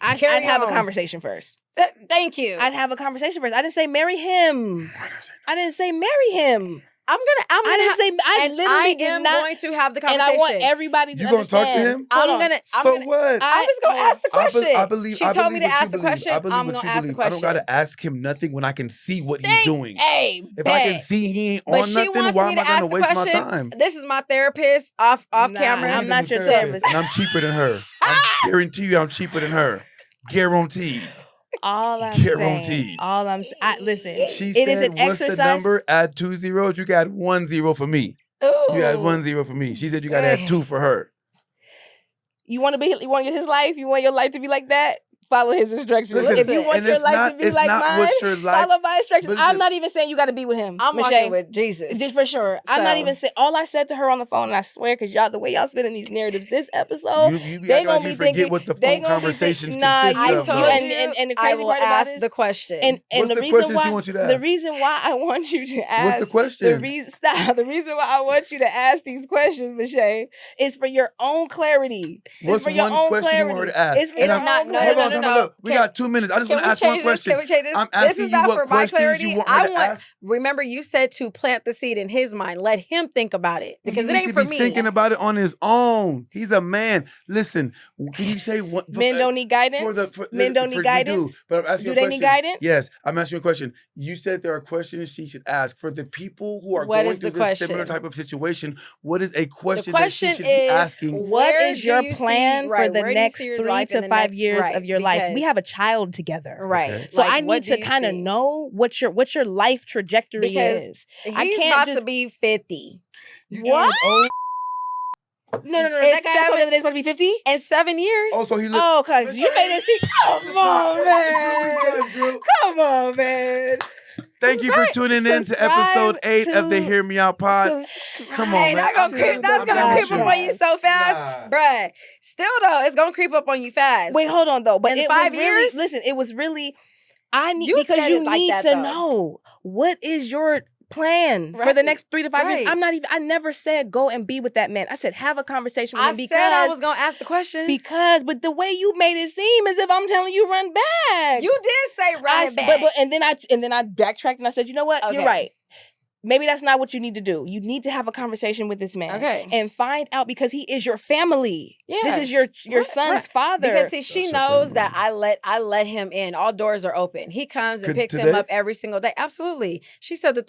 I'd carry have a on? conversation first. Thank you. I'd have a conversation first. I didn't say marry him. I didn't say marry him. I didn't say. I literally did not. going to have the And conversation. I want everybody to You gonna talk to understand. him? Hold on. I'm For gonna, what? I was gonna ask the question. I believe. She I told believe me to what you ask the believe. question. I believe I'm what gonna you ask the believe. I question. don't gotta ask him nothing when I can see what he's doing. Hey, If I can see he ain't but on she nothing, wants why me am to I gonna ask the waste my question. time? This is my therapist off Nah, camera. I'm not your therapist, therapist. and I'm cheaper than her. I guarantee you, I'm cheaper than her. Guaranteed. All I'm Guaranteed. saying. Listen. She It said, is an "What's exercise. the number? Add 2 zeros. You got 1 0 for me. You had 1 0 for me." She said you got to add 2 for her. You want his life? You want your life to be like that? Follow his instructions. Listen, if you want and your it's life not- to be it's like not mine, what your life- follow my instructions. Listen. I'm not even saying you got to be with him. I'm Michelle. walking with Jesus. Just for sure. I'm not So- even saying. All I said to her on the phone, and I swear, because y'all, the way y'all spinning these narratives this episode, You be they acting gonna like be you forget thinking what the they phone gonna be conversations thinking, nah, consist I you of. told though. and the I crazy will part about ask it is, the question. and What's the the reason question why she wants you to the ask? reason why I want you to ask What's the question? the reason why I want you to ask these questions, Michelle, is for your own clarity. What's it's for your one own question you clarity. want her to ask? It's for And your I'm- own no, clarity. Hold on, no. look. We got 2 minutes. I just Can want to we ask one change this? question. Can we change this? I'm This asking is you not what for my questions clarity. you want her to ask. Remember, you said to plant the seed in his mind. Let him think about it because He it needs ain't to for be me. thinking about it on his own. He's a man. Listen, can you say what? Men don't need guidance. Men don't need guidance. We do, but I'm asking you Do a they question. need guidance? Yes, I'm asking you a question. You said there are questions she should ask for the people who are What going is through the this similar question? type of situation. What is a question, The that she question should be is, asking? What where is do your you see- plan right, for the where do you next see your 3 life to in the 5 next- years right, of your life? We because- have a child together. Right. Okay. So Like, I what need do to you kind of see? know what your life trajectory Because is. He's I can't about just to be 50. You What? just old- No. It's That guy told me seven- the other day supposed to be 50. in 7 years. Oh, so he look. Oh, cause you made it seem. Come on, man. Drew. Come on, man. Thank you for tuning in to episode 8 of the Hear Me Out pod. Come on, Hey, man. that's gonna creep up on you so fast, bruh. Still though, it's gonna creep up on you fast. Wait, hold on though. But In it 5 was really, years? listen, it was really. I need You because said you it like need that, to though. know what is your plan for the Right, next 3 to 5 years. right. I never said go and be with that man. I said have a conversation with I him said I was because gonna ask the question. but the way you made it seem as if I'm telling you run back. You did say run it back. But and then I backtracked and I said, you know what? You're Okay. right. Maybe that's not what you need to do. You need to have a conversation with this man. Okay. And find out because he is your family. Yeah. This is your Right, son's right. father. Because see, she That's knows okay, that I let him in. All doors are open. He comes and picks him Today? up every single day. Absolutely. She said the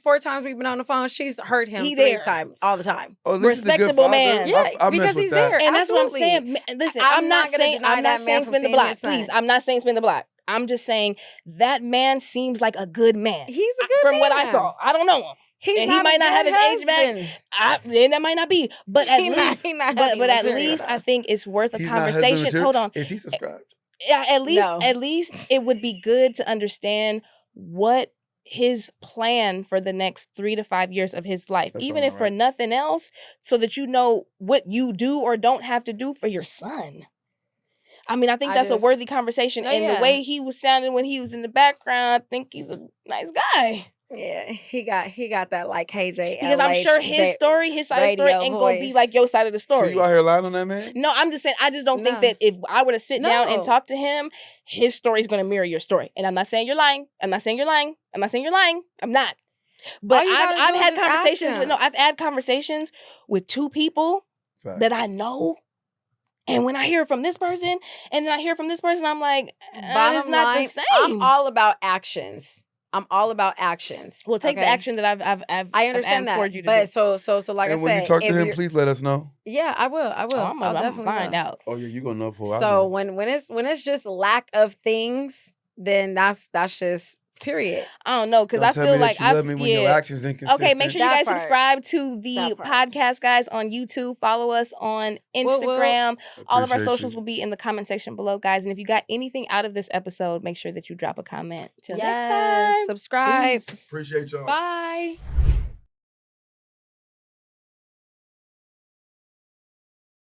4 times we've been on the phone, she's heard him He 3 there. times all the time. Oh, this is a good Respectable father. man. Yeah, I mess because with he's that. there. And that's what I'm Absolutely. saying. Listen, I'm I'm not not gonna saying deny I'm that not man saying from spin the seeing block. his son. Please, I'm not saying spin the block. I'm just saying that man seems like a good man. He's a good From what I man. saw. I don't know him. He's And he not might a not have good his husband. HVAC. Then that might not be. But at He least not but heavy at material, least though. I think it's worth a He's not husband conversation. material? Hold on. Is he subscribed? Yeah, No. at least it would be good to understand what his plan for the next 3 to 5 years of his life, That's even all if for right. nothing else, so that you know what you do or don't have to do for your son. I mean, I think that's a worthy conversation. The way he was sounding when he was in the background, I think he's a nice guy. Yeah, he got that like KJ. Because I'm sure his story, his side of the story ain't gonna be like your side of the story. So you out here lying on that man? No, I'm just saying, I just don't think that if I were to sit down and talk to him, his story is gonna mirror your story. And I'm not saying you're lying. I'm not. But I've had conversations I've had conversations with two people that I know. And when I hear from this person and then I hear from this person, I'm like, it's not the same. I'm all about actions. Well, take the action that I've I understand that. But so like and I said, when you talk to him, please let us know. Yeah, I will. I'll definitely find out. Oh yeah, you're gonna know for. So when it's just lack of things, then that's just period. I don't know, because I feel like I love me when your actions inconsistent. Okay, make sure you guys subscribe to the podcast, guys, on YouTube. Follow us on Instagram. All of our socials will be in the comment section below, guys. And if you got anything out of this episode, make sure that you drop a comment. Till next time. Subscribe. Peace. Appreciate y'all. Bye.